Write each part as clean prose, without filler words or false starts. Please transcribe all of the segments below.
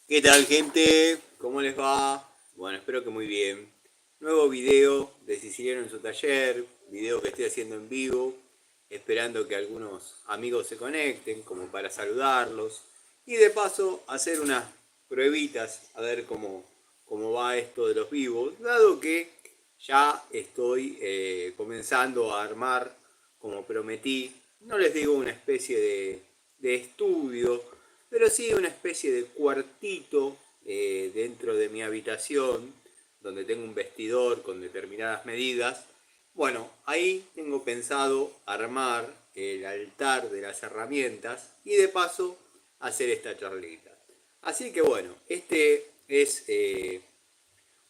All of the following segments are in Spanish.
¿Qué tal, gente? ¿Cómo les va? Bueno, espero que muy bien. Nuevo video de Siciliano en su taller, video que estoy haciendo en vivo, esperando que algunos amigos se conecten como para saludarlos y de paso hacer unas pruebitas a ver cómo va esto de los vivos, dado que ya estoy comenzando a armar, como prometí, no les digo una especie de estudio, pero sí una especie de cuartito dentro de mi habitación, donde tengo un vestidor con determinadas medidas. Bueno, ahí tengo pensado armar el altar de las herramientas y de paso hacer esta charlita. Así que bueno, este es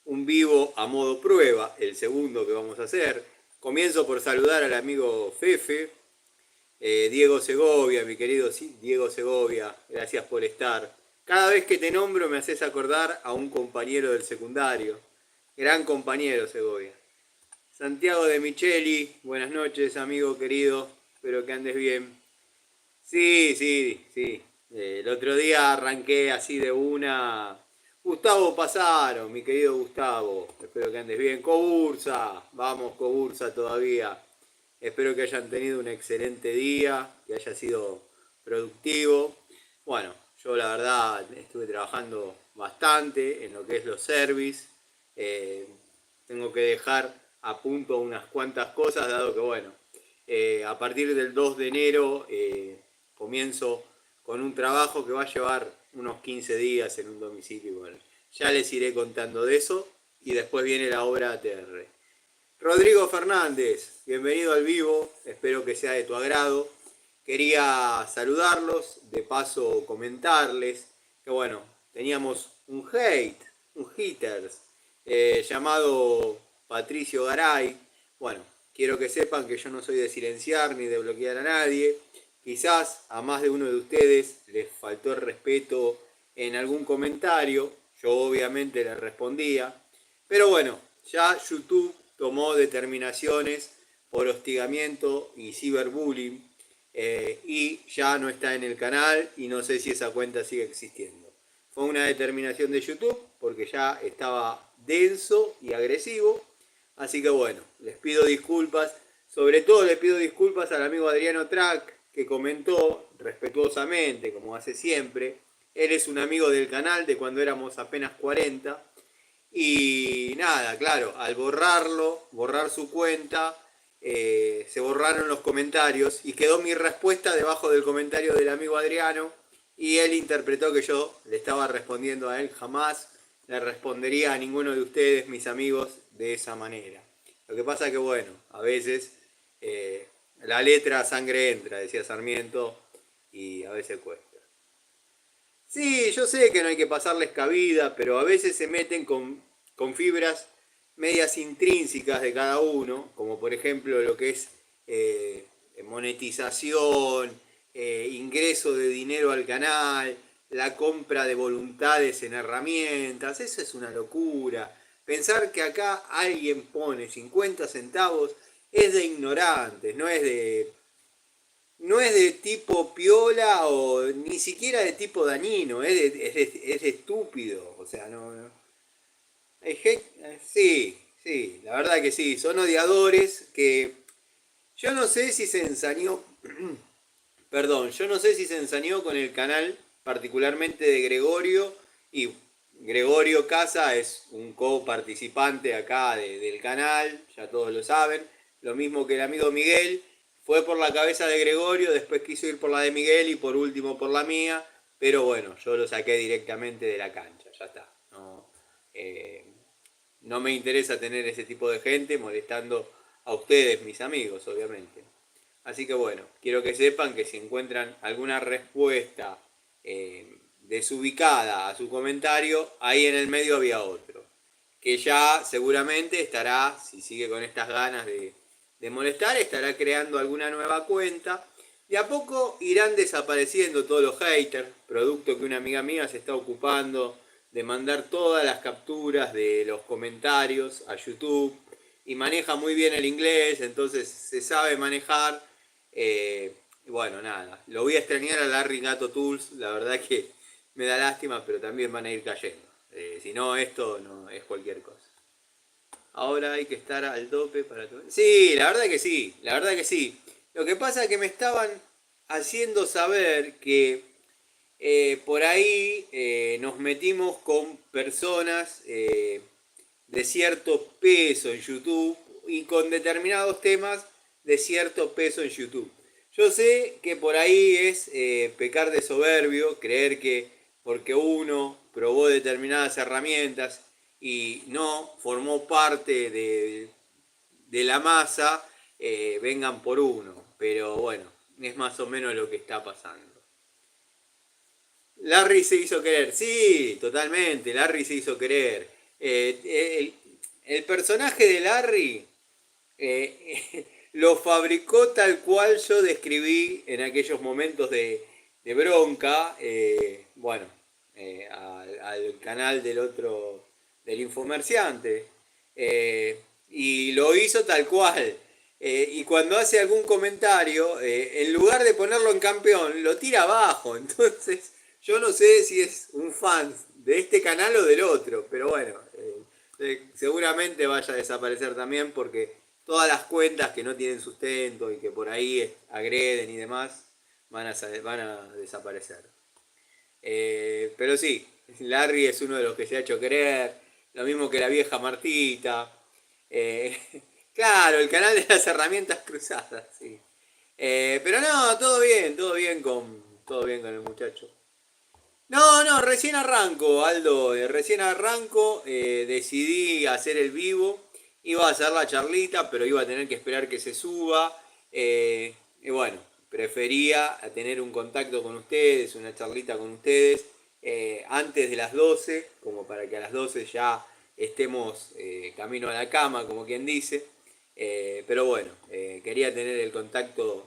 un vivo a modo prueba, el segundo que vamos a hacer. Comienzo por saludar al amigo Fefe, Diego Segovia, mi querido Diego Segovia, gracias por estar. Cada vez que te nombro me haces acordar a un compañero del secundario. Gran compañero, Segovia. Santiago de Micheli, buenas noches, amigo querido. Espero que andes bien. Sí, sí, sí. El otro día arranqué así de una. Gustavo Pasaro, mi querido Gustavo. Espero que andes bien. Cobursa, vamos, Cobursa todavía. Espero que hayan tenido un excelente día, que haya sido productivo. Bueno, yo la verdad estuve trabajando bastante en lo que es los service. Eh, Tengo que dejar a punto unas cuantas cosas, dado que bueno, a partir del 2 de enero comienzo con un trabajo que va a llevar unos 15 días en un domicilio. Bueno, ya les iré contando de eso y después viene la obra ATR. Rodrigo Fernández, bienvenido al vivo, espero que sea de tu agrado. Quería saludarlos, de paso comentarles que bueno, teníamos un haters, llamado Patricio Garay. Bueno, quiero que sepan que yo no soy de silenciar ni de bloquear a nadie. Quizás a más de uno de ustedes les faltó el respeto en algún comentario, yo obviamente les respondía, pero bueno, ya YouTube tomó determinaciones por hostigamiento y ciberbullying y ya no está en el canal y no sé si esa cuenta sigue existiendo. Fue una determinación de YouTube porque ya estaba denso y agresivo, así que bueno, les pido disculpas, sobre todo les pido disculpas al amigo Adriano Track que comentó respetuosamente, como hace siempre. Él es un amigo del canal de cuando éramos apenas 40. Y nada, claro, al borrar su cuenta, se borraron los comentarios y quedó mi respuesta debajo del comentario del amigo Adriano y él interpretó que yo le estaba respondiendo a él. Jamás le respondería a ninguno de ustedes, mis amigos, de esa manera. Lo que pasa que bueno, a veces la letra a sangre entra, decía Sarmiento, y a veces cuesta. Sí, yo sé que no hay que pasarles cabida, pero a veces se meten con fibras medias intrínsecas de cada uno, como por ejemplo lo que es monetización, ingreso de dinero al canal, la compra de voluntades en herramientas. Eso es una locura. Pensar que acá alguien pone 50 centavos es de ignorantes, no es de tipo piola o ni siquiera de tipo dañino, es de estúpido. O sea, no. Sí, sí, la verdad que sí. Son odiadores que yo no sé si se ensañó. Perdón, yo no sé si se ensañó con el canal, particularmente de Gregorio. Y Gregorio Casa es un coparticipante acá del canal, ya todos lo saben. Lo mismo que el amigo Miguel. Fue por la cabeza de Gregorio, después quiso ir por la de Miguel y por último por la mía. Pero bueno, yo lo saqué directamente de la cancha, ya está. No, eh, no me interesa tener ese tipo de gente molestando a ustedes, mis amigos, obviamente. Así que bueno, quiero que sepan que si encuentran alguna respuesta desubicada a su comentario, ahí en el medio había otro. Que ya seguramente estará, si sigue con estas ganas de molestar, estará creando alguna nueva cuenta. De a poco irán desapareciendo todos los haters, producto que una amiga mía se está ocupando de mandar todas las capturas de los comentarios a YouTube y maneja muy bien el inglés, entonces se sabe manejar. Y bueno, nada, lo voy a extrañar a Larry Gato Tools, la verdad que me da lástima, pero también van a ir cayendo. Si no, esto no es cualquier cosa. Ahora hay que estar al tope para todo. Sí, la verdad que sí, la verdad que sí. Lo que pasa es que me estaban haciendo saber que por ahí nos metimos con personas de cierto peso en YouTube y con determinados temas de cierto peso en YouTube. Yo sé que por ahí es pecar de soberbio, creer que porque uno probó determinadas herramientas y no formó parte de la masa, vengan por uno. Pero bueno, es más o menos lo que está pasando. Larry se hizo querer, sí, totalmente, Larry se hizo querer. El personaje de Larry lo fabricó tal cual yo describí en aquellos momentos de bronca, bueno, al canal del otro, del infomerciante, y lo hizo tal cual. Y cuando hace algún comentario, en lugar de ponerlo en campeón, lo tira abajo. Entonces, yo no sé si es un fan de este canal o del otro, pero bueno, seguramente vaya a desaparecer también porque todas las cuentas que no tienen sustento y que por ahí agreden y demás van a desaparecer. Pero sí, Larry es uno de los que se ha hecho querer, lo mismo que la vieja Martita. Eh, claro, el canal de las herramientas cruzadas, sí. Pero no, todo bien con el muchacho. No, no, recién arranco, Aldo, recién arranco, decidí hacer el vivo, iba a hacer la charlita, pero iba a tener que esperar que se suba, y bueno, prefería tener un contacto con ustedes, una charlita con ustedes, antes de las 12, como para que a las 12 ya estemos camino a la cama, como quien dice, pero bueno, quería tener el contacto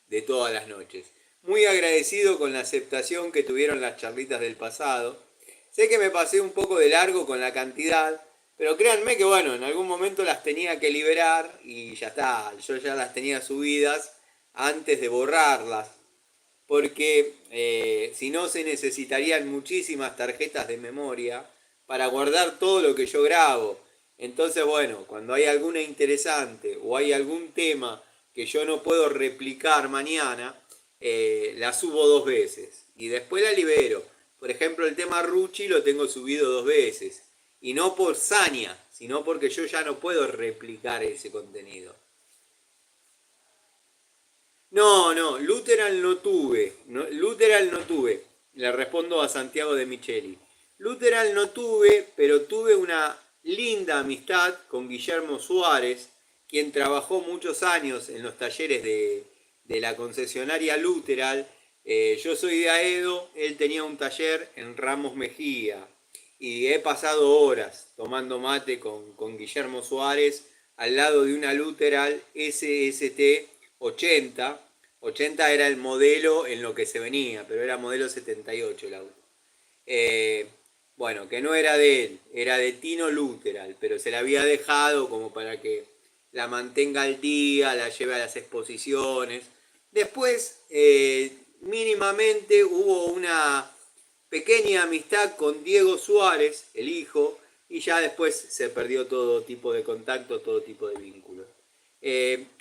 de todas las noches. Muy agradecido con la aceptación que tuvieron las charlitas del pasado. Sé que me pasé un poco de largo con la cantidad, pero créanme que bueno, en algún momento las tenía que liberar y ya está, yo ya las tenía subidas antes de borrarlas, porque si no se necesitarían muchísimas tarjetas de memoria para guardar todo lo que yo grabo. Entonces, bueno, cuando hay alguna interesante o hay algún tema que yo no puedo replicar mañana, la subo dos veces y después la libero. Por ejemplo, el tema Ruchi lo tengo subido dos veces. Y no por saña, sino porque yo ya no puedo replicar ese contenido. No, no, Luteral no tuve. No, Luteral no tuve. Le respondo a Santiago de Micheli. Luteral no tuve, pero tuve una linda amistad con Guillermo Suárez, quien trabajó muchos años en los talleres de la concesionaria Luteral. Yo soy de Aedo, él tenía un taller en Ramos Mejía. Y he pasado horas tomando mate con Guillermo Suárez al lado de una Luteral SST 80. 80 era el modelo en lo que se venía, pero era modelo 78 el auto. Eh, bueno, que no era de él, era de Tino Luteral, pero se la había dejado como para que la mantenga al día, la lleve a las exposiciones. Después, mínimamente, hubo una pequeña amistad con Diego Suárez, el hijo, y ya después se perdió todo tipo de contacto, todo tipo de vínculos.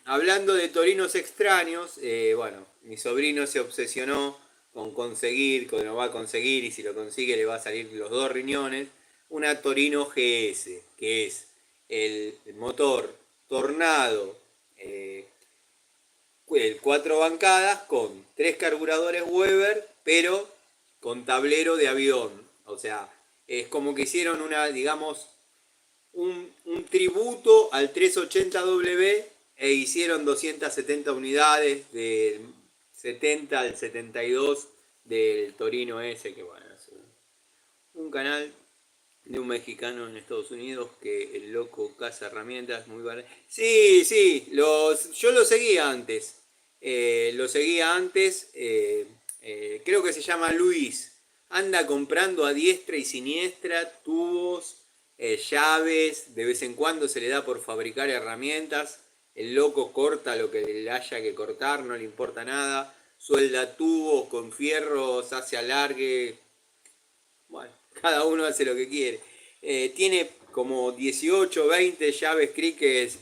Hablando de torinos extraños, bueno, mi sobrino se obsesionó con conseguir, con lo va a conseguir y si lo consigue le va a salir los dos riñones, una Torino GS, que es el motor Tornado, el cuatro bancadas con tres carburadores Weber, pero con tablero de avión. O sea, es como que hicieron una, digamos, un tributo al 380W e hicieron 270 unidades del 70 al 72 del Torino ese, que bueno, es un canal de un mexicano en Estados Unidos que el loco caza herramientas muy baratas. Sí, sí, yo lo seguía antes. Lo seguía antes. Creo que se llama Luis. Anda comprando a diestra y siniestra tubos, llaves. De vez en cuando se le da por fabricar herramientas. El loco corta lo que le haya que cortar, no le importa nada. suelda tubos con fierros, hace alargue. Bueno, cada uno hace lo que quiere. Tiene como 18 20 llaves Crickets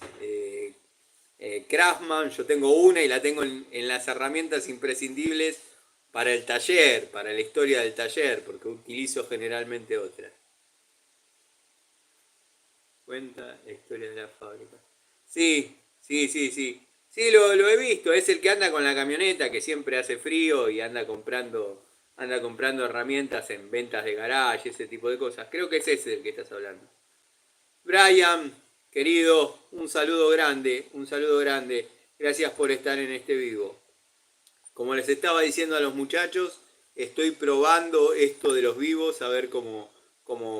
Craftsman. Yo tengo una y la tengo en las herramientas imprescindibles para el taller, para la historia del taller, porque utilizo generalmente otras. Cuenta la historia de la fábrica. Sí, sí, sí, sí. Sí, lo he visto. Es el que anda con la camioneta, que siempre hace frío y anda comprando herramientas en ventas de garage, ese tipo de cosas. Creo que es ese del que estás hablando. Brian, querido, un saludo grande, un saludo grande. Gracias por estar en este vivo. Como les estaba diciendo a los muchachos, estoy probando esto de los vivos, a ver cómo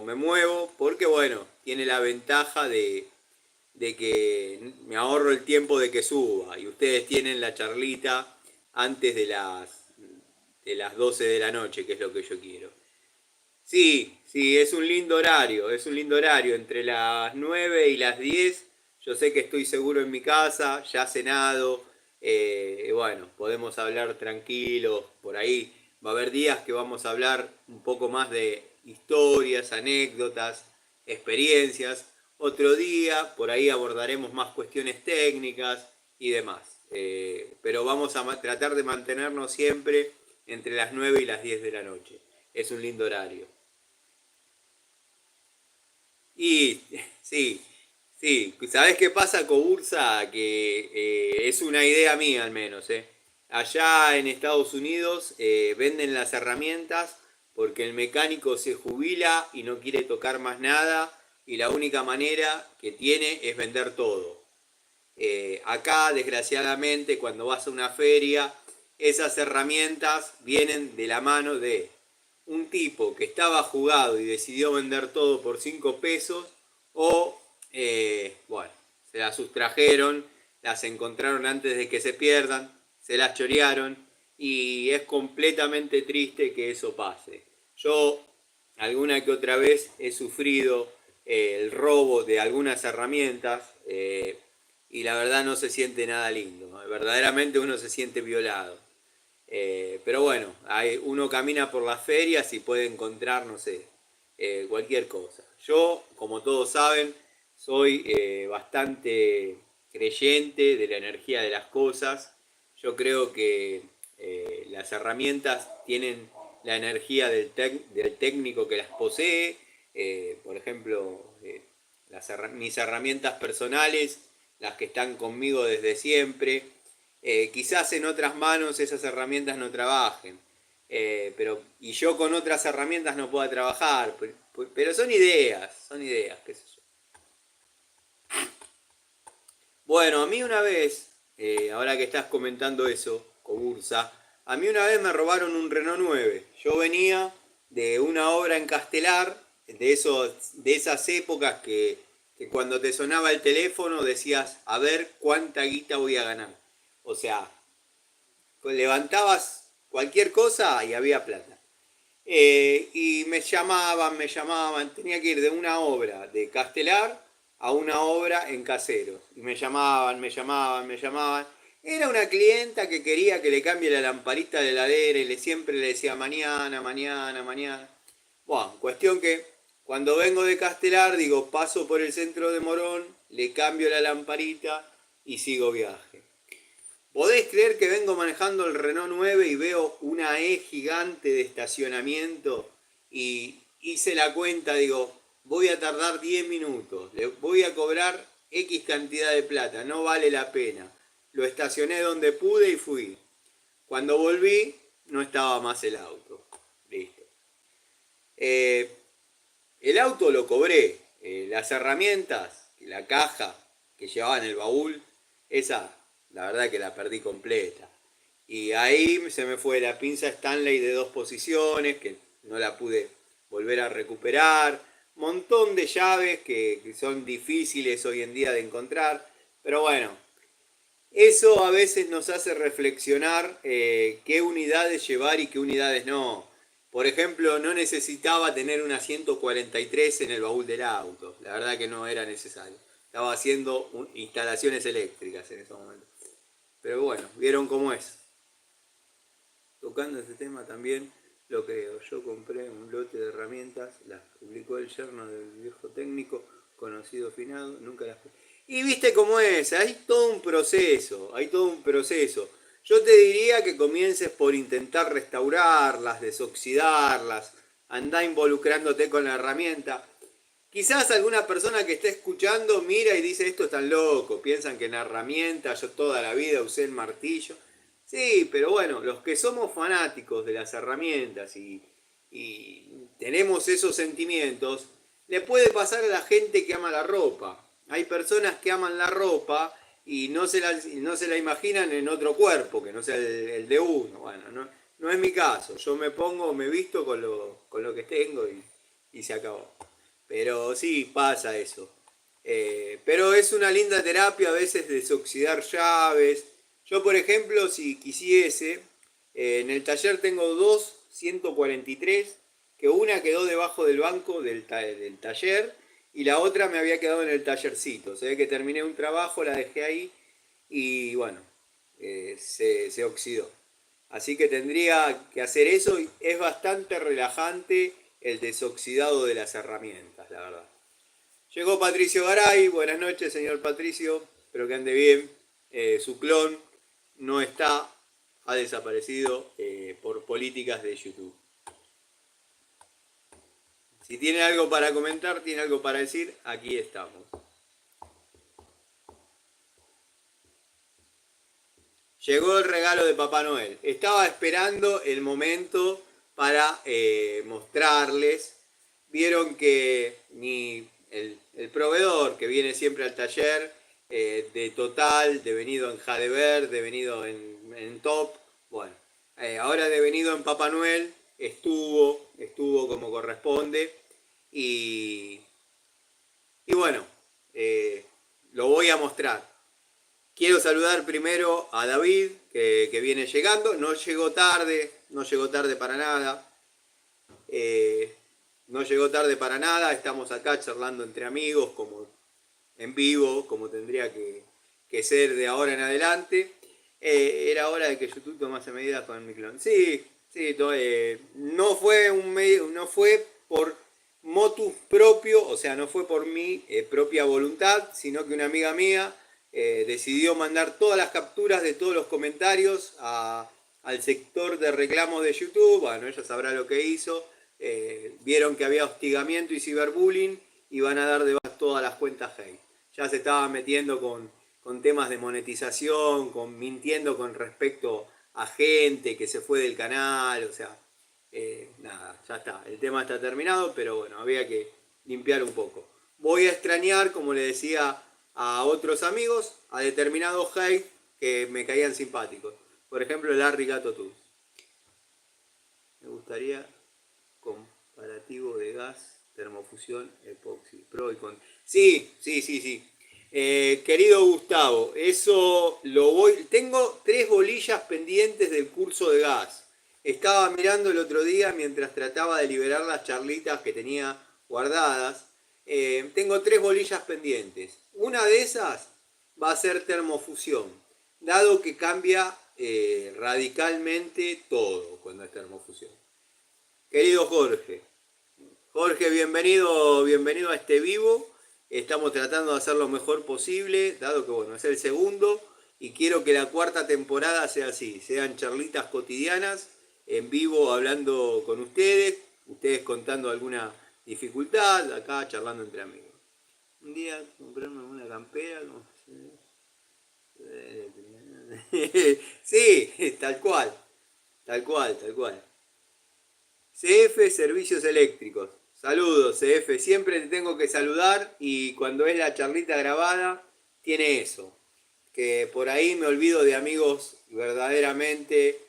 me muevo, porque bueno, tiene la ventaja de que me ahorro el tiempo de que suba y ustedes tienen la charlita antes de las 12 de la noche, que es lo que yo quiero. Sí, sí, es un lindo horario, entre las 9 y las 10 yo sé que estoy seguro en mi casa, ya cenado, bueno, podemos hablar tranquilos, por ahí va a haber días que vamos a hablar un poco más de historias, anécdotas, experiencias, otro día por ahí abordaremos más cuestiones técnicas y demás. Pero vamos a tratar de mantenernos siempre entre las 9 y las 10 de la noche. Es un lindo horario. Y sí, sí, ¿sabés qué pasa con Ursa? Que es una idea mía al menos. Allá en Estados Unidos venden las herramientas porque el mecánico se jubila y no quiere tocar más nada y la única manera que tiene es vender todo. Acá, desgraciadamente, cuando vas a una feria, esas herramientas vienen de la mano de un tipo que estaba jugado y decidió vender todo por 5 pesos o, bueno, se las sustrajeron, las encontraron antes de que se pierdan, se las chorearon y es completamente triste que eso pase. Yo alguna que otra vez he sufrido el robo de algunas herramientas y la verdad no se siente nada lindo. Verdaderamente uno se siente violado. Pero bueno, uno camina por las ferias y puede encontrar, no sé, cualquier cosa. Yo, como todos saben, soy bastante creyente de la energía de las cosas. Yo creo que las herramientas tienen la energía del técnico que las posee. Por ejemplo, mis herramientas personales, las que están conmigo desde siempre. Quizás en otras manos esas herramientas no trabajen, y yo con otras herramientas no pueda trabajar, pero son ideas, qué sé yo. Bueno, a mí una vez, ahora que estás comentando eso, con Ursa, a mí una vez me robaron un Renault 9. Yo venía de una obra en Castelar, de esas épocas que cuando te sonaba el teléfono decías, a ver cuánta guita voy a ganar. O sea, levantabas cualquier cosa y había plata. Y me llamaban, tenía que ir de una obra de Castelar a una obra en Caseros. Y me llamaban. Era una clienta que quería que le cambie la lamparita de la heladera y siempre le decía mañana, mañana, mañana. Bueno, cuestión que cuando vengo de Castelar, digo, paso por el centro de Morón, le cambio la lamparita y sigo viaje. ¿Podés creer que vengo manejando el Renault 9 y veo una E gigante de estacionamiento? Y hice la cuenta, digo, voy a tardar 10 minutos, le voy a cobrar X cantidad de plata, no vale la pena. Lo estacioné donde pude y fui. Cuando volví, no estaba más el auto. Listo. Eh, el auto lo cobré. Las herramientas, la caja que llevaba en el baúl, esa la verdad que la perdí completa. Y ahí se me fue la pinza Stanley de 2 posiciones, que no la pude volver a recuperar. Montón de llaves que son difíciles hoy en día de encontrar. Pero bueno, eso a veces nos hace reflexionar qué unidades llevar y qué unidades no. Por ejemplo, no necesitaba tener una 143 en el baúl del auto. La verdad que no era necesario. Estaba haciendo instalaciones eléctricas en ese momento. Pero bueno, vieron cómo es. tocando ese tema también, lo creo. Yo compré un lote de herramientas, las publicó el yerno del viejo técnico, conocido finado, nunca las... Y viste cómo es, hay todo un proceso, hay todo un proceso. Yo te diría que comiences por intentar restaurarlas, desoxidarlas, andá involucrándote con la herramienta. Quizás alguna persona que esté escuchando mira y dice, esto es tan loco, piensan que en la herramienta yo toda la vida usé el martillo. Sí, pero bueno, los que somos fanáticos de las herramientas y tenemos esos sentimientos, le puede pasar a la gente que ama la ropa. Hay personas que aman la ropa y no se la imaginan en otro cuerpo, que no sea el de uno. Bueno, no es mi caso. Yo me pongo, me visto con lo que tengo y se acabó. Pero sí, pasa eso. Pero es una linda terapia a veces desoxidar llaves. Yo, por ejemplo, si quisiese, en el taller tengo dos 143, que una quedó debajo del banco del taller y la otra me había quedado en el tallercito. Se ve que terminé un trabajo, la dejé ahí y bueno, se oxidó. Así que tendría que hacer eso y es bastante relajante el desoxidado de las herramientas, la verdad. Llegó Patricio Garay, buenas noches señor Patricio, espero que ande bien. Su clon no está, ha desaparecido por políticas de YouTube. Si tiene algo para comentar, tiene algo para decir, aquí estamos. Llegó el regalo de Papá Noel. Estaba esperando el momento para mostrarles. Vieron que el proveedor que viene siempre al taller, de Total, devenido en Jadever, devenido en Top, bueno, ahora devenido en Papá Noel, estuvo como corresponde. Y, y bueno, lo voy a mostrar. Quiero saludar primero a David, que viene llegando. No llegó tarde para nada. No llegó tarde para nada. Estamos acá charlando entre amigos, como en vivo, como tendría que ser de ahora en adelante. Era hora de que YouTube tomase medidas con mi clon. Sí, sí, no fue no fue por motus propio, o sea, no fue por mi propia voluntad, sino que una amiga mía decidió mandar todas las capturas de todos los comentarios al sector de reclamos de YouTube. Bueno, ella sabrá lo que hizo. Vieron que había hostigamiento y ciberbullying y van a dar de baja todas las cuentas hate. Ya se estaba metiendo con temas de monetización, mintiendo con respecto a gente que se fue del canal, o sea, nada, ya está. El tema está terminado, pero bueno, había que limpiar un poco. Voy a extrañar, como le decía a otros amigos, a determinados hate que me caían simpáticos. Por ejemplo, Larry Gato Tools. Me gustaría comparativo de gas, termofusión, epoxi, pro y con... Sí. Querido Gustavo, eso lo voy... Tengo 3 bolillas pendientes del curso de gas. Estaba mirando el otro día mientras trataba de liberar las charlitas que tenía guardadas. Tengo 3 bolillas pendientes. Una de esas va a ser termofusión, dado que cambia radicalmente todo cuando es termofusión. Querido Jorge, bienvenido a este vivo. Estamos tratando de hacer lo mejor posible, dado que bueno, es el segundo y quiero que la cuarta temporada sea así, sean charlitas cotidianas, en vivo hablando con ustedes contando alguna dificultad, acá charlando entre amigos. Un día comprarme una campera, no sé. Sí, tal cual. CF Servicios Eléctricos. Saludos, CF. Siempre te tengo que saludar y cuando es la charlita grabada, tiene eso. Que por ahí me olvido de amigos verdaderamente,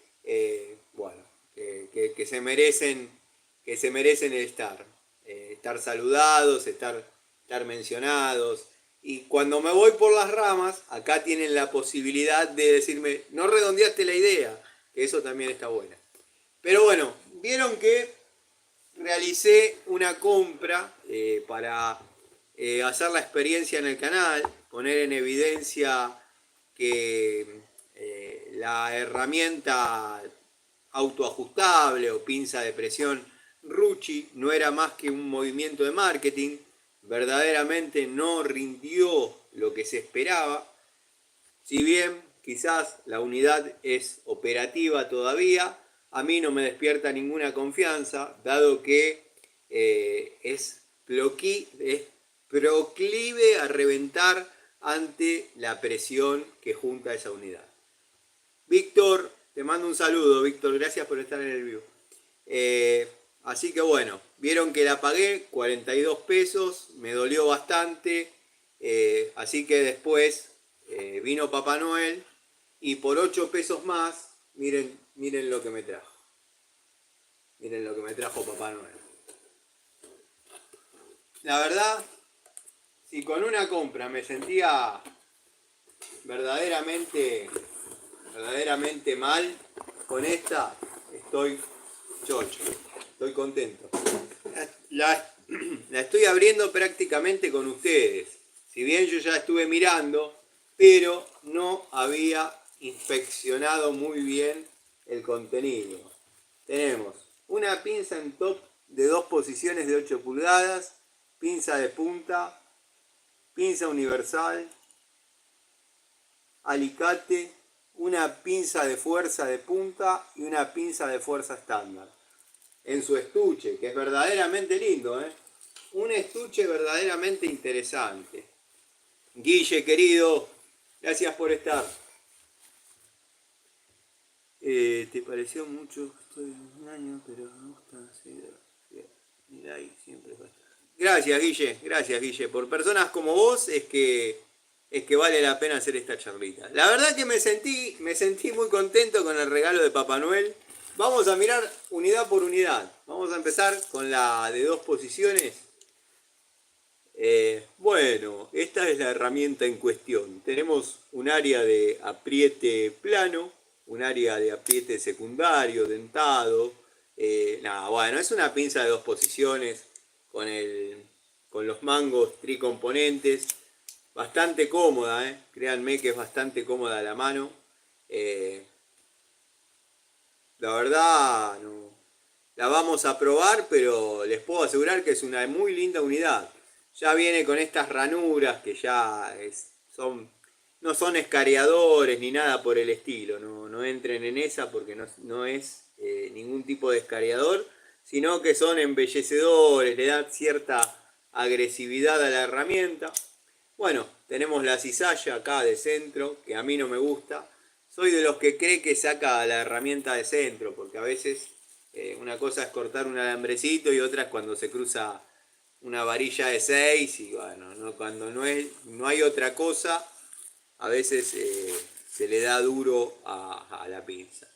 bueno, que se merecen estar saludados, estar mencionados. Y cuando me voy por las ramas, acá tienen la posibilidad de decirme, no redondeaste la idea, que eso también está bueno. Pero bueno, vieron que realicé una compra para hacer la experiencia en el canal, poner en evidencia que la herramienta autoajustable o pinza de presión Rucci, no era más que un movimiento de marketing, verdaderamente no rindió lo que se esperaba, si bien quizás la unidad es operativa todavía, a mí no me despierta ninguna confianza, dado que es proclive a reventar ante la presión que junta esa unidad. Víctor, te mando un saludo, Víctor, gracias por estar en el vivo. Así que bueno, vieron que la pagué, 42 pesos, me dolió bastante, así que después vino Papá Noel y por 8 pesos más, miren lo que me trajo. Miren lo que me trajo Papá Noel. La verdad, si con una compra me sentía verdaderamente mal, con esta estoy chocho, estoy contento. La estoy abriendo prácticamente con ustedes. Si bien yo ya estuve mirando, pero no había inspeccionado muy bien el contenido. Tenemos una pinza en top de 2 posiciones de 8 pulgadas, pinza de punta, pinza universal, alicate, una pinza de fuerza de punta y una pinza de fuerza estándar. En su estuche, que es verdaderamente lindo, un estuche verdaderamente interesante. Guille, querido, gracias por estar. ¿Te pareció mucho? Estoy un año, pero me gusta seguir. Mira ahí, siempre va a estar. Gracias Guille. Por personas como vos es que vale la pena hacer esta charlita. La verdad que me sentí muy contento con el regalo de Papá Noel. Vamos a mirar unidad por unidad. Vamos a empezar con la de 2 posiciones. Bueno, esta es la herramienta en cuestión. Tenemos un área de apriete plano, un área de apriete secundario, dentado. Bueno, es una pinza de 2 posiciones con los mangos tricomponentes. Bastante cómoda, créanme que es bastante cómoda la mano. La verdad, no, la vamos a probar, pero les puedo asegurar que es una muy linda unidad. Ya viene con estas ranuras que ya no son escareadores ni nada por el estilo. No entren en esa porque no es ningún tipo de escareador, sino que son embellecedores, le dan cierta agresividad a la herramienta. Bueno, tenemos la cizalla acá de centro, que a mí no me gusta. Soy de los que cree que saca la herramienta de centro, porque a veces una cosa es cortar un alambrecito y otra es cuando se cruza una varilla de 6 y bueno, cuando no hay otra cosa, a veces se le da duro a la pinza.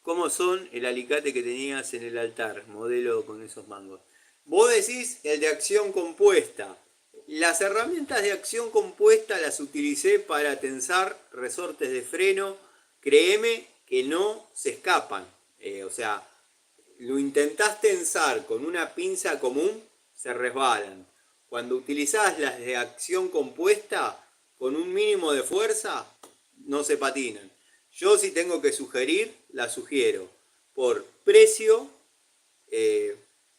¿Cómo son el alicate que tenías en el altar? Modelo con esos mangos. Vos decís el de acción compuesta. Las herramientas de acción compuesta las utilicé para tensar resortes de freno. Créeme que no se escapan. O sea, lo intentás tensar con una pinza común, se resbalan. Cuando utilizás las de acción compuesta, con un mínimo de fuerza, no se patinan. Yo si tengo que sugerir, la sugiero por precio,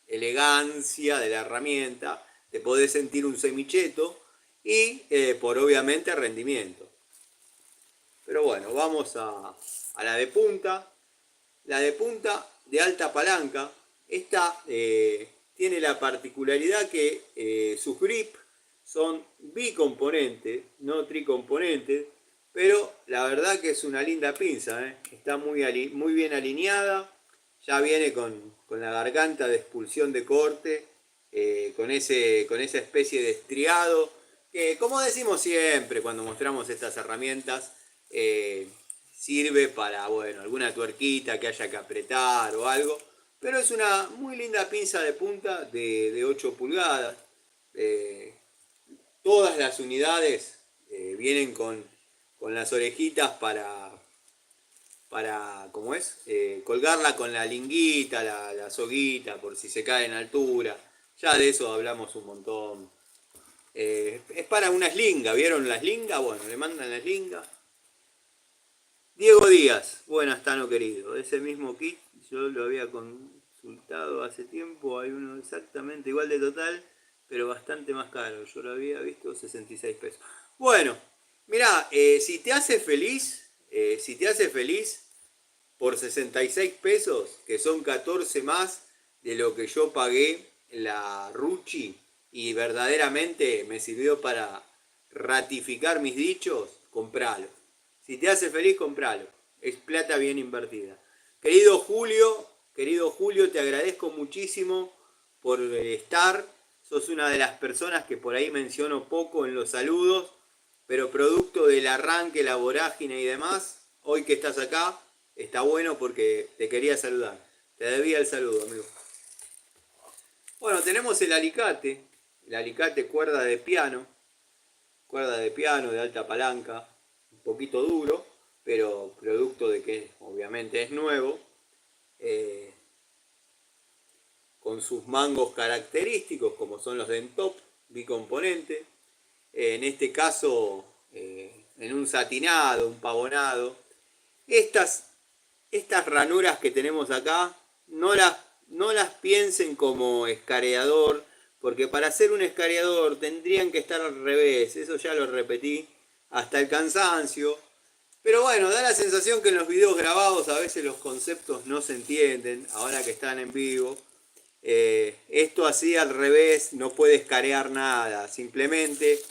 elegancia de la herramienta, te podés sentir un semicheto y por obviamente rendimiento. Pero bueno, vamos a la de punta. La de punta de alta palanca, esta tiene la particularidad que sus grip son bicomponentes, no tricomponentes, pero la verdad que es una linda pinza, está muy bien alineada, ya viene con la garganta de expulsión de corte, con esa especie de estriado, que como decimos siempre cuando mostramos estas herramientas, sirve para, bueno, alguna tuerquita que haya que apretar o algo, pero es una muy linda pinza de punta de 8 pulgadas. Todas las unidades vienen con las orejitas para ¿cómo es? Colgarla con la linguita, la soguita, por si se cae en altura. Ya de eso hablamos un montón. Es para una eslinga, ¿vieron la eslinga? Bueno, le mandan la eslinga. Diego Díaz, buenas, Tano querido. Ese mismo kit yo lo había consultado hace tiempo. Hay uno exactamente igual de total, pero bastante más caro. Yo lo había visto 66 pesos. Bueno, mirá, si te hace feliz, por 66 pesos, que son 14 más de lo que yo pagué la Ruchi, y verdaderamente me sirvió para ratificar mis dichos, compralo. Si te hace feliz, compralo. Es plata bien invertida. Querido Julio, te agradezco muchísimo por estar. Sos una de las personas que por ahí menciono poco en los saludos, pero producto del arranque, la vorágine y demás, hoy que estás acá, está bueno porque te quería saludar. Te debía el saludo, amigo. Bueno, tenemos el alicate cuerda de piano de alta palanca, un poquito duro, pero producto de que obviamente es nuevo, eh, con sus mangos característicos como son los Dentop bicomponente, en este caso en un satinado, un pavonado. Estas ranuras que tenemos acá no las piensen como escareador, porque para ser un escareador tendrían que estar al revés, eso ya lo repetí hasta el cansancio. Pero bueno, da la sensación que en los videos grabados a veces los conceptos no se entienden, ahora que están en vivo. Esto así al revés no puede escarear nada, simplemente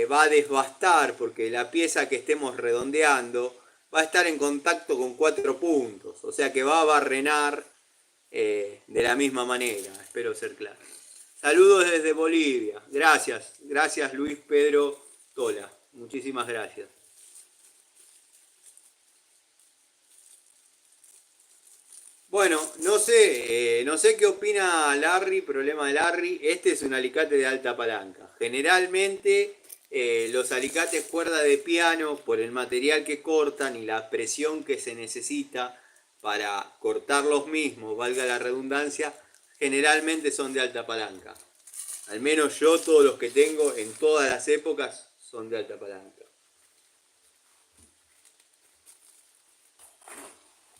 va a desbastar porque la pieza que estemos redondeando va a estar en contacto con 4 puntos, o sea que va a barrenar de la misma manera, espero ser claro. Saludos desde Bolivia, gracias Luis Pedro Tola, muchísimas gracias. Bueno, no sé qué opina Larry, problema de Larry. Este es un alicate de alta palanca. Generalmente los alicates cuerda de piano, por el material que cortan y la presión que se necesita para cortar los mismos, valga la redundancia, generalmente son de alta palanca. Al menos yo todos los que tengo en todas las épocas son de alta palanca.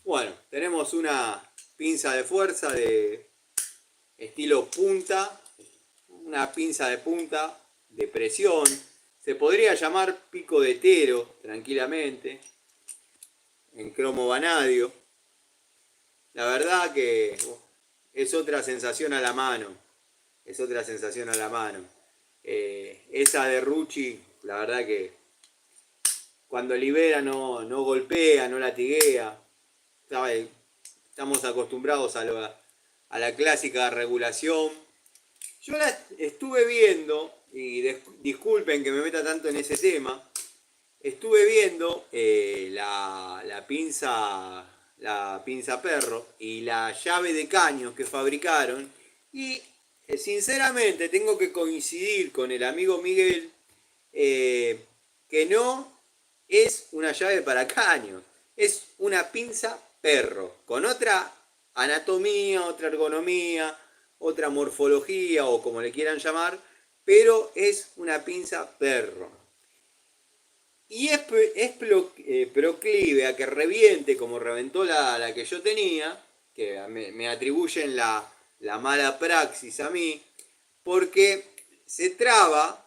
Bueno, tenemos una pinza de fuerza de estilo punta, una pinza de punta de presión. Se podría llamar pico de tero tranquilamente, en cromo vanadio. La verdad que es otra sensación a la mano. Es otra sensación a la mano. Esa de Ruchi, la verdad que cuando libera no golpea, no latiguea. Estamos acostumbrados a la clásica regulación. Yo la estuve viendo, y disculpen que me meta tanto en ese tema, estuve viendo la pinza perro y la llave de caños que fabricaron, y sinceramente tengo que coincidir con el amigo Miguel que no es una llave para caños, es una pinza perro, con otra anatomía, otra ergonomía, otra morfología o como le quieran llamar, pero es una pinza perro. Y es proclive a que reviente como reventó la que yo tenía, que me atribuyen la mala praxis a mí, porque se traba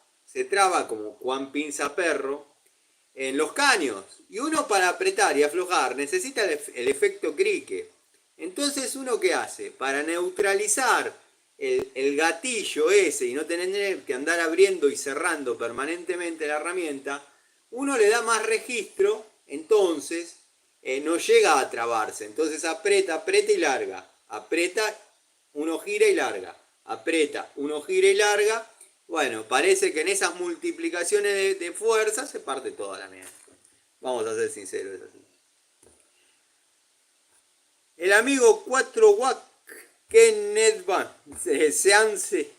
como Juan Pinza Perro en los caños. Y uno para apretar y aflojar necesita el efecto crique. Entonces uno ¿qué hace? Para neutralizar el gatillo ese y no tener que andar abriendo y cerrando permanentemente la herramienta, uno le da más registro, entonces no llega a trabarse. Entonces aprieta y larga. Aprieta, uno gira y larga. Aprieta, uno gira y larga. Bueno, parece que en esas multiplicaciones de fuerza se parte toda la mierda. Vamos a ser sinceros, es así. El amigo 4WAC, Kenneth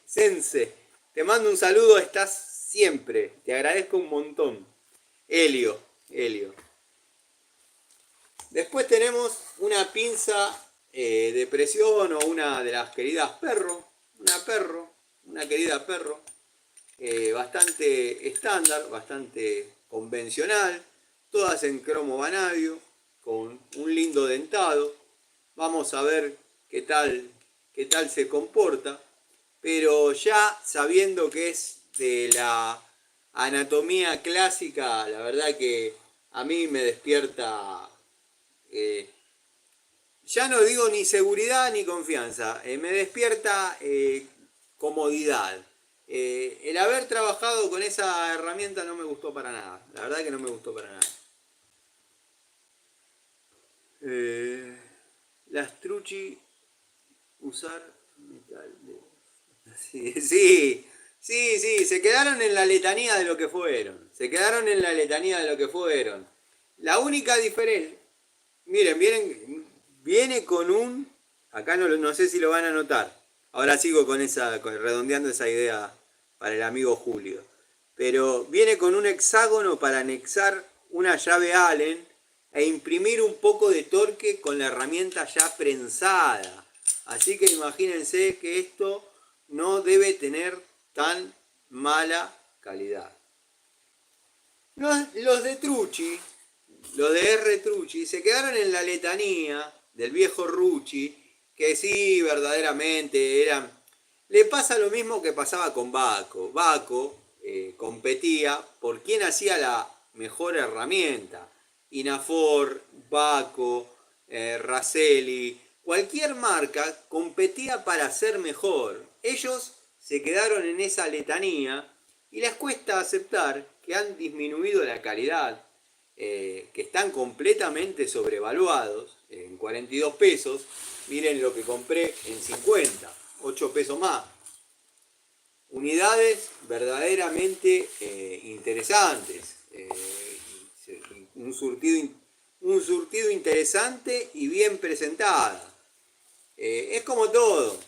Sense, te mando un saludo, estás siempre, te agradezco un montón. Helio. Después tenemos una pinza de presión o una de las queridas perro, una querida perro, bastante estándar, bastante convencional, todas en cromo vanadio, con un lindo dentado. Vamos a ver qué tal se comporta. Pero ya sabiendo que es de la anatomía clásica, la verdad que a mí me despierta, eh, ya no digo ni seguridad ni confianza, me despierta comodidad. El haber trabajado con esa herramienta no me gustó para nada, la verdad que no me gustó para nada. Las truchi usar metal sí, sí, sí, sí, se quedaron en la letanía de lo que fueron. Se quedaron en la letanía de lo que fueron. La única diferencia, miren, viene con un, acá no sé si lo van a notar. Ahora sigo redondeando esa idea para el amigo Julio. Pero viene con un hexágono para anexar una llave Allen e imprimir un poco de torque con la herramienta ya prensada. Así que imagínense que esto no debe tener tan mala calidad. Los de Trucci, los de R. Trucci, se quedaron en la letanía del viejo Rucci, que sí, verdaderamente eran... Le pasa lo mismo que pasaba con Baco. Baco competía por quién hacía la mejor herramienta. Inafor, Baco, Raselli, cualquier marca competía para ser mejor. Ellos se quedaron en esa letanía y les cuesta aceptar que han disminuido la calidad, que están completamente sobrevaluados en 42 pesos. Miren lo que compré en 50, 8 pesos más. Unidades verdaderamente interesantes. Un surtido interesante y bien presentada. Es como todo.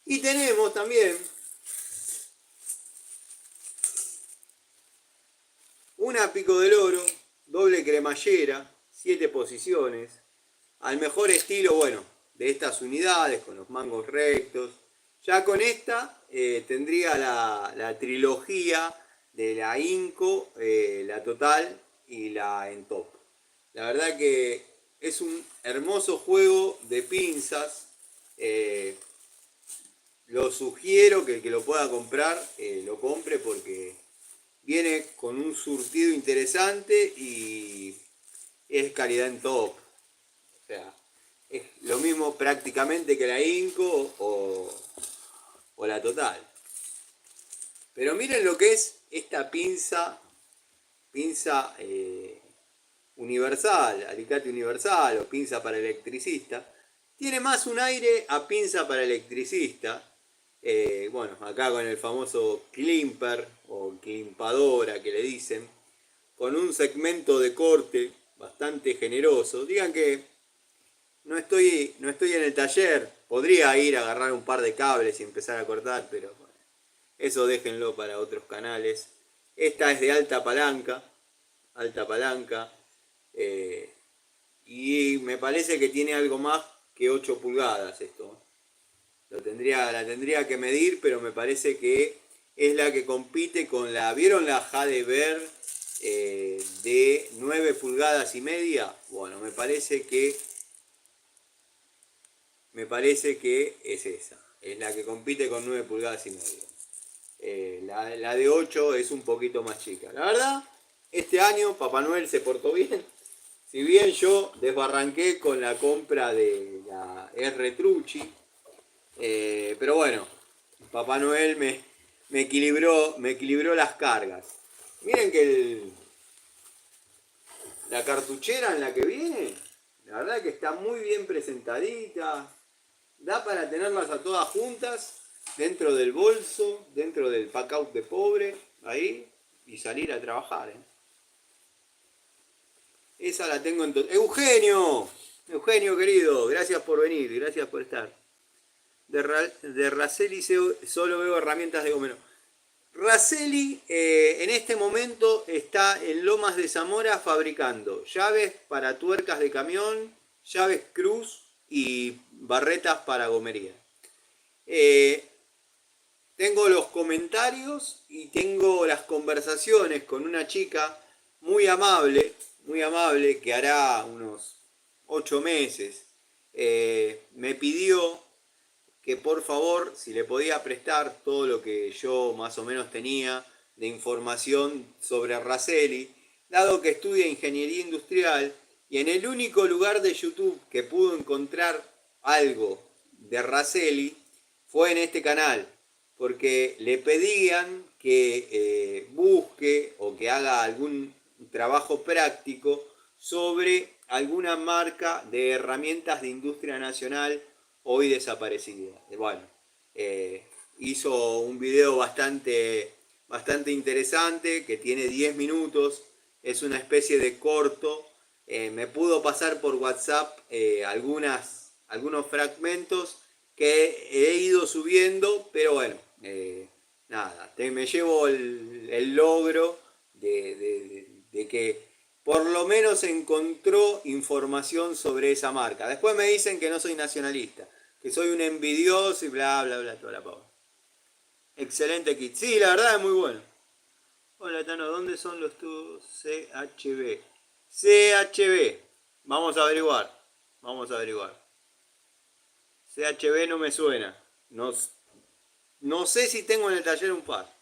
Y tenemos también una pico del oro, doble cremallera, 7 posiciones, al mejor estilo, bueno, de estas unidades, con los mangos rectos. Ya con esta tendría la trilogía de la Inco, la Total y la en top. La verdad que es un hermoso juego de pinzas. Lo sugiero que el que lo pueda comprar lo compre porque viene con un surtido interesante y es calidad en top. O sea, es lo mismo prácticamente que la Inco o la Total. Pero miren lo que es esta pinza universal, alicate universal o pinza para electricista. Tiene más un aire a pinza para electricista. Bueno, acá con el famoso climper o climpadora que le dicen, con un segmento de corte bastante generoso. Digan que no estoy en el taller, podría ir a agarrar un par de cables y empezar a cortar, pero bueno, eso déjenlo para otros canales. Esta es de alta palanca, eh, y me parece que tiene algo más que 8 pulgadas esto. La tendría que medir, pero me parece que es la que compite con la... ¿Vieron la Jade Bear de 9 pulgadas y media? Bueno, me parece que es esa. Es la que compite con 9 pulgadas y media. La de 8 es un poquito más chica. La verdad, este año Papá Noel se portó bien. Si bien yo desbarranqué con la compra de la R. Trucci, pero bueno, Papá Noel me equilibró las cargas. Miren que la cartuchera en la que viene, la verdad que está muy bien presentadita. Da para tenerlas a todas juntas, dentro del bolso, dentro del pack-out de pobre, ahí, y salir a trabajar. Esa la tengo en... ¡Eugenio! Eugenio querido, gracias por venir, gracias por estar. De Raselli solo veo herramientas de gomero. Raselli en este momento está en Lomas de Zamora fabricando llaves para tuercas de camión, llaves cruz y barretas para gomería. Tengo los comentarios y tengo las conversaciones con una chica muy amable muy amable, que hará unos 8 meses, me pidió que por favor, si le podía prestar todo lo que yo más o menos tenía de información sobre Araceli, dado que estudia ingeniería industrial y en el único lugar de YouTube que pudo encontrar algo de Araceli fue en este canal, porque le pedían que busque o que haga algún trabajo práctico sobre alguna marca de herramientas de industria nacional hoy desaparecida. Bueno, hizo un video bastante interesante que tiene 10 minutos, es una especie de corto. Me pudo pasar por WhatsApp algunos fragmentos que he ido subiendo, pero bueno, nada, me llevo el logro de que por lo menos encontró información sobre esa marca. Después me dicen que no soy nacionalista, que soy un envidioso y bla, bla, bla, toda la pava. Excelente kit. Sí, la verdad es muy bueno. Hola, Tano, ¿dónde son los tubos CHB? CHB. Vamos a averiguar. Vamos a averiguar. CHB no me suena. No, no sé si tengo en el taller un par.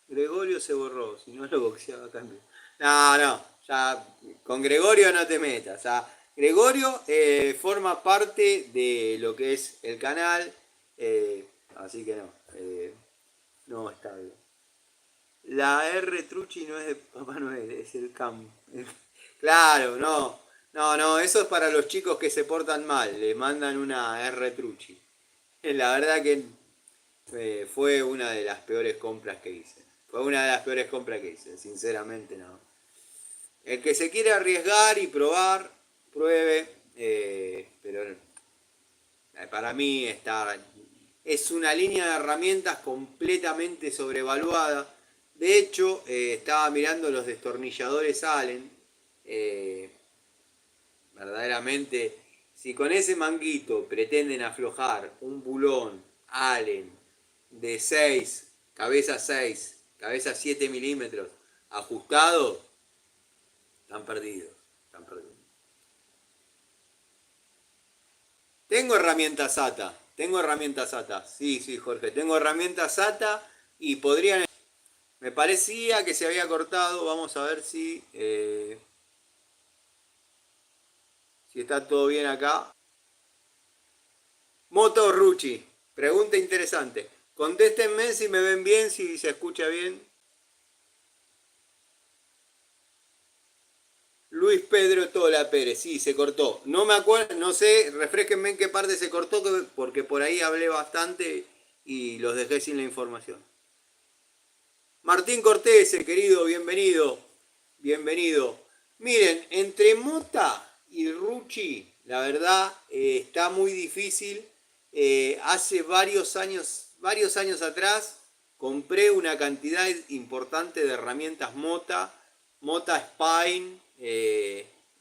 Gregorio se borró, si no lo boxeaba cambio. No, no, ya con Gregorio no te metas. Ya. Gregorio forma parte de lo que es el canal, así que no, no está bien. La R Trucci no es de Papá Noel, es el CAM. Claro, no, no, no, eso es para los chicos que se portan mal, le mandan una R Trucci. La verdad que fue una de las peores compras que hice. Fue una de las peores compras que hice, sinceramente no. El que se quiere arriesgar y probar, pruebe, pero para mí es una línea de herramientas completamente sobrevaluada. De hecho, estaba mirando los destornilladores Allen. eh, Verdaderamente, si con ese manguito pretenden aflojar un bulón Allen de 6, cabeza 6, cabeza 7 milímetros, ajustado, están perdidos. Están perdidos. Tengo herramientas SATA. Tengo herramientas SATA. Sí, sí, Jorge. Tengo herramientas SATA y podrían... Me parecía que se había cortado. Vamos a ver si está todo bien acá. Moto Rucci. Pregunta interesante. Contéstenme si me ven bien, si se escucha bien. Luis Pedro Tola Pérez, sí, se cortó. No me acuerdo, no sé, refresquenme en qué parte se cortó, porque por ahí hablé bastante y los dejé sin la información. Martín Cortés, querido, bienvenido. Bienvenido. Miren, entre Mota y Rucci, la verdad, está muy difícil. Hace varios años atrás, compré una cantidad importante de herramientas Mota Spine,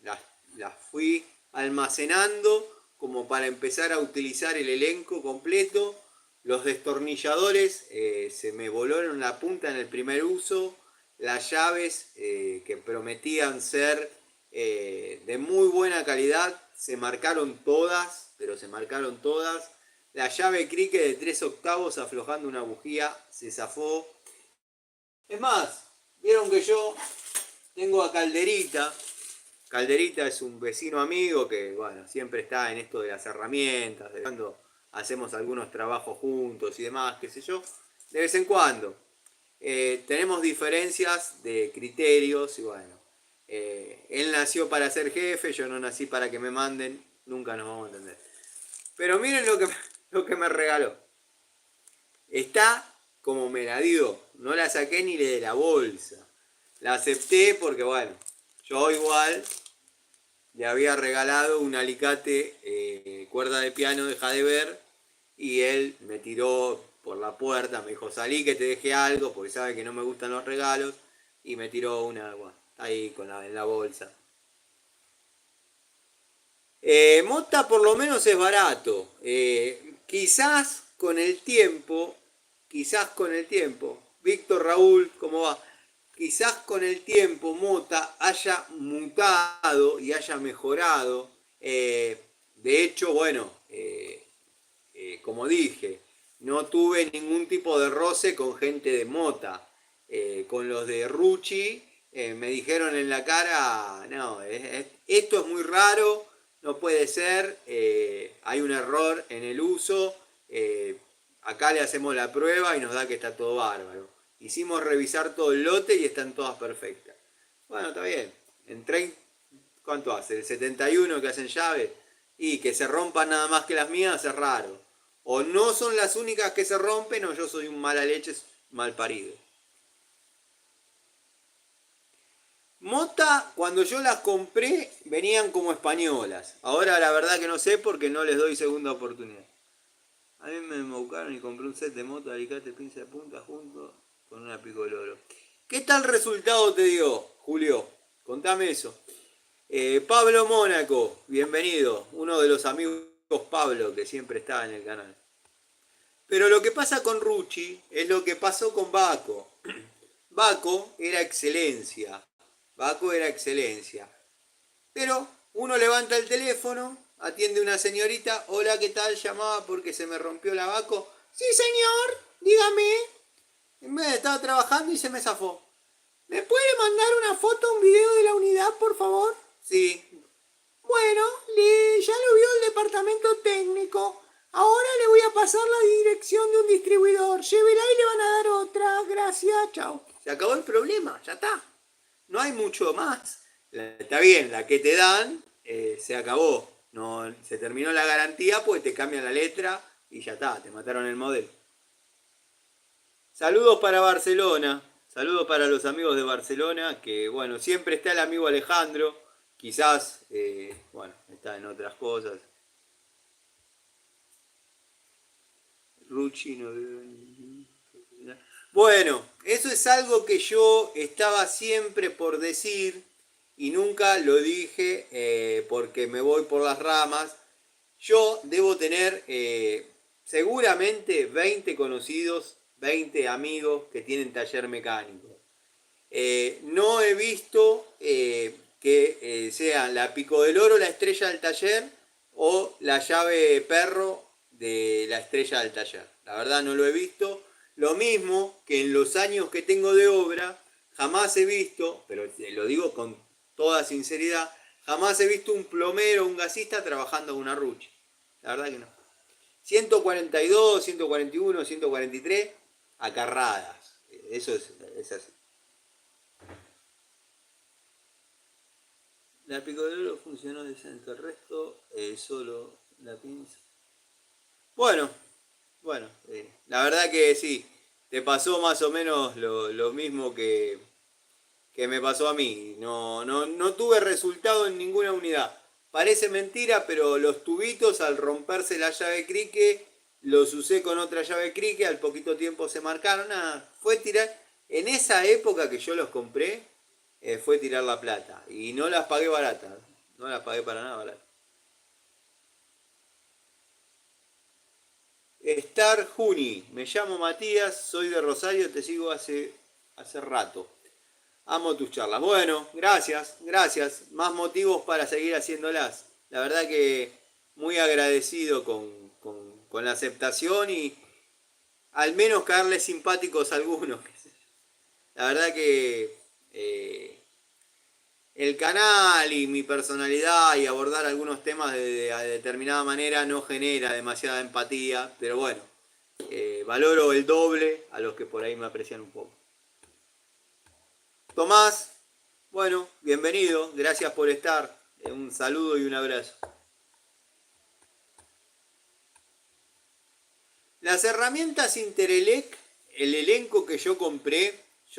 las fui almacenando como para empezar a utilizar el elenco completo. Los destornilladores se me volaron la punta en el primer uso. Las llaves que prometían ser de muy buena calidad se marcaron todas, pero se marcaron todas. La llave crique de 3 octavos aflojando una bujía se zafó. Es más, vieron que yo tengo a Calderita. Calderita es un vecino amigo que, bueno, siempre está en esto de las herramientas, de cuando hacemos algunos trabajos juntos y demás, qué sé yo, de vez en cuando. Tenemos diferencias de criterios y bueno, él nació para ser jefe, yo no nací para que me manden, nunca nos vamos a entender. Pero miren lo que me regaló. Está como me la dio, no la saqué ni de la bolsa. La acepté porque, bueno, yo igual le había regalado un alicate cuerda de piano, deja de ver, y él me tiró por la puerta, me dijo, salí que te dejé algo, porque sabe que no me gustan los regalos, y me tiró una, bueno, ahí en la bolsa. Mota por lo menos es barato. Quizás con el tiempo, Víctor Raúl, ¿cómo va? quizás con el tiempo Mota haya mutado y haya mejorado. De hecho, bueno, como dije, no tuve ningún tipo de roce con gente de Mota. Con los de Rucci me dijeron en la cara, no, esto es muy raro, no puede ser, hay un error en el uso, acá le hacemos la prueba y nos da que está todo bárbaro. Hicimos revisar todo el lote y están todas perfectas. Bueno, está bien. En 30, ¿cuánto hace? El 71 que hacen llave. Y que se rompan nada más que las mías es raro. O no son las únicas que se rompen o yo soy un mala leche mal parido. Mota, cuando yo las compré, venían como españolas. Ahora la verdad que no sé porque no les doy segunda oportunidad. A mí me embaucaron y compré un set de Mota, alicate, pinza de punta junto con una pico de oro. ¿Qué tal resultado te dio, Julio? Contame eso. Pablo Mónaco, bienvenido. Uno de los amigos Pablo que siempre está en el canal. Pero lo que pasa con Rucci es lo que pasó con Baco. Baco era excelencia. Baco era excelencia. Pero uno levanta el teléfono, atiende una señorita, hola, ¿qué tal? Llamaba porque se me rompió la Baco. Sí, señor, dígame. Estaba trabajando y se me zafó. ¿Me puede mandar una foto, un video de la unidad, por favor? Sí. Bueno, ya lo vio el departamento técnico. Ahora le voy a pasar la dirección de un distribuidor. Llévela y le van a dar otra. Gracias, chao. Se acabó el problema, ya está. No hay mucho más. Está bien, la que te dan se acabó. No, se terminó la garantía, pues te cambian la letra y ya está, te mataron el modelo. Saludos para Barcelona, saludos para los amigos de Barcelona, que bueno, siempre está el amigo Alejandro, quizás, bueno, está en otras cosas. Rucci no... Bueno, eso es algo que yo estaba siempre por decir y nunca lo dije porque me voy por las ramas. Yo debo tener seguramente 20 conocidos, 20 amigos que tienen taller mecánico. No he visto que sean la Pico del Oro la estrella del taller o la llave perro de la estrella del taller. La verdad no lo he visto. Lo mismo que en los años que tengo de obra, jamás he visto, pero lo digo con toda sinceridad, jamás he visto un plomero, un gasista trabajando con una Rucci. La verdad que no. 142, 141, 143, acarradas. Eso es así. La Pico de Oro funcionó decente, el resto solo la pinza. Bueno, la verdad que sí, te pasó más o menos lo mismo que me pasó a mí. No tuve resultado en ninguna unidad. Parece mentira, pero los tubitos al romperse la llave crique, los usé con otra llave crique, al poquito tiempo se marcaron. Nada, fue tirar. En esa época que yo los compré, fue tirar la plata. Y no las pagué baratas. No las pagué para nada baratas. Star Juni, me llamo Matías, soy de Rosario, te sigo hace rato. Amo tus charlas. Bueno, gracias, gracias. Más motivos para seguir haciéndolas. La verdad que muy agradecido con la aceptación y al menos caerles simpáticos a algunos. La verdad que el canal y mi personalidad y abordar algunos temas de determinada manera no genera demasiada empatía, pero bueno, valoro el doble a los que por ahí me aprecian un poco. Tomás, bueno, bienvenido, gracias por estar. Un saludo y un abrazo. Las herramientas Interelec, el elenco que yo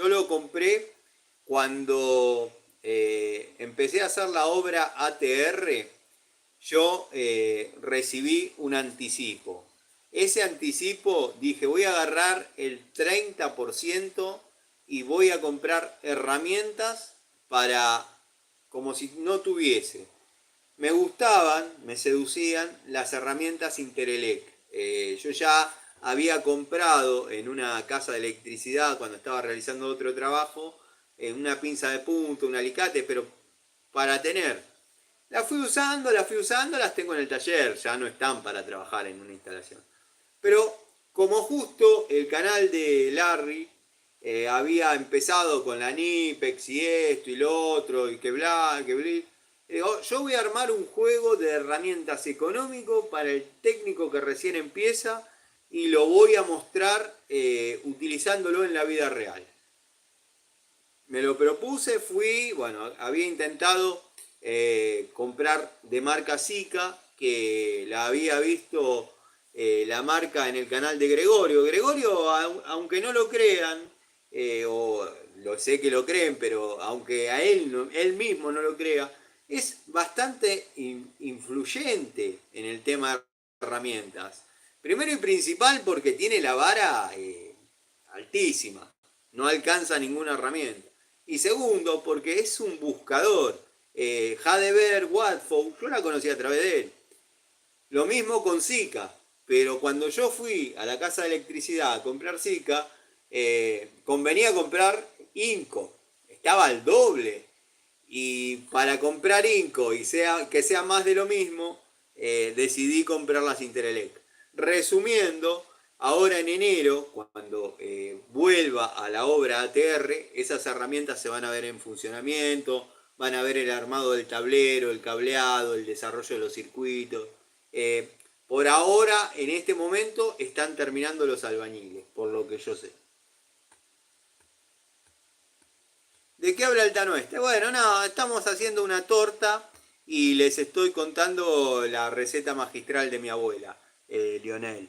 lo compré cuando empecé a hacer la obra ATR, yo recibí un anticipo. Ese anticipo dije, voy a agarrar el 30% y voy a comprar herramientas para como si no tuviese. Me gustaban, me seducían las herramientas Interelec. Yo ya había comprado en una casa de electricidad cuando estaba realizando otro trabajo una pinza de punta, un alicate, pero para tener. Las fui usando, las tengo en el taller, ya no están para trabajar en una instalación. Pero como justo el canal de Larry había empezado con la Nipex y esto y lo otro, y que bla, que bli, digo, yo voy a armar un juego de herramientas económico para el técnico que recién empieza y lo voy a mostrar utilizándolo en la vida real. Me lo propuse, bueno, había intentado comprar de marca Sika, que la había visto la marca en el canal de Gregorio. Gregorio, aunque no lo crean, o lo sé que lo creen, pero aunque a él mismo no lo crea, es bastante influyente en el tema de herramientas. Primero y principal porque tiene la vara altísima, no alcanza ninguna herramienta. Y segundo, porque es un buscador. Hadeberg, Watford, yo la conocí a través de él. Lo mismo con Sika, pero cuando yo fui a la casa de electricidad a comprar Sika, convenía comprar Inco, estaba al doble. Y para comprar Inco y que sea más de lo mismo, decidí comprar las Interelec. Resumiendo, ahora en enero, cuando vuelva a la obra ATR, esas herramientas se van a ver en funcionamiento, van a ver el armado del tablero, el cableado, el desarrollo de los circuitos. Eh, por ahora, en este momento, están terminando los albañiles, por lo que yo sé. ¿De qué habla el Tano este? Bueno, no, estamos haciendo una torta y les estoy contando la receta magistral de mi abuela, Lionel.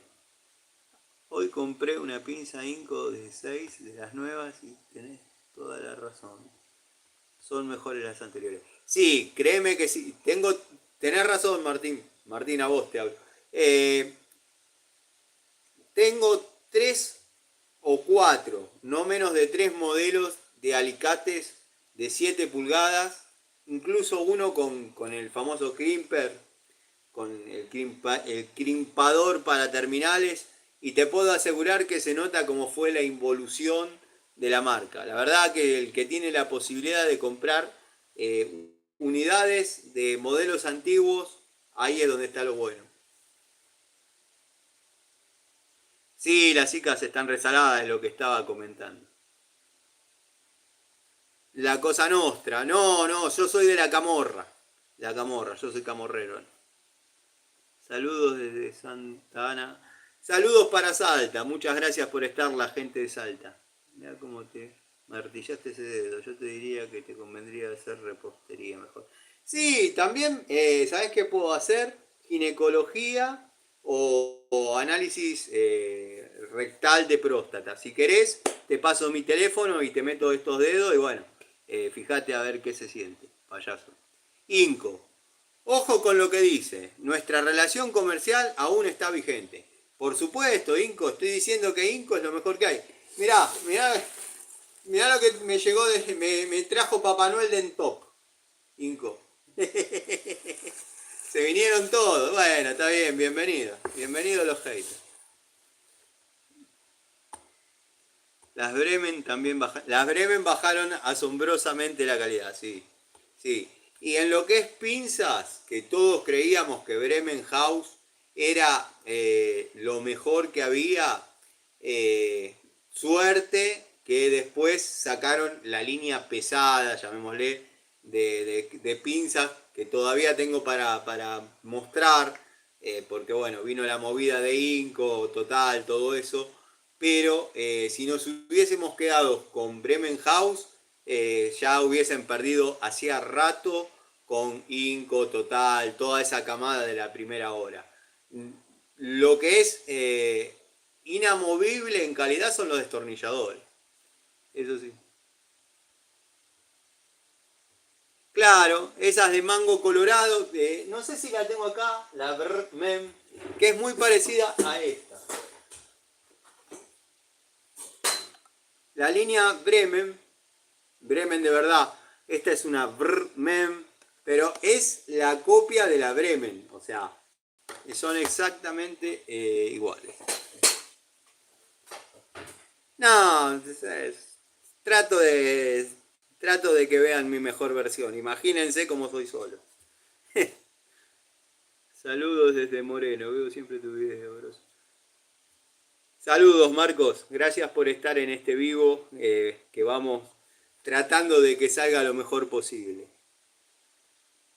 Hoy compré una pinza Inco de 6 de las nuevas y tenés toda la razón. Son mejores las anteriores. Sí, créeme que sí. Tenés razón, Martín. Martín, a vos te hablo. Tengo 3 o 4, no menos de 3 modelos de alicates de 7 pulgadas, incluso uno con el famoso crimper, con el crimpador para terminales, y te puedo asegurar que se nota cómo fue la involución de la marca. La verdad que el que tiene la posibilidad de comprar unidades de modelos antiguos, ahí es donde está lo bueno. Sí, las chicas están rezagadas de lo que estaba comentando. La cosa nostra. No, no, yo soy de la camorra. La camorra, yo soy camorrero. Saludos desde Santa Ana. Saludos para Salta. Muchas gracias por estar la gente de Salta. Mira cómo te martillaste ese dedo. Yo te diría que te convendría hacer repostería mejor. Sí, también, ¿sabes qué puedo hacer? Ginecología o análisis rectal de próstata. Si querés, te paso mi teléfono y te meto estos dedos y bueno, fíjate a ver qué se siente, payaso. Inco. Ojo con lo que dice. Nuestra relación comercial aún está vigente. Por supuesto, Inco, estoy diciendo que Inco es lo mejor que hay. Mirá, mirá, mirá lo que me llegó, me trajo Papá Noel de Entop. Inco. Se vinieron todos. Bueno, está bien, bienvenido. Bienvenidos los haters. Las Bremen también bajaron. Las Bremen bajaron asombrosamente la calidad, sí. Sí. Y en lo que es pinzas, que todos creíamos que Bremen House era lo mejor que había, suerte que después sacaron la línea pesada, llamémosle, de pinzas que todavía tengo para mostrar, porque bueno, vino la movida de Inco, total, todo eso, pero si nos hubiésemos quedado con Bremen House, ya hubiesen perdido hacía rato con Inco, total, toda esa camada de la primera hora. Lo que es inamovible en calidad son los destornilladores, eso sí. Claro, esas de mango colorado, no sé si la tengo acá, la Bremen, que es muy parecida a esta. La línea Bremen, Bremen de verdad, esta es una Bremen, pero es la copia de la Bremen, o sea, son exactamente iguales. No, trato de trato de que vean mi mejor versión. Imagínense cómo soy solo. Saludos desde Moreno, veo siempre tu video, bros. Saludos Marcos, gracias por estar en este vivo, que vamos tratando de que salga lo mejor posible.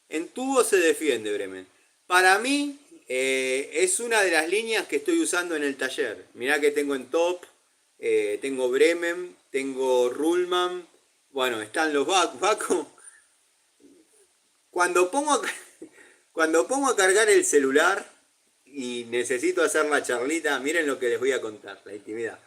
En tubo se defiende Bremen. Para mí es una de las líneas que estoy usando en el taller. Mirá que tengo en top, tengo Bremen, tengo Ruhlmann, bueno, están los Vaco. Cuando pongo, cuando pongo a cargar el celular y necesito hacer la charlita, miren lo que les voy a contar, la intimidad.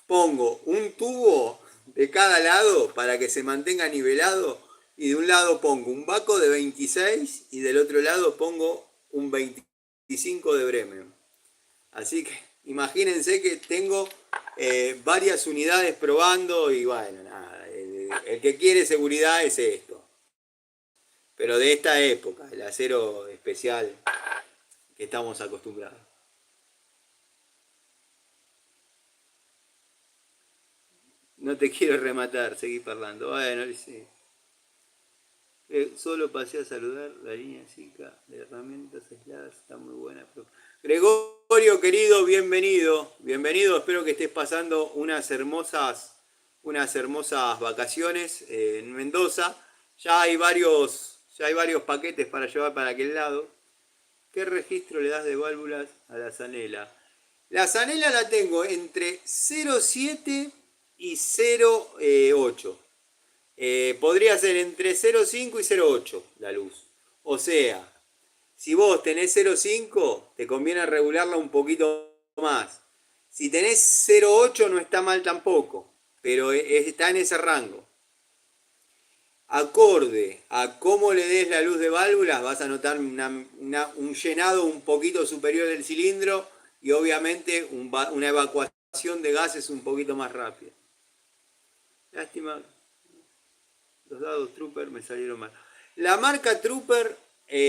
Pongo un tubo de cada lado para que se mantenga nivelado y de un lado pongo un Vaco de 26 y del otro lado pongo un 25 de Bremen. Así que imagínense que tengo varias unidades probando y bueno, nada, el que quiere seguridad es esto. Pero de esta época, el acero especial que estamos acostumbrados. No te quiero rematar, seguí parlando. Bueno, sí. Solo pasé a saludar la línea chica de herramientas aisladas, está muy buena. Gregorio, querido, bienvenido. Bienvenido, espero que estés pasando unas hermosas vacaciones en Mendoza. Ya hay varios paquetes para llevar para aquel lado. ¿Qué registro le das de válvulas a la Zanela? La Zanela la tengo entre 0,7 y 0,8. Podría ser entre 0,5 y 0,8 la luz. O sea, si vos tenés 0,5, te conviene regularla un poquito más. Si tenés 0,8 no está mal tampoco, pero está en ese rango. Acorde a cómo le des la luz de válvulas, vas a notar un llenado un poquito superior del cilindro y obviamente una evacuación de gases un poquito más rápida. Lástima, los dados Trooper me salieron mal. La marca Trooper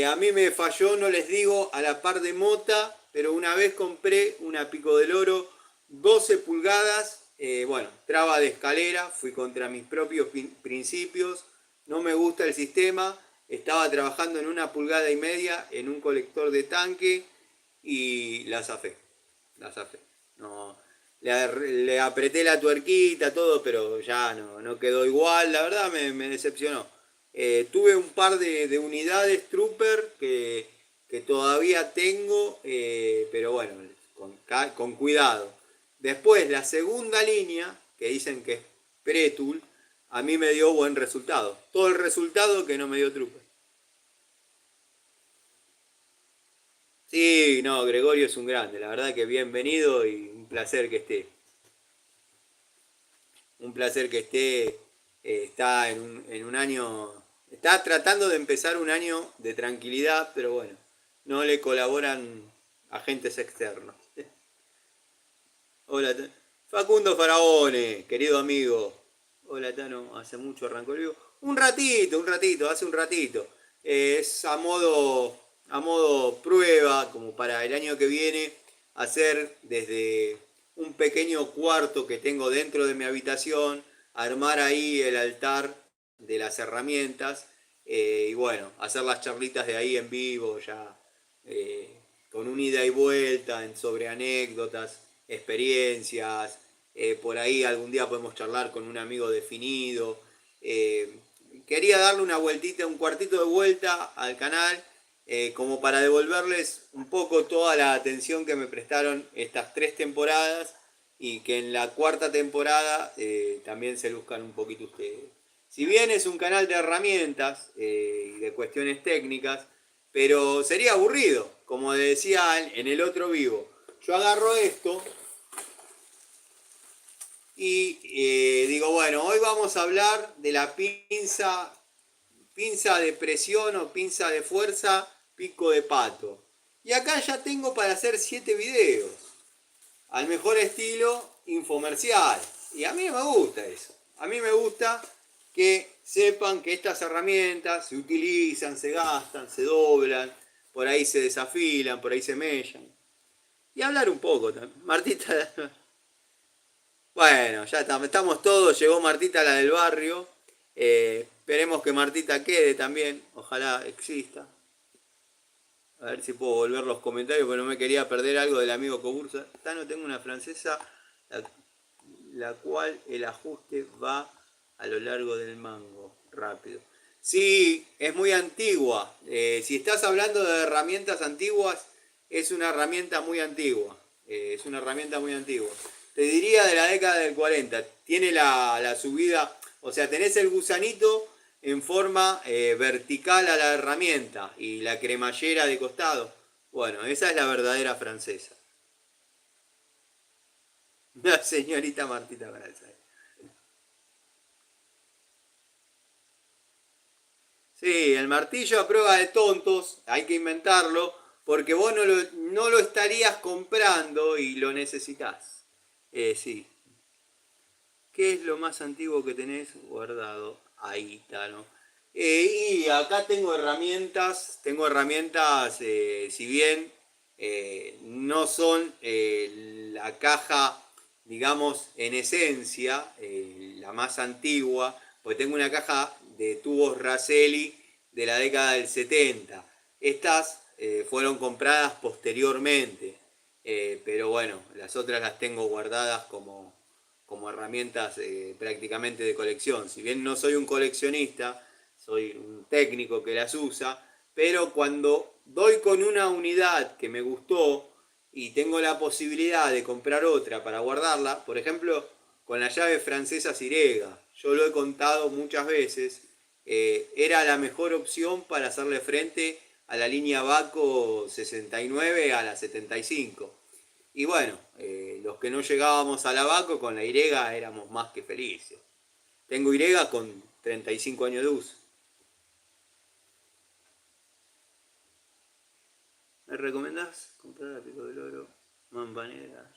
a mí me falló, no les digo, a la par de Mota, pero una vez compré una Pico del Oro 12 pulgadas, bueno, traba de escalera, fui contra mis propios principios. No me gusta el sistema, estaba trabajando en 1,5 pulgadas en un colector de tanque y la zafé. No, le apreté la tuerquita, todo, pero ya no quedó igual, la verdad me decepcionó. Tuve un par de unidades Trooper que todavía tengo, pero bueno, con cuidado. Después la segunda línea, que dicen que es Pretul, a mí me dio buen resultado. Todo el resultado que no me dio Trooper. Sí, no, Gregorio es un grande. La verdad que bienvenido y un placer que esté. Un placer que esté. Está en un año. Está tratando de empezar un año de tranquilidad, pero bueno, no le colaboran agentes externos. Hola, Facundo Faraone, querido amigo. Hola, Tano, hace mucho arrancó el vivo. Un ratito, hace un ratito. Es a modo prueba, como para el año que viene, hacer desde un pequeño cuarto que tengo dentro de mi habitación, armar ahí el altar de las herramientas y bueno, hacer las charlitas de ahí en vivo ya, con un ida y vuelta sobre anécdotas, experiencias, por ahí algún día podemos charlar con un amigo definido. Quería darle una vueltita, un cuartito de vuelta al canal, como para devolverles un poco toda la atención que me prestaron estas 3 temporadas y que en la 4ª temporada también se luzcan un poquito ustedes. Si bien es un canal de herramientas y de cuestiones técnicas, pero sería aburrido, como decía en el otro vivo. Yo agarro esto y digo, bueno, hoy vamos a hablar de la pinza de presión o pinza de fuerza, pico de pato. Y acá ya tengo para hacer 7 videos, al mejor estilo infomercial. Y a mí me gusta eso. A mí me gusta que sepan que estas herramientas se utilizan, se gastan, se doblan, por ahí se desafilan, por ahí se mellan. Y hablar un poco también. Martita, bueno, ya estamos todos, llegó Martita, la del barrio. Esperemos que Martita quede también, ojalá exista. A ver si puedo volver los comentarios, porque no me quería perder algo del amigo Cobursa. No tengo una francesa, la, la cual el ajuste va a lo largo del mango, rápido. Sí, es muy antigua. Si estás hablando de herramientas antiguas, es una herramienta muy antigua. Es una herramienta muy antigua. Te diría de la década del 40. Tiene la subida, o sea, tenés el gusanito en forma vertical a la herramienta y la cremallera de costado. Bueno, esa es la verdadera francesa. La señorita Martita Braza. Sí, el martillo a prueba de tontos, hay que inventarlo, porque vos no lo estarías comprando y lo necesitas. Sí. ¿Qué es lo más antiguo que tenés guardado? Ahí está, ¿no? Y acá tengo herramientas, si bien no son la caja, digamos, en esencia, la más antigua, porque tengo una caja de tubos Raselli de la década del 70. Estas fueron compradas posteriormente, pero bueno, las otras las tengo guardadas como herramientas prácticamente de colección. Si bien no soy un coleccionista, soy un técnico que las usa, pero cuando doy con una unidad que me gustó y tengo la posibilidad de comprar otra para guardarla, por ejemplo, con la llave francesa Sirega, yo lo he contado muchas veces, era la mejor opción para hacerle frente a la línea Baco 69 a la 75. Y bueno, los que no llegábamos a la Baco con la Irega éramos más que felices. Tengo Irega con 35 años de uso. ¿Me recomendás comprar la Pico del Oro? Mampanera.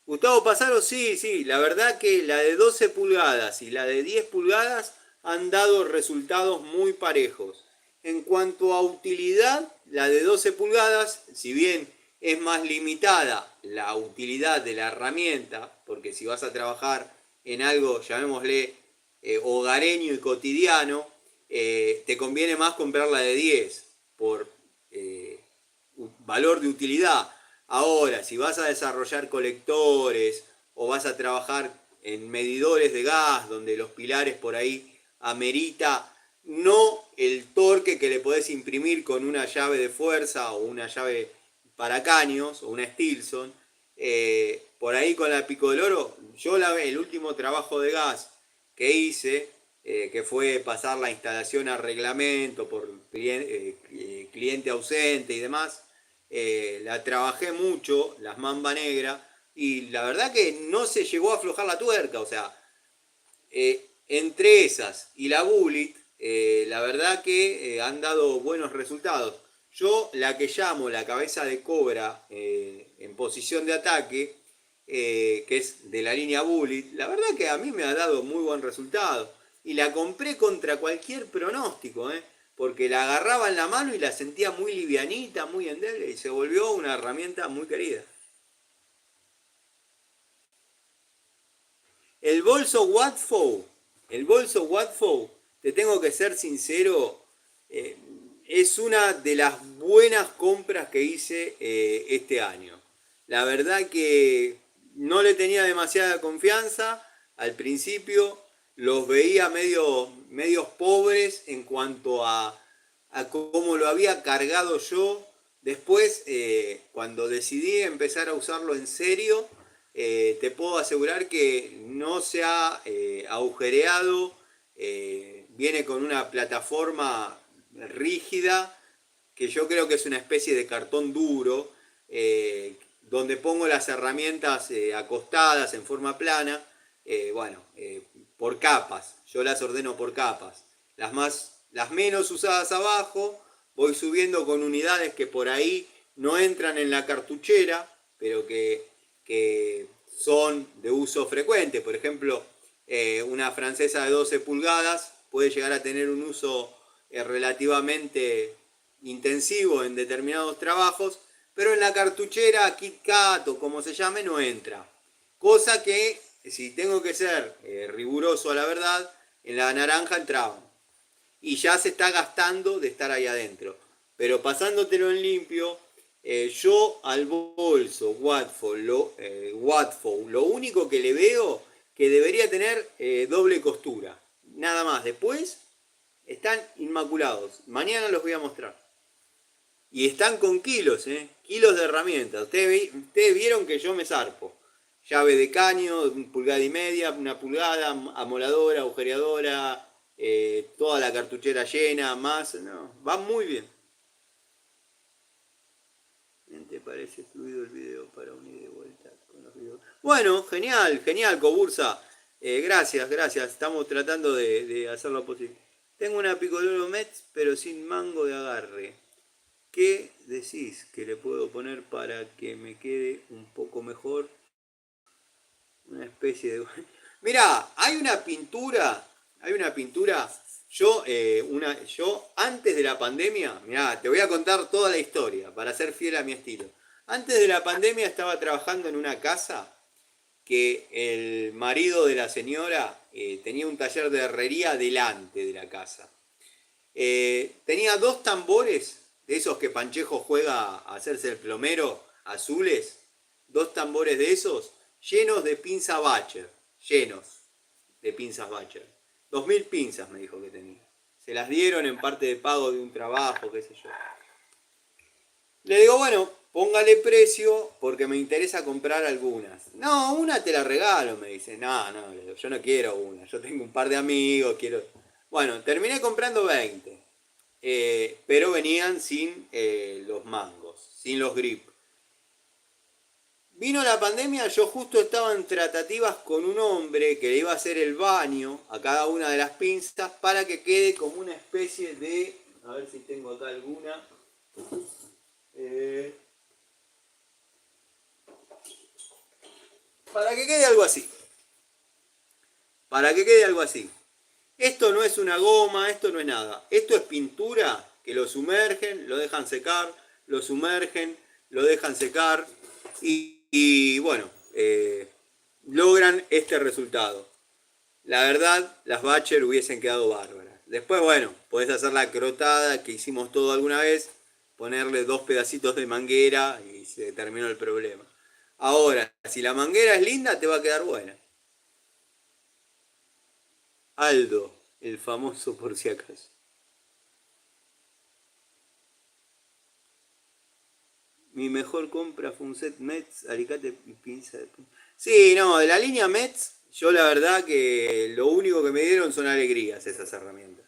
Gustavo Pasaro, sí, sí. La verdad que la de 12 pulgadas y la de 10 pulgadas han dado resultados muy parejos. En cuanto a utilidad, la de 12 pulgadas, si bien es más limitada la utilidad de la herramienta, porque si vas a trabajar en algo, llamémosle, hogareño y cotidiano, te conviene más comprar la de 10 por eh, valor de utilidad. Ahora, si vas a desarrollar colectores o vas a trabajar en medidores de gas, donde los pilares por ahí amerita no el torque que le podés imprimir con una llave de fuerza o una llave para caños o una Stilson, por ahí con la Pico del Oro, yo el último trabajo de gas que hice, que fue pasar la instalación a reglamento por cliente ausente y demás, la trabajé mucho, las Mamba Negra, y la verdad que no se llegó a aflojar la tuerca, o sea, entre esas y la Bullet, la verdad que han dado buenos resultados. Yo la que llamo la cabeza de cobra en posición de ataque, que es de la línea Bullet, la verdad que a mí me ha dado muy buen resultado. Y la compré contra cualquier pronóstico, porque la agarraba en la mano y la sentía muy livianita, muy endeble, y se volvió una herramienta muy querida. El bolso Watford, el bolso Watford, te tengo que ser sincero, eh, es una de las buenas compras que hice este año. La verdad que no le tenía demasiada confianza al principio, los veía medios pobres en cuanto a cómo lo había cargado yo. Después, cuando decidí empezar a usarlo en serio, te puedo asegurar que no se ha agujereado, viene con una plataforma rígida, que yo creo que es una especie de cartón duro, donde pongo las herramientas acostadas en forma plana, bueno, por capas, yo las ordeno por capas. Las menos usadas abajo, voy subiendo con unidades que por ahí no entran en la cartuchera, pero que son de uso frecuente. Por ejemplo, una francesa de 12 pulgadas puede llegar a tener un uso relativamente intensivo en determinados trabajos, pero en la cartuchera KitKat o como se llame no entra. Cosa que, si tengo que ser riguroso a la verdad, En la naranja entraban. Y ya se está gastando de estar ahí adentro. Pero pasándotelo en limpio, yo al bolso Watford, lo único que le veo que debería tener doble costura. Nada más. Después están inmaculados. Mañana los voy a mostrar. Y están con kilos, kilos de herramientas. Ustedes vieron que yo me zarpo. Llave de caño, 1,5 pulgadas, una pulgada, amoladora, agujereadora, toda la cartuchera llena, más, no, va muy bien. ¿Te parece fluido el video para unir de vuelta con los videos? Bueno, genial, genial, Cobursa. Gracias, gracias. Estamos tratando de hacer lo posible. Tengo una Picoloro Mets, pero sin mango de agarre. ¿Qué decís que le puedo poner para que me quede un poco mejor? Una especie de... Mirá, hay una pintura, yo antes de la pandemia, mirá, te voy a contar toda la historia para ser fiel a mi estilo. Antes de la pandemia estaba trabajando en una casa que el marido de la señora tenía un taller de herrería delante de la casa. Tenía 2 tambores, de esos que Panchejo juega a hacerse el plomero, azules, 2 tambores de esos, llenos de pinza Bacher, llenos de pinzas Bacher. 2.000 pinzas me dijo que tenía. Se las dieron en parte de pago de un trabajo, qué sé yo. Le digo, bueno, póngale precio porque me interesa comprar algunas. No, una te la regalo, me dice. No, yo no quiero una. Yo tengo un par de amigos, quiero... Bueno, terminé comprando 20. Pero venían sin los mangos, sin los grip. Vino la pandemia, yo justo estaba en tratativas con un hombre que le iba a hacer el baño a cada una de las pinzas para que quede como una especie de... A ver si tengo acá alguna. Para que quede algo así. Para que quede algo así. Esto no es una goma, esto no es nada. Esto es pintura que lo sumergen, lo dejan secar, lo sumergen, lo dejan secar y bueno, logran este resultado. La verdad, las Bacher hubiesen quedado bárbaras. Después, bueno, podés hacer la crotada que hicimos todo alguna vez, ponerle 2 pedacitos de manguera y se terminó el problema. Ahora, si la manguera es linda, te va a quedar buena. Aldo, el famoso por si acaso. Mi mejor compra fue un set Mets, alicate y pinza de punta. Sí, no, de la línea Mets, yo la verdad que lo único que me dieron son alegrías esas herramientas.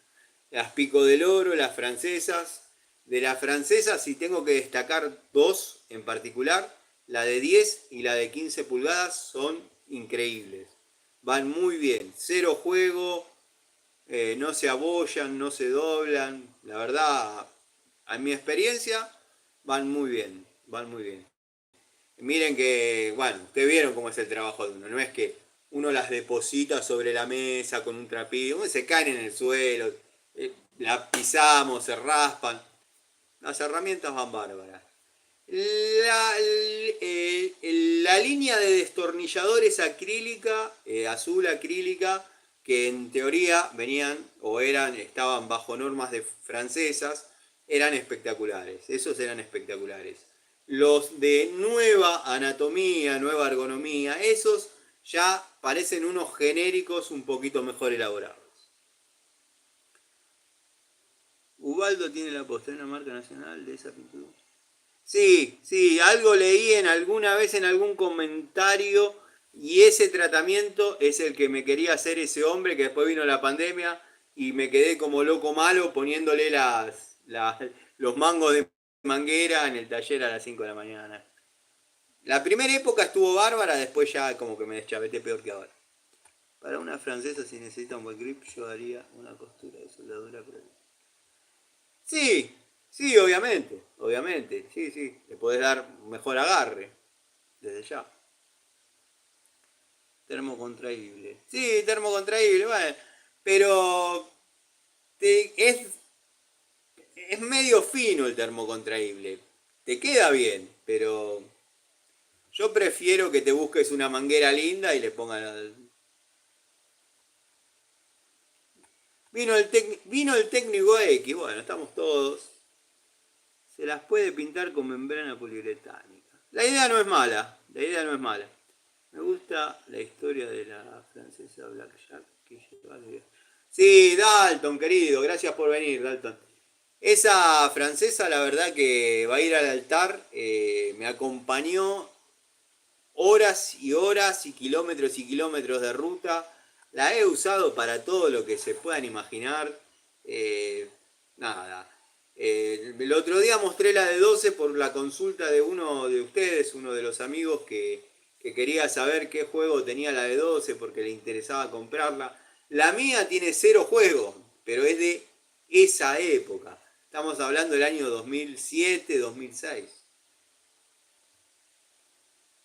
Las Pico del Oro, las francesas. De las francesas, si tengo que destacar 2 en particular, la de 10 y la de 15 pulgadas son increíbles. Van muy bien, cero juego, no se abollan, no se doblan. La verdad, a mi experiencia, van muy bien, van muy bien. Miren que, bueno, ustedes vieron cómo es el trabajo de uno. No es que uno las deposita sobre la mesa con un trapillo, se caen en el suelo, la pisamos, se raspan. Las herramientas van bárbaras. La línea de destornilladores acrílica, azul acrílica, que en teoría venían o estaban bajo normas francesas, eran espectaculares. Esos eran espectaculares. Los de nueva anatomía, nueva ergonomía, esos ya parecen unos genéricos un poquito mejor elaborados. Ubaldo tiene la postura marca nacional de esa pintura. Sí, sí, algo leí en alguna vez en algún comentario y ese tratamiento es el que me quería hacer ese hombre que después vino la pandemia y me quedé como loco malo poniéndole los mangos de manguera en el taller a las 5 de la mañana. La primera época estuvo bárbara, después ya como que me deschaveté peor que ahora. Para una francesa si necesita un buen grip yo haría una costura de soldadura. Sí, sí, obviamente, obviamente, sí, sí, le podés dar mejor agarre, desde ya. Termocontraíble. Sí, termocontraíble, bueno, pero es medio fino el termocontraíble. Te queda bien, pero yo prefiero que te busques una manguera linda y le pongan... Vino el técnico X, bueno, estamos todos. Se las puede pintar con membrana poliuretánica. La idea no es mala, la idea no es mala. Me gusta la historia de la francesa Blackjack que lleva de... Sí, Dalton, querido, gracias por venir, Dalton. Esa francesa, la verdad que va a ir al altar, me acompañó horas y kilómetros de ruta. La he usado para todo lo que se puedan imaginar. Nada. El otro día mostré la de 12 por la consulta de uno de ustedes, uno de los amigos que quería saber qué juego tenía la de 12 porque le interesaba comprarla. La mía tiene 0 juegos, pero es de esa época. Estamos hablando del año 2007, 2006.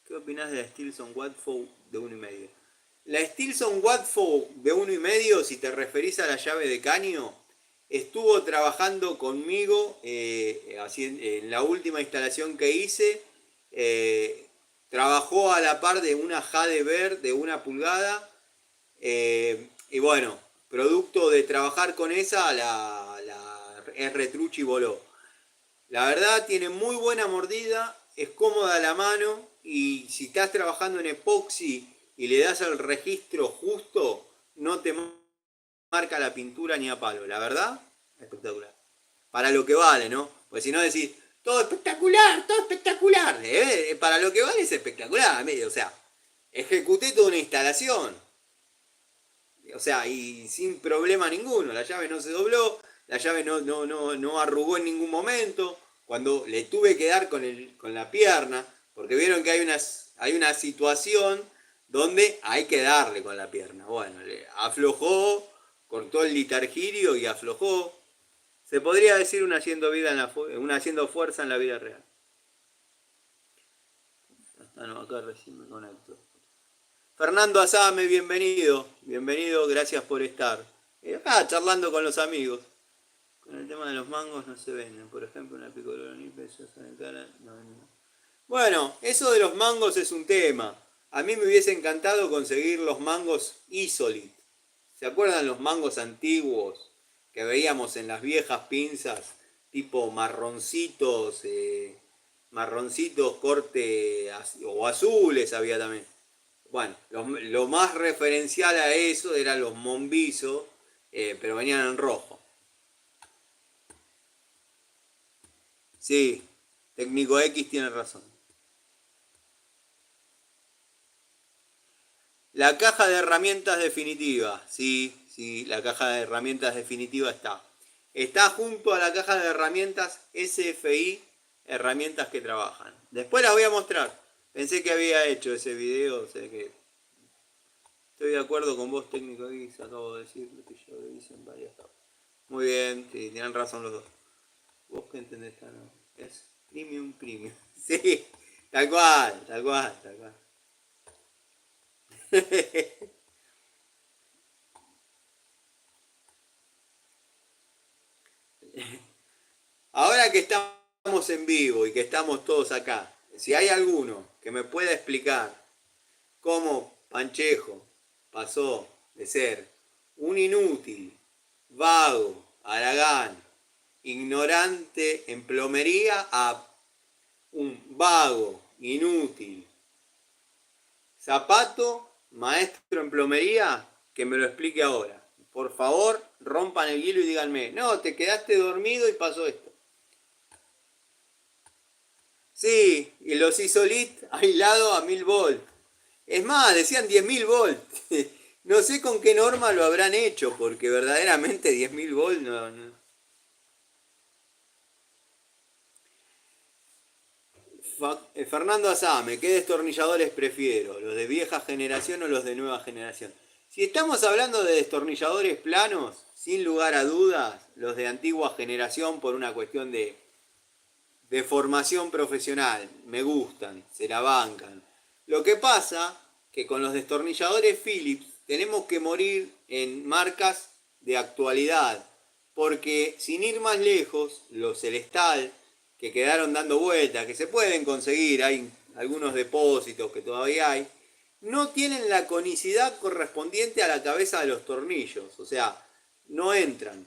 ¿Qué opinás de la Stilson Watfow de 1,5? La Stilson Watfow de 1,5, si te referís a la llave de caño, estuvo trabajando conmigo en la última instalación que hice. Trabajó a la par de una Jade Bear de 1 pulgada. Y bueno, producto de trabajar con esa, la R-Truchi voló. La verdad tiene muy buena mordida, es cómoda a la mano y si estás trabajando en epoxi y le das al registro justo, no te marca la pintura ni a palo. La verdad, espectacular. Para lo que vale, ¿no? Pues si no decís, todo espectacular, todo espectacular. Para lo que vale es espectacular. O sea, ejecuté toda una instalación. O sea, y sin problema ninguno. La llave no se dobló, la llave no arrugó en ningún momento. Cuando le tuve que dar con la pierna, porque vieron que hay una situación donde hay que darle con la pierna. Bueno, le aflojó, cortó el litargirio y aflojó. Se podría decir una haciendo fuerza en la vida real. Acá recién me conecto. Fernando Azame, bienvenido. Bienvenido, gracias por estar. Acá charlando con los amigos. Con el tema de los mangos no se venden. Por ejemplo, una picolora ni pesos en cara. No. Bueno, eso de los mangos es un tema. A mí me hubiese encantado conseguir los mangos Isolit. ¿Se acuerdan los mangos antiguos que veíamos en las viejas pinzas? Tipo marroncitos, marroncitos corte o azules había también. Bueno, lo más referencial a eso eran los Monviso, pero venían en rojo. Sí, técnico X tiene razón. La caja de herramientas definitiva, sí, la caja de herramientas definitiva está. Está junto a la caja de herramientas SFI, herramientas que trabajan. Después las voy a mostrar. Pensé que había hecho ese video, o sea que estoy de acuerdo con vos, técnico X, acabo de decir lo que yo le hice en varias tablas. Muy bien, sí, tienen razón los dos. ¿Vos qué entendés, no? Es premium. Sí, tal cual. Ahora que estamos en vivo y que estamos todos acá, si hay alguno que me pueda explicar cómo Panchejo pasó de ser un inútil, vago, haragán, ignorante en plomería a un vago, inútil, zapato, maestro en plomería, que me lo explique ahora. Por favor, rompan el hielo y díganme, no, te quedaste dormido y pasó esto. Sí, y los Isolit aislados a 1000 volts. Es más, decían 10.000 volts. No sé con qué norma lo habrán hecho, porque verdaderamente 10.000 volts no. Fernando Azame, ¿qué destornilladores prefiero? ¿Los de vieja generación o los de nueva generación? Si estamos hablando de destornilladores planos, sin lugar a dudas, los de antigua generación por una cuestión de formación profesional, me gustan, se la bancan. Lo que pasa que con los destornilladores Philips tenemos que morir en marcas de actualidad, porque sin ir más lejos, los Celestal que quedaron dando vueltas, que se pueden conseguir, hay algunos depósitos que todavía hay, no tienen la conicidad correspondiente a la cabeza de los tornillos. O sea, no entran.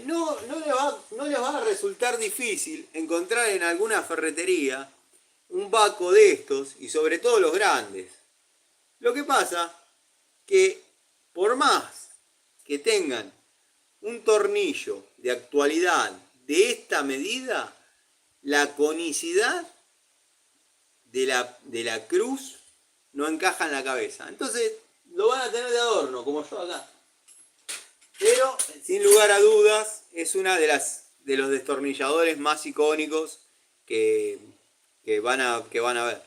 No les va a resultar difícil encontrar en alguna ferretería un baco de estos, y sobre todo los grandes. Lo que pasa que por más que tengan un tornillo de actualidad de esta medida, la conicidad de la cruz no encaja en la cabeza. Entonces lo van a tener de adorno, como yo acá. Pero, sin lugar a dudas, es una de los destornilladores más icónicos que van a ver.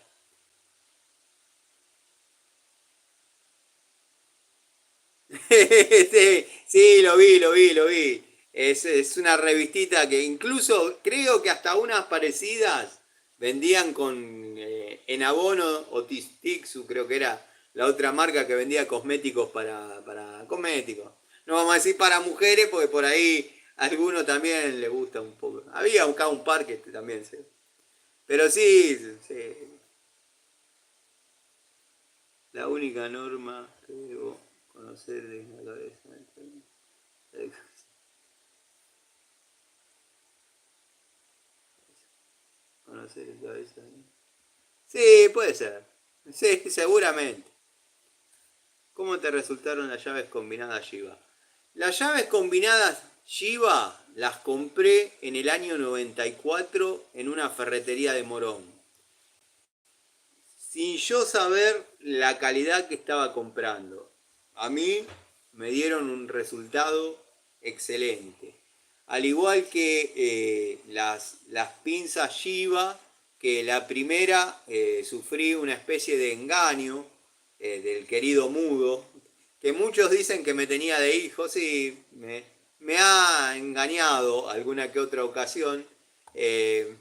Sí, sí, lo vi. Es una revistita que incluso creo que hasta unas parecidas vendían en Abono o Tixu, creo que era la otra marca que vendía cosméticos para cosméticos. No vamos a decir para mujeres porque por ahí a alguno también le gusta un poco. Había acá un par que también se... Pero sí, sí, la única norma que debo conocer de la cabeza. Conocer la cabeza. Sí, puede ser. Sí, seguramente. ¿Cómo te resultaron las llaves combinadas Shiba? Las llaves combinadas Shiba las compré en el año 94 en una ferretería de Morón, sin yo saber la calidad que estaba comprando. A mí me dieron un resultado excelente. Al igual que las pinzas Shiba, que la primera sufrí una especie de engaño del querido Mudo, que muchos dicen que me tenía de hijo, sí, me ha engañado alguna que otra ocasión. eh,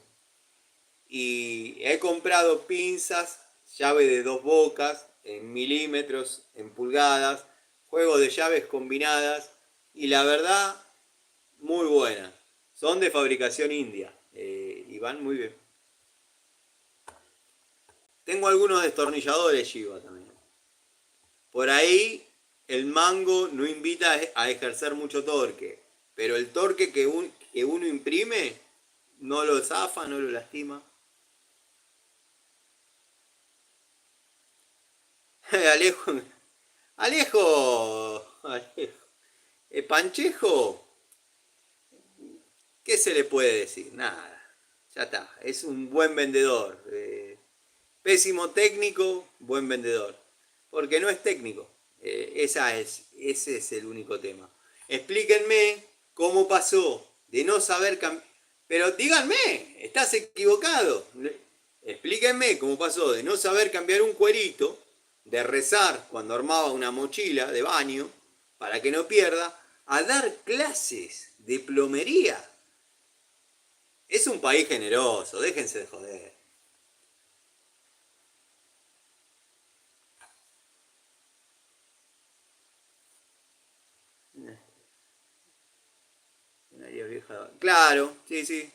y he comprado pinzas, llave de dos bocas, en milímetros, en pulgadas, juegos de llaves combinadas, y la verdad, muy buenas. Son de fabricación india y van muy bien. Tengo algunos destornilladores Shiba también. Por ahí el mango no invita a ejercer mucho torque, pero el torque que uno imprime no lo zafa, no lo lastima. Alejo, Alejo. Panchejo, ¿qué se le puede decir? Nada. Ya está. Es un buen vendedor. Pésimo técnico, buen vendedor. Porque no es técnico. Ese es el único tema. Explíquenme cómo pasó de no saber cambiar. Pero díganme, estás equivocado. Explíquenme cómo pasó de no saber cambiar un cuerito, de rezar cuando armaba una mochila de baño para que no pierda, a dar clases de plomería. Es un país generoso, déjense de joder. Claro, sí, sí.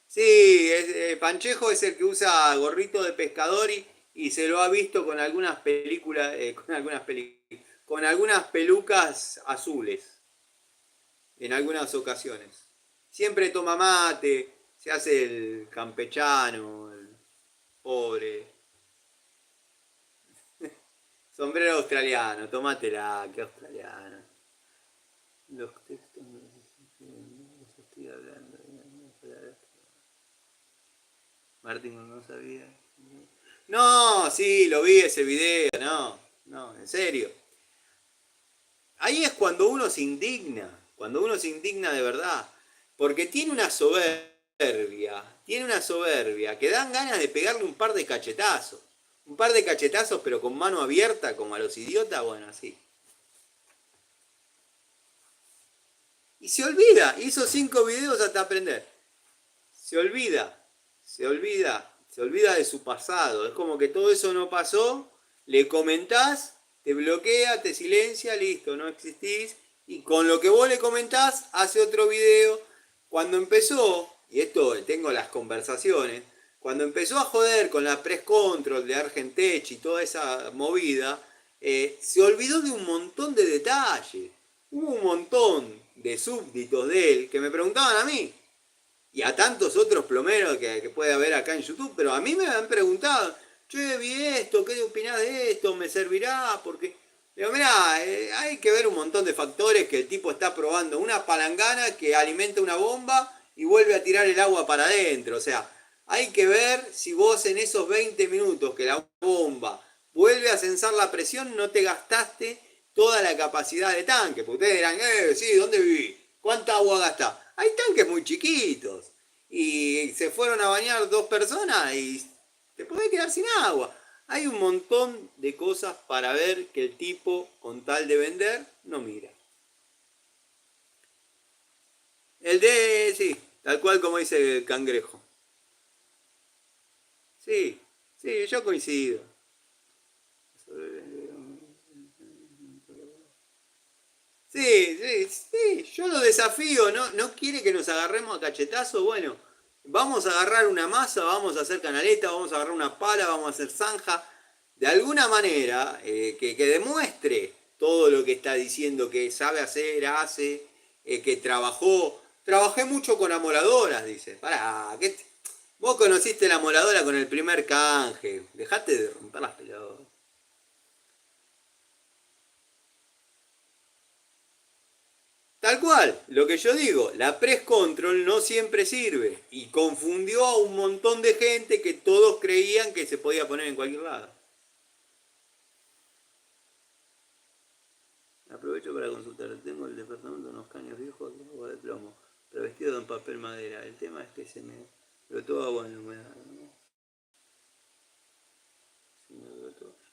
Sí, Panchejo es el que usa gorrito de pescador y se lo ha visto con algunas películas, con algunas pelucas azules en algunas ocasiones. Siempre toma mate, se hace el campechano, el pobre. Sombrero australiano, tómatela, que australiano. Los textos no los estoy hablando. Martín no sabía. No, sí, lo vi ese video, no, no, en serio. Ahí es cuando uno se indigna de verdad, porque tiene una soberbia, que dan ganas de pegarle un par de cachetazos pero con mano abierta como a los idiotas, bueno, así. Y se olvida, hizo 5 videos hasta aprender. Se olvida, se olvida de su pasado. Es como que todo eso no pasó, le comentás, te bloquea, te silencia, listo, no existís. Y con lo que vos le comentás, hace otro video. Cuando empezó, y esto tengo las conversaciones, cuando empezó a joder con la press control de Argentech y toda esa movida, se olvidó de un montón de detalles. Hubo un montón de súbditos de él que me preguntaban a mí y a tantos otros plomeros que puede haber acá en YouTube, pero a mí me han preguntado, che, vi esto, ¿qué opinás de esto? ¿Me servirá? Porque, digo, mirá, hay que ver un montón de factores que el tipo está probando. Una palangana que alimenta una bomba y vuelve a tirar el agua para adentro. O sea, hay que ver si vos en esos 20 minutos que la bomba vuelve a censar la presión, no te gastaste toda la capacidad de tanque. Porque ustedes dirán, sí, ¿dónde viví? ¿Cuánta agua gastás? Hay tanques muy chiquitos. Y se fueron a bañar dos personas y te podés quedar sin agua. Hay un montón de cosas para ver que el tipo, con tal de vender, no mira. El de, sí, tal cual como dice el cangrejo. Sí, sí, yo coincido. Sí, sí, sí, yo lo desafío, ¿no? ¿No quiere que nos agarremos a cachetazo? Bueno, vamos a agarrar una masa, vamos a hacer canaleta, vamos a agarrar una pala, vamos a hacer zanja. De alguna manera, que demuestre todo lo que está diciendo que sabe hacer, hace, que trabajó. Trabajé mucho con amoladoras, dice. Pará, vos conociste la amoladora con el primer canje. Dejate de romper las pelotas. Tal cual, lo que yo digo, la press control no siempre sirve y confundió a un montón de gente que todos creían que se podía poner en cualquier lado. Aprovecho para consultar, tengo el departamento de unos caños viejos de agua de plomo, revestido en papel madera. El tema es que se me brotó agua en la humedad.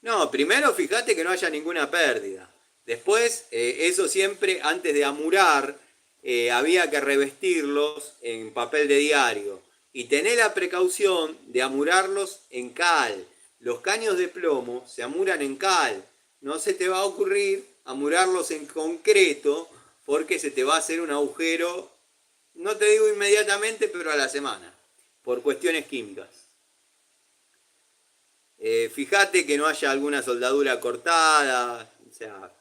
No, primero fíjate que no haya ninguna pérdida. Después, eso siempre, antes de amurar, había que revestirlos en papel de diario. Y tener la precaución de amurarlos en cal. Los caños de plomo se amuran en cal. No se te va a ocurrir amurarlos en concreto porque se te va a hacer un agujero, no te digo inmediatamente, pero a la semana, por cuestiones químicas. Fíjate que no haya alguna soldadura cortada, o sea,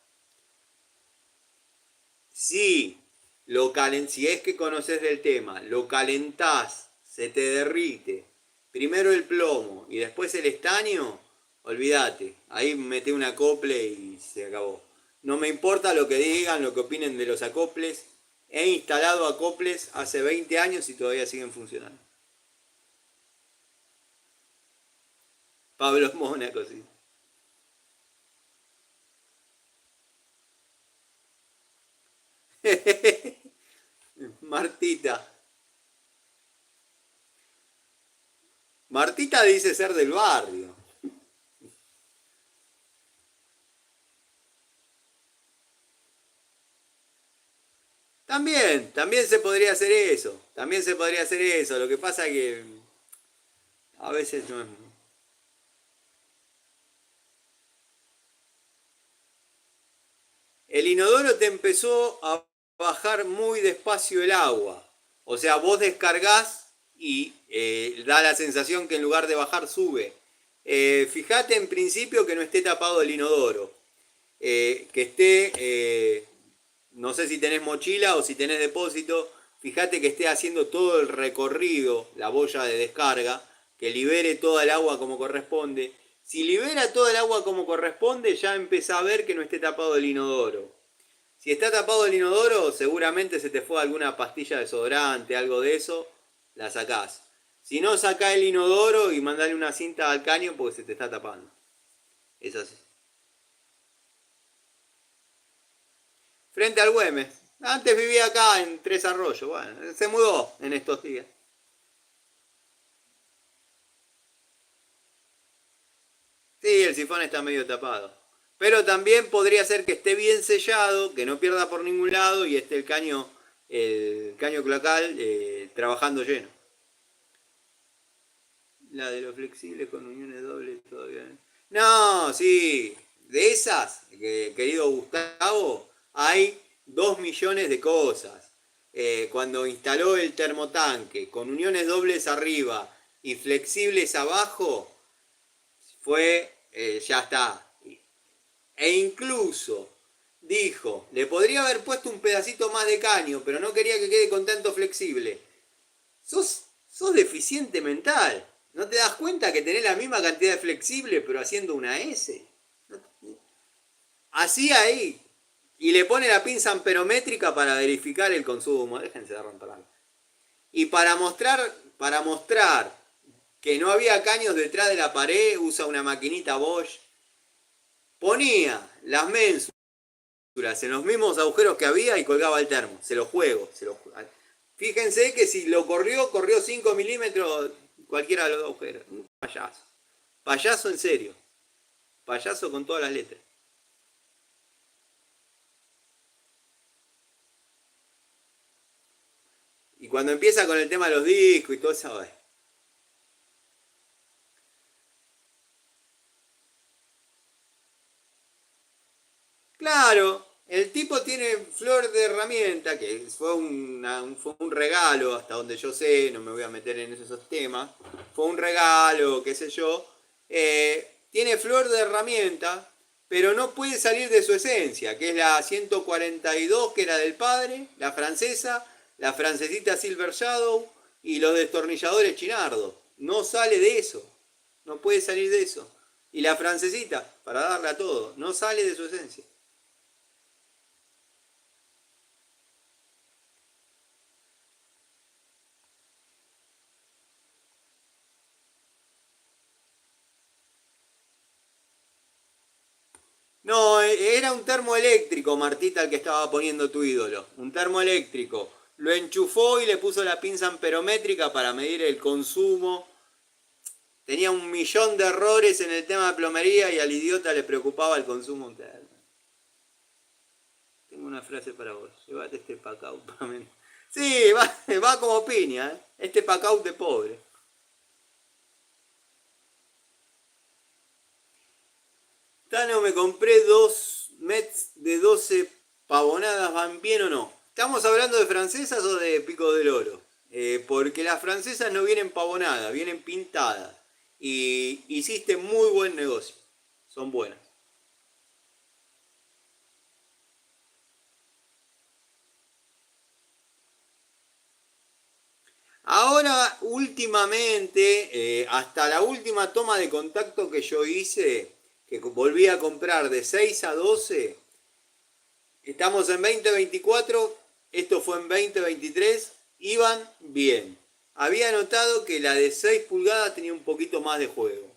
si, si es que conoces del tema, lo calentás, se te derrite, primero el plomo y después el estaño, olvídate, ahí mete un acople y se acabó. No me importa lo que digan, lo que opinen de los acoples, he instalado acoples hace 20 años y todavía siguen funcionando. Pablo Mónaco, sí. Martita. Martita dice ser del barrio. También se podría hacer eso. También se podría hacer eso. Lo que pasa es que a veces no es... El inodoro te empezó a bajar muy despacio el agua. O sea, vos descargás y da la sensación que en lugar de bajar sube. Fíjate en principio que no esté tapado el inodoro. Que esté, no sé si tenés mochila o si tenés depósito, fíjate que esté haciendo todo el recorrido, la boya de descarga, que libere toda el agua como corresponde. Si libera toda el agua como corresponde, ya empezá a ver que no esté tapado el inodoro. Si está tapado el inodoro, seguramente se te fue alguna pastilla de desodorante, algo de eso, la sacás. Si no, sacá el inodoro y mandale una cinta al caño porque se te está tapando. Es así. Frente al Güemes. Antes vivía acá en Tres Arroyos. Bueno, se mudó en estos días. Sí, el sifón está medio tapado. Pero también podría ser que esté bien sellado, que no pierda por ningún lado y esté el caño cloacal trabajando lleno. La de los flexibles con uniones dobles todavía. No, sí. De esas, querido Gustavo, hay 2 millones de cosas. Cuando instaló el termotanque con uniones dobles arriba y flexibles abajo, ya está. E incluso dijo, le podría haber puesto un pedacito más de caño, pero no quería que quede con tanto flexible. Sos deficiente mental. ¿No te das cuenta que tenés la misma cantidad de flexible pero haciendo una S? Así ahí. Y le pone la pinza amperométrica para verificar el consumo. Déjense de romper. Y para mostrar que no había caños detrás de la pared, usa una maquinita Bosch. Ponía las ménsulas en los mismos agujeros que había y colgaba el termo. Se lo juego. Fíjense que si lo corrió 5 milímetros cualquiera de los dos agujeros. Un payaso. Payaso en serio. Payaso con todas las letras. Y cuando empieza con el tema de los discos y todo eso, claro, el tipo tiene flor de herramienta, que fue un regalo, hasta donde yo sé, no me voy a meter en esos temas, fue un regalo, qué sé yo, tiene flor de herramienta, pero no puede salir de su esencia, que es la 142, que era del padre, la francesita Silver Shadow y los destornilladores Chinardo. No sale de eso, no puede salir de eso. Y la francesita, para darle a todo, no sale de su esencia. No, era un termoeléctrico, Martita, el que estaba poniendo tu ídolo. Un termoeléctrico. Lo enchufó y le puso la pinza amperométrica para medir el consumo. Tenía 1 millón de errores en el tema de plomería y al idiota le preocupaba el consumo interno. Tengo una frase para vos. Llévate este pacaut para mí. Sí, va como piña, ¿eh? Este pacaut de pobre. Tano, me compré 2 Mets de 12 pavonadas, ¿van bien o no? ¿Estamos hablando de francesas o de pico del oro? Porque las francesas no vienen pavonadas, vienen pintadas. Y hiciste muy buen negocio. Son buenas. Ahora, últimamente, hasta la última toma de contacto que yo hice, que volví a comprar de 6 a 12, estamos en 2024, esto fue en 2023, iban bien. Había notado que la de 6 pulgadas tenía un poquito más de juego,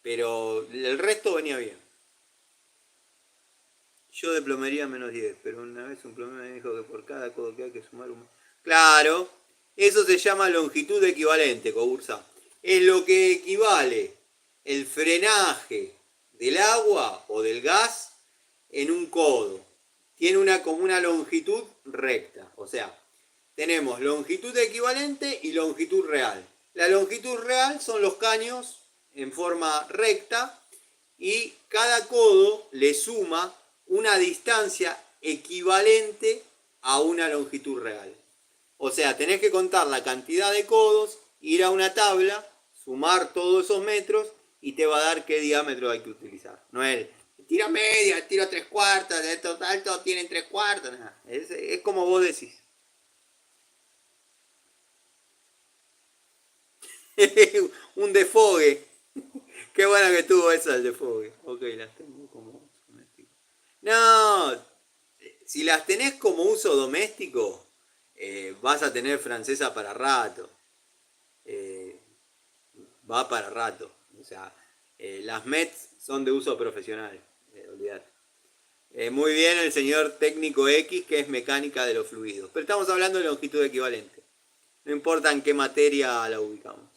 pero el resto venía bien. Yo de plomería -10, pero una vez un plomero me dijo que por cada codo que hay que sumar un... Claro, eso se llama longitud equivalente, Cogursa. Es lo que equivale el frenaje del agua o del gas en un codo. Tiene como una longitud recta. O sea, tenemos longitud equivalente y longitud real. La longitud real son los caños en forma recta y cada codo le suma una distancia equivalente a una longitud real. O sea, tenés que contar la cantidad de codos, ir a una tabla, sumar todos esos metros y te va a dar qué diámetro hay que utilizar. No es tiro media, tiro 3/4, estos altos tienen 3/4. Nada. Es como vos decís. Un defogue. Qué bueno que tuvo esa el defogue. Ok, las tengo como uso doméstico. No, si las tenés como uso doméstico, vas a tener francesa para rato. Eh, Va para rato. O sea, las METs son de uso profesional. Olvidate. Muy bien el señor técnico X, que es mecánica de los fluidos. Pero estamos hablando de longitud equivalente. No importa en qué materia la ubicamos.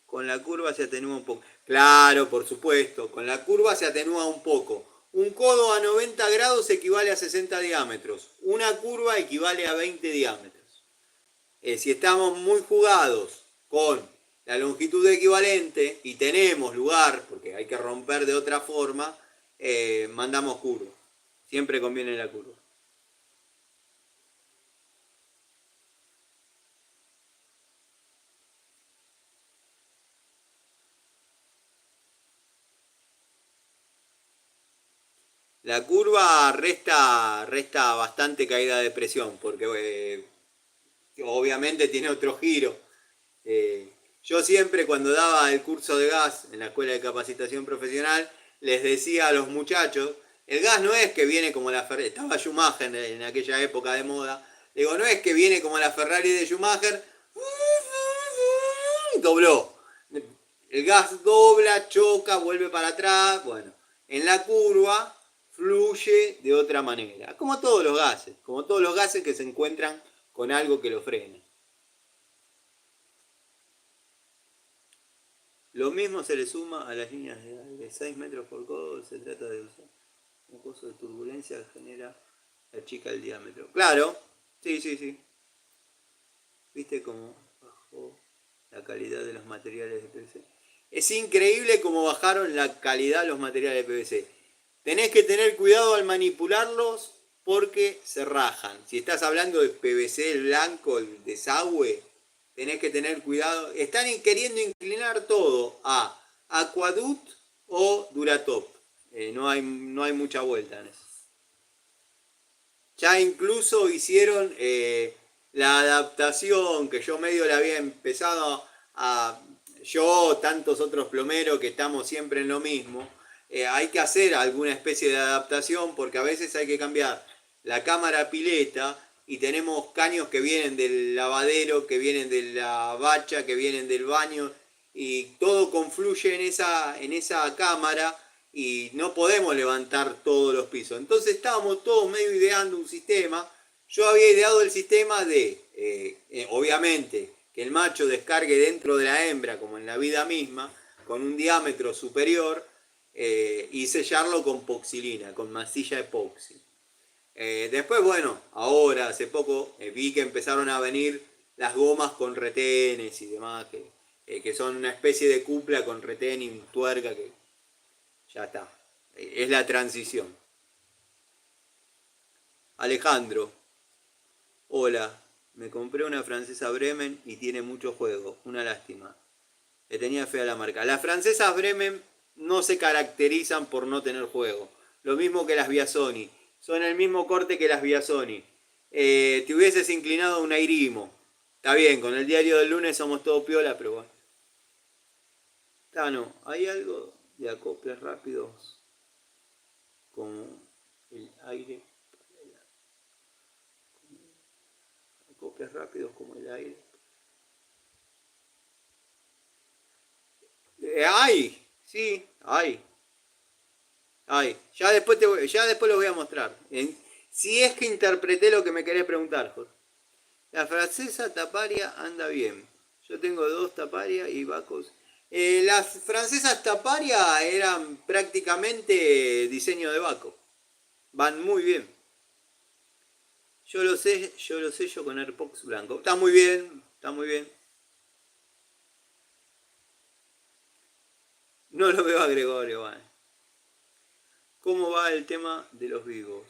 Con la curva se atenúa un poco. Claro, por supuesto, con la curva se atenúa un poco. Un codo a 90 grados equivale a 60 diámetros. Una curva equivale a 20 diámetros. Si estamos muy jugados con la longitud equivalente y tenemos lugar, porque hay que romper de otra forma, mandamos curva. Siempre conviene la curva. La curva resta bastante caída de presión, porque obviamente tiene otro giro. Eh, yo siempre cuando daba el curso de gas en la Escuela de Capacitación Profesional, les decía a los muchachos, el gas no es que viene como la Ferrari, estaba Schumacher en aquella época de moda, digo, no es que viene como la Ferrari de Schumacher, dobló. El gas dobla, choca, vuelve para atrás, bueno, en la curva fluye de otra manera, como todos los gases que se encuentran con algo que lo frena. Lo mismo se le suma a las líneas de 6 metros por codo, se trata de usar un coso de turbulencia que genera la chica el diámetro. Claro, sí, sí, sí. ¿Viste cómo bajó la calidad de los materiales de PVC? Es increíble cómo bajaron la calidad de los materiales de PVC. Tenés que tener cuidado al manipularlos porque se rajan. Si estás hablando de PVC blanco, el desagüe, tenés que tener cuidado. Están queriendo inclinar todo a Aquaduct o Duratop. No hay mucha vuelta en eso. Ya incluso hicieron la adaptación que yo medio le había empezado a... Yo, tantos otros plomeros que estamos siempre en lo mismo, hay que hacer alguna especie de adaptación porque a veces hay que cambiar la cámara pileta y tenemos caños que vienen del lavadero, que vienen de la bacha, que vienen del baño y todo confluye en esa cámara y no podemos levantar todos los pisos. Entonces estábamos todos medio ideando un sistema. Yo había ideado el sistema de, obviamente, que el macho descargue dentro de la hembra, como en la vida misma, con un diámetro superior, y sellarlo con poxilina, con masilla epoxi. Después, bueno, ahora, hace poco, vi que empezaron a venir las gomas con retenes y demás, que son una especie de cupla con retén y tuerca que ya está. Es la transición. Alejandro, hola. Me compré una francesa Bremen y tiene mucho juego. Una lástima. Le tenía fe a la marca. Las francesas Bremen no se caracterizan por no tener juego. Lo mismo que las Biasoni. Son el mismo corte que las Biasoni. Te hubieses inclinado a un Airimo. Está bien, con el diario del lunes somos todo piola, pero bueno. No, hay algo de acoples rápidos como el aire. Acoples rápidos como el aire. Hay, sí, hay. Ya después lo voy a mostrar. Si es que interpreté lo que me querés preguntar, Jorge. La francesa Taparia anda bien. Yo tengo dos Taparia y Bacos. Las francesas Taparia eran prácticamente diseño de Baco. Van muy bien. Yo lo sello con Airpox blanco. Está muy bien, está muy bien. No lo veo a Gregorio, vale. ¿Cómo va el tema de los vivos?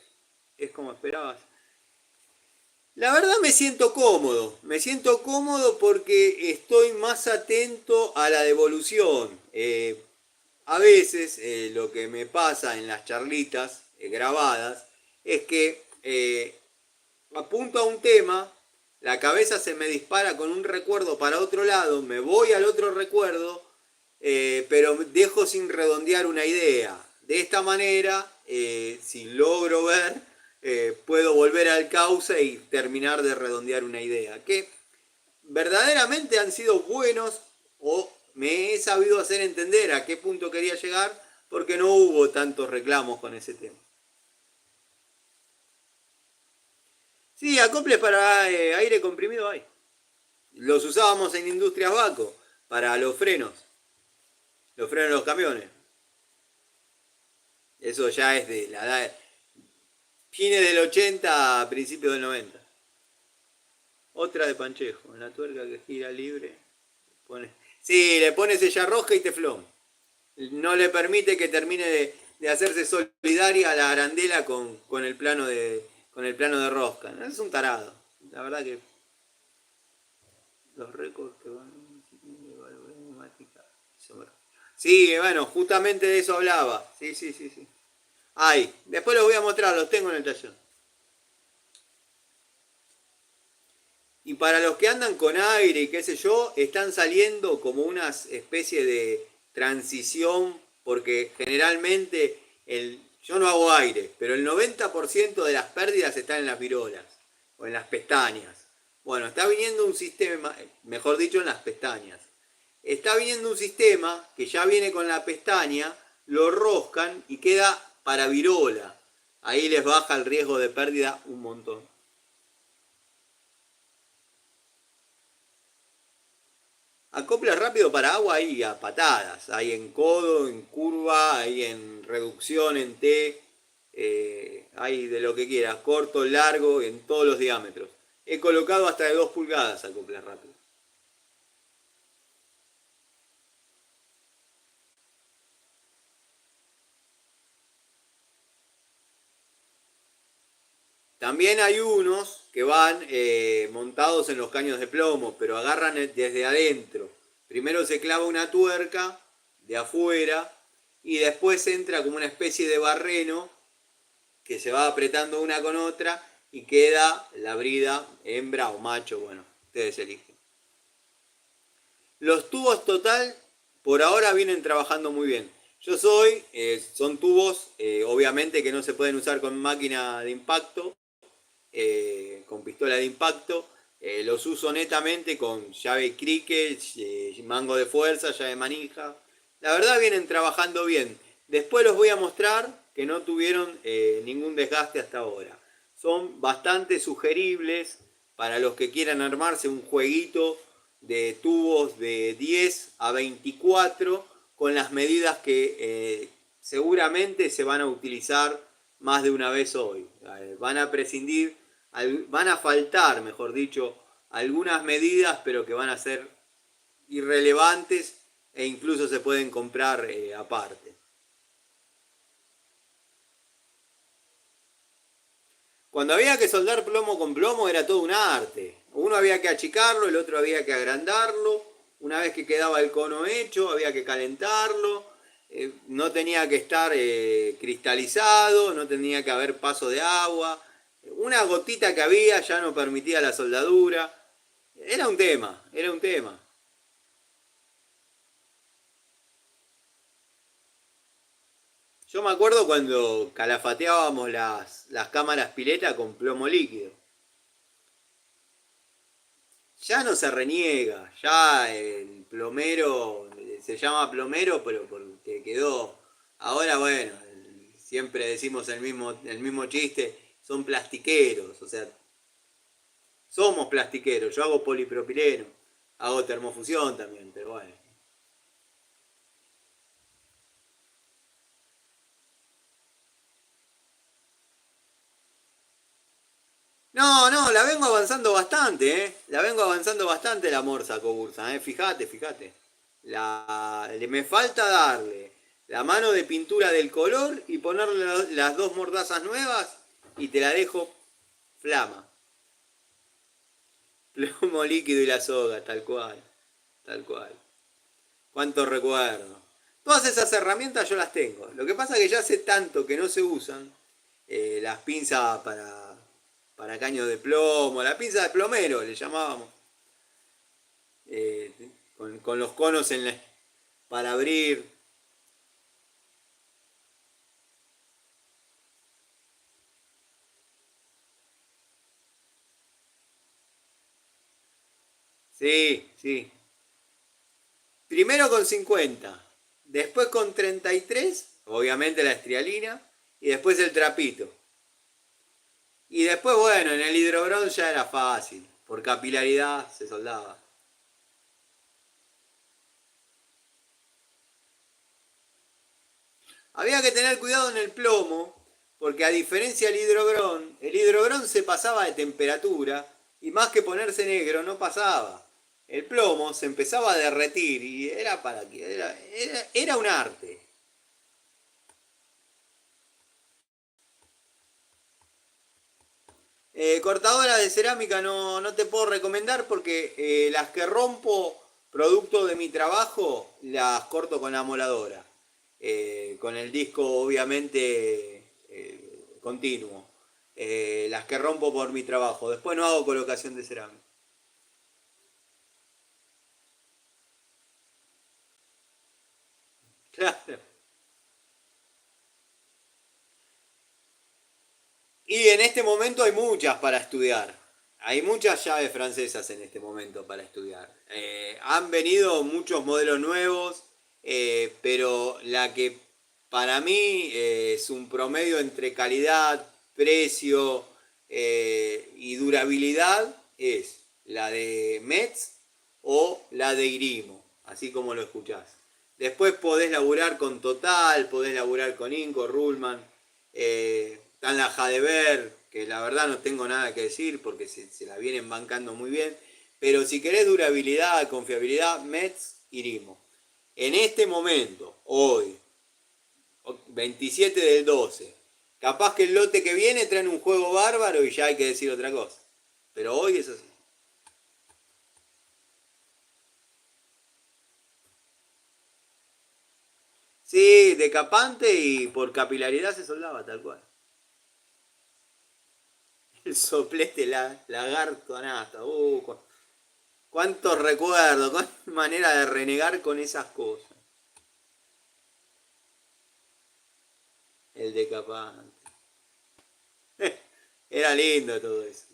¿Es como esperabas? La verdad me siento cómodo porque estoy más atento a la devolución. A veces lo que me pasa en las charlitas grabadas es que apunto a un tema, la cabeza se me dispara con un recuerdo para otro lado, me voy al otro recuerdo, pero dejo sin redondear una idea. De esta manera, si logro ver, puedo volver al cauce y terminar de redondear una idea. Que verdaderamente han sido buenos o me he sabido hacer entender a qué punto quería llegar porque no hubo tantos reclamos con ese tema. Sí, acoples para aire comprimido hay. Los usábamos en Industrias Baco para los frenos de los camiones. Eso ya es de la edad, fines del 80 a principios del 90. Otra de Panchejo, en la tuerca que gira libre. Pone... Sí, le pone sella roja y teflón. No le permite que termine de hacerse solidaria a la arandela con el plano de rosca. ¿No? Es un tarado. La verdad que los récords que van neumática. Sí, bueno, justamente de eso hablaba. Sí, sí, sí, sí. Ay, después los voy a mostrar, los tengo en el taller. Y para los que andan con aire y qué sé yo, están saliendo como una especie de transición, porque generalmente yo no hago aire, pero el 90% de las pérdidas están en las virolas o en las pestañas. Bueno, está viniendo un sistema, mejor dicho, en las pestañas. Está viniendo un sistema que ya viene con la pestaña, lo roscan y queda para virola. Ahí les baja el riesgo de pérdida un montón. Acopla rápido para agua hay a patadas, hay en codo, en curva, hay en reducción, en T, hay de lo que quieras, corto, largo, en todos los diámetros. He colocado hasta de 2 pulgadas acopla rápido. También hay unos que van montados en los caños de plomo, pero agarran desde adentro. Primero se clava una tuerca de afuera y después entra como una especie de barreno que se va apretando una con otra y queda la brida, hembra o macho, bueno, ustedes eligen. Los tubos total por ahora vienen trabajando muy bien. Son tubos obviamente que no se pueden usar con máquina de impacto, con pistola de impacto. Los uso netamente con llave cricket, mango de fuerza, llave manija. La verdad vienen trabajando bien. Después los voy a mostrar que no tuvieron ningún desgaste hasta ahora. Son bastante sugeribles para los que quieran armarse un jueguito de tubos de 10 a 24 con las medidas que seguramente se van a utilizar más de una vez hoy. Van a prescindir, van a faltar, mejor dicho, algunas medidas, pero que van a ser irrelevantes e incluso se pueden comprar aparte. Cuando había que soldar plomo con plomo era todo un arte. Uno había que achicarlo, el otro había que agrandarlo. Una vez que quedaba el cono hecho, había que calentarlo. No tenía que estar cristalizado, no tenía que haber paso de agua. Una gotita que había ya no permitía la soldadura. Era un tema, era un tema. Yo me acuerdo cuando calafateábamos las cámaras pileta con plomo líquido. Ya no se reniega, ya el plomero se llama plomero, pero porque quedó. Ahora, bueno, siempre decimos el mismo chiste, son plastiqueros, o sea, somos plastiqueros. Yo hago polipropileno, hago termofusión también, pero bueno. No, no, la vengo avanzando bastante, ¿eh? La vengo avanzando bastante la morsa Cobursa, ¿eh? Fíjate, fíjate. Me falta darle la mano de pintura del color y ponerle las dos mordazas nuevas y te la dejo flama. Plomo líquido y la soga, tal cual, tal cual. Cuánto recuerdo. Todas esas herramientas yo las tengo. Lo que pasa es que ya hace tanto que no se usan las pinzas para caños de plomo, la pinza de plomero le llamábamos, eh, con los conos para abrir. Sí, sí. Primero con 50, después con 33, obviamente la estrialina, y después el trapito. Y después, bueno, en el hidrobron ya era fácil, por capilaridad se soldaba. Había que tener cuidado en el plomo, porque a diferencia del el hidrogrón se pasaba de temperatura y más que ponerse negro no pasaba. El plomo se empezaba a derretir y era para que era un arte. Cortadoras de cerámica no te puedo recomendar porque las que rompo producto de mi trabajo las corto con la moladora. Con el disco obviamente continuo. Las que rompo por mi trabajo. Después no hago colocación de cerámica. Claro. Y en este momento hay muchas para estudiar. Hay muchas llaves francesas en este momento para estudiar. Han venido muchos modelos nuevos, pero la que para mí es un promedio entre calidad, precio y durabilidad es la de Metz o la de Irimo, así como lo escuchás. Después podés laburar con Total, podés laburar con Inco, Rullman, están la Jadever, que la verdad no tengo nada que decir porque se la vienen bancando muy bien. Pero si querés durabilidad, confiabilidad, Metz, Irimo. En este momento, hoy, 27 del 12, capaz que el lote que viene traen un juego bárbaro y ya hay que decir otra cosa. Pero hoy es así. Sí, decapante y por capilaridad se soldaba tal cual. El soplete lagarto anasta. Cuántos recuerdos, cuánta manera de renegar con esas cosas. El decapante. Era lindo todo eso.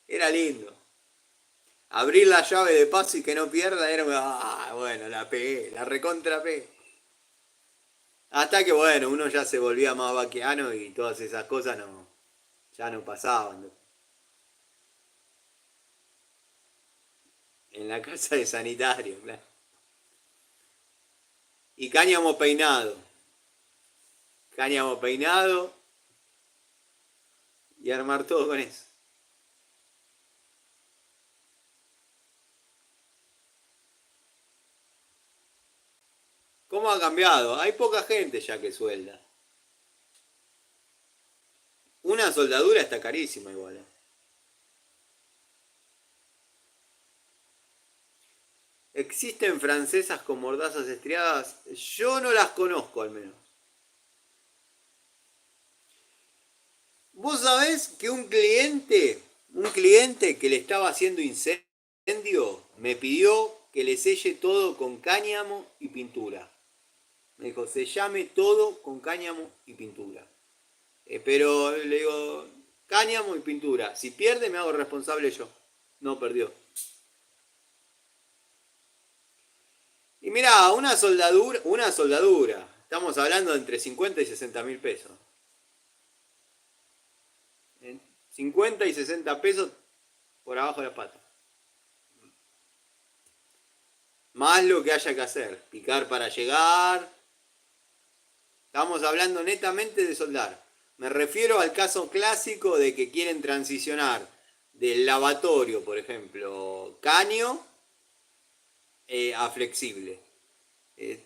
Era lindo. Abrir la llave de paso y que no pierda era. Bueno, la pegué, la recontra pegué. Hasta que bueno, uno ya se volvía más vaqueano y todas esas cosas no, ya no pasaban. En la casa de sanitario, claro. Y cáñamo peinado. Cáñamo peinado y armar todo con eso. ¿Cómo ha cambiado? Hay poca gente ya que suelda. Una soldadura está carísima igual. ¿Existen francesas con mordazas estriadas? Yo no las conozco al menos. Vos sabés que un cliente que le estaba haciendo incendio, me pidió que le selle todo con cáñamo y pintura. Me dijo, se llame todo con cáñamo y pintura. Pero le digo, cáñamo y pintura. Si pierde, me hago responsable yo. No perdió. Y mirá, una soldadura. Estamos hablando de entre 50 y 60 mil pesos. 50 y 60 pesos por abajo de la pata. Más lo que haya que hacer. Picar para llegar. Estamos hablando netamente de soldar. Me refiero al caso clásico de que quieren transicionar del lavatorio, por ejemplo, caño a flexible. Eh,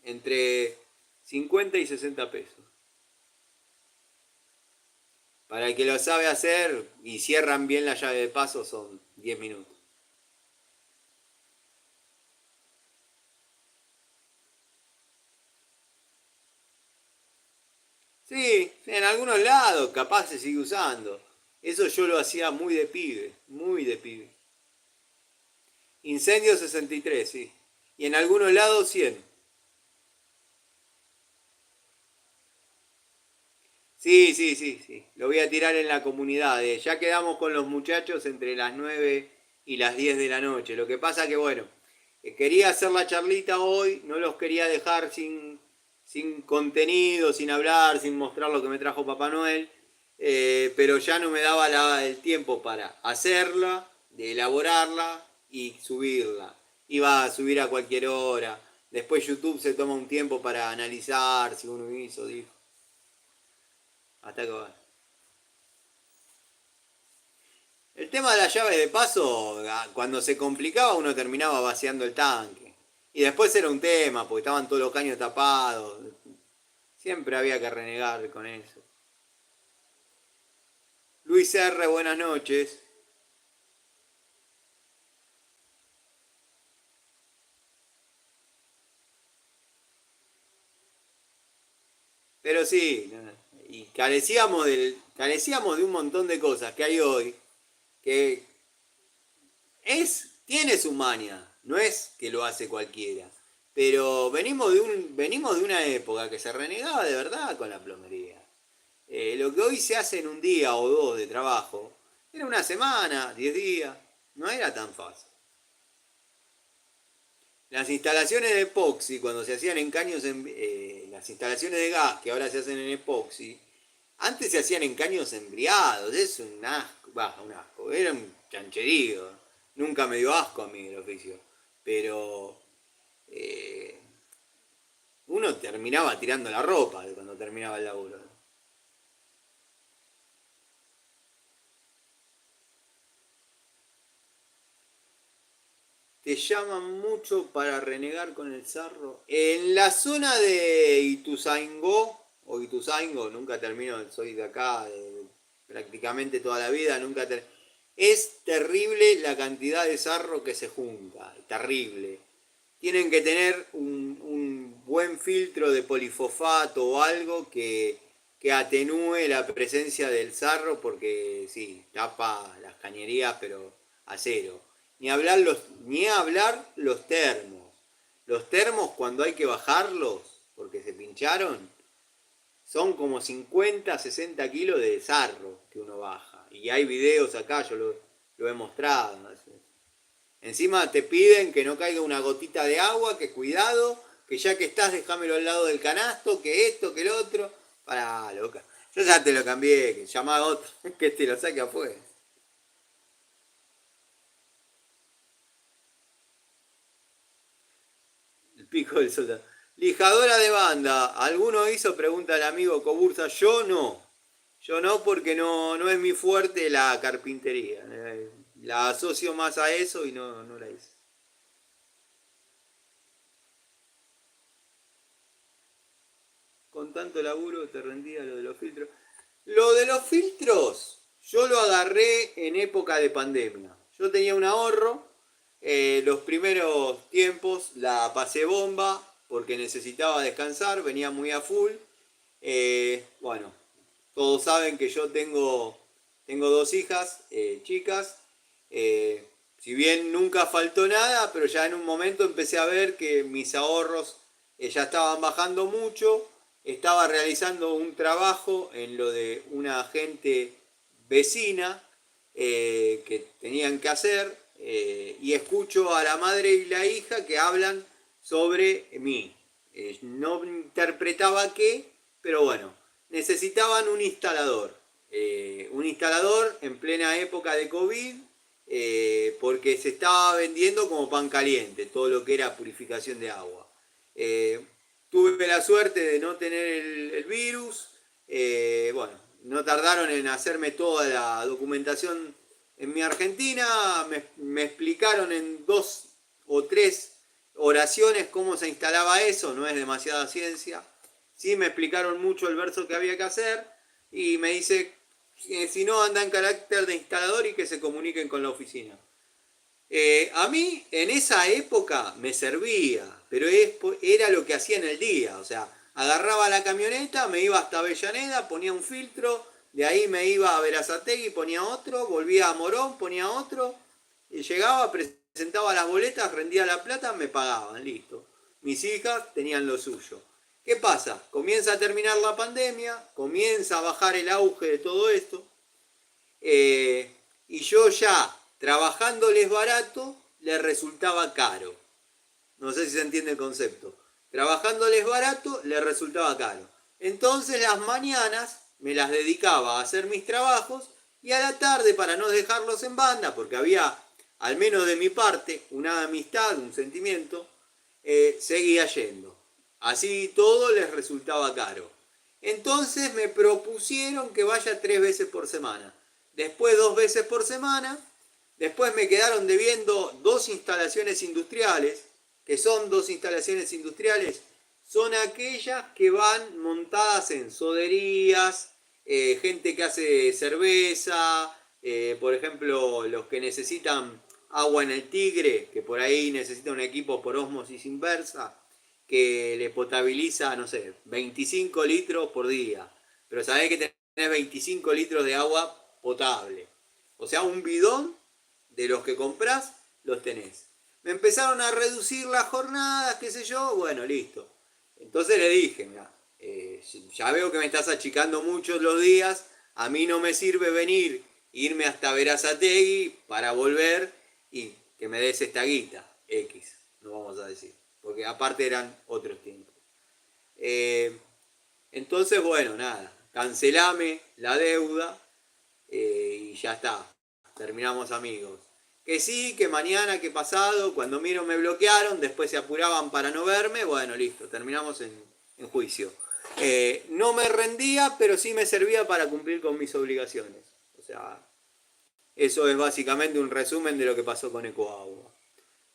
entre 50 y 60 pesos. Para el que lo sabe hacer y cierran bien la llave de paso son 10 minutos. Sí, en algunos lados capaz se sigue usando. Eso yo lo hacía muy de pibe, muy de pibe. Incendio 63, sí. Y en algunos lados 100. Sí, sí, sí, sí. Lo voy a tirar en la comunidad. Ya quedamos con los muchachos entre las 9 y las 10 de la noche. Lo que pasa que, bueno, quería hacer la charlita hoy, no los quería dejar sin contenido, sin hablar, sin mostrar lo que me trajo Papá Noel, pero ya no me daba el tiempo para hacerla, de elaborarla y subirla. Iba a subir a cualquier hora. Después YouTube se toma un tiempo para analizar si uno hizo, dijo. Hasta que va. El tema de las llaves de paso, cuando se complicaba uno terminaba vaciando el tanque. Y después era un tema, porque estaban todos los caños tapados. Siempre había que renegar con eso. Luis R., buenas noches. Pero sí, y carecíamos de un montón de cosas que hay hoy, que tiene su maña, no es que lo hace cualquiera. Pero venimos de una época que se renegaba de verdad con la plomería. Lo que hoy se hace en un día o dos de trabajo, era una semana, 10 días, no era tan fácil. Las instalaciones de epoxi, cuando se hacían en caños, las instalaciones de gas que ahora se hacen en epoxi, antes se hacían en caños embriados, es un asco, un asco, era un chancherío. Nunca me dio asco a mí el oficio, pero eh, uno terminaba tirando la ropa cuando terminaba el laburo. Te llaman mucho para renegar con el sarro. En la zona de Ituzaingó, o Ituzaingo, nunca termino, soy de acá prácticamente toda la vida, nunca es terrible la cantidad de sarro que se junta, terrible. Tienen que tener un buen filtro de polifosfato o algo que atenúe la presencia del sarro porque sí, tapa las cañerías pero a cero. Ni hablar los termos. Los termos cuando hay que bajarlos porque se pincharon son como 50, 60 kilos de sarro que uno baja. Y hay videos acá, yo lo he mostrado. Encima te piden que no caiga una gotita de agua, que cuidado, que ya que estás déjamelo al lado del canasto, que esto, que el otro. Pará, loca. Yo ya te lo cambié, que llamá a otro, que te lo saque afuera. El pico del soldado. Lijadora de banda. ¿Alguno hizo? Pregunta el amigo Cobursa. Yo no. Yo no porque no es mi fuerte la carpintería. La asocio más a eso y no la hice. Con tanto laburo te rendía lo de los filtros. Lo de los filtros, yo lo agarré en época de pandemia. Yo tenía un ahorro, los primeros tiempos la pasé bomba porque necesitaba descansar, venía muy a full. Bueno, todos saben que yo tengo dos hijas chicas. Eh, si bien nunca faltó nada, pero ya en un momento empecé a ver que mis ahorros ya estaban bajando mucho. Estaba realizando un trabajo en lo de una gente vecina que tenían que hacer y escucho a la madre y la hija que hablan sobre mí. No interpretaba qué, pero bueno, necesitaban un instalador en plena época de COVID, porque se estaba vendiendo como pan caliente todo lo que era purificación de agua. Eh, Tuve la suerte de no tener el virus, bueno, no tardaron en hacerme toda la documentación en mi Argentina, me explicaron en 2 o 3 oraciones cómo se instalaba eso, no es demasiada ciencia. Sí me explicaron mucho el verso que había que hacer y me dice si no anda en carácter de instalador y que se comuniquen con la oficina. A mí en esa época me servía, pero era lo que hacía en el día. O sea, agarraba la camioneta, me iba hasta Avellaneda, ponía un filtro, de ahí me iba a Verazategui, ponía otro, volvía a Morón, ponía otro, y llegaba, presentaba las boletas, rendía la plata, me pagaban, listo. Mis hijas tenían lo suyo. ¿Qué pasa? Comienza a terminar la pandemia, comienza a bajar el auge de todo esto, y yo ya trabajándoles barato les resultaba caro. No sé si se entiende el concepto. Trabajándoles barato les resultaba caro. Entonces las mañanas me las dedicaba a hacer mis trabajos y a la tarde, para no dejarlos en banda, porque había, al menos de mi parte, una amistad, un sentimiento, seguía yendo. Así todo les resultaba caro. Entonces me propusieron que vaya 3 veces por semana. Después 2 veces por semana. Después me quedaron debiendo 2 instalaciones industriales. Que son 2 instalaciones industriales. Son aquellas que van montadas en soderías, gente que hace cerveza, por ejemplo, los que necesitan agua en el Tigre, que por ahí necesita un equipo por ósmosis inversa, que le potabiliza, no sé, 25 litros por día. pero sabés que tenés 25 litros de agua potable. O sea, un bidón de los que comprás, los tenés. Me empezaron a reducir las jornadas, qué sé yo, bueno, listo. Entonces le dije, mira, ya veo que me estás achicando muchos los días, a mí no me sirve venir, irme hasta Verazategui para volver y que me des esta guita, X, no vamos a decir, porque aparte eran otros tiempos. Eh, entonces, bueno, nada, cancelame la deuda y ya está, terminamos amigos. Que sí, que mañana, que pasado, cuando miro me bloquearon, después se apuraban para no verme, bueno, listo, terminamos en juicio. No me rendía, pero sí me servía para cumplir con mis obligaciones. O sea, eso es básicamente un resumen de lo que pasó con Ecoagua.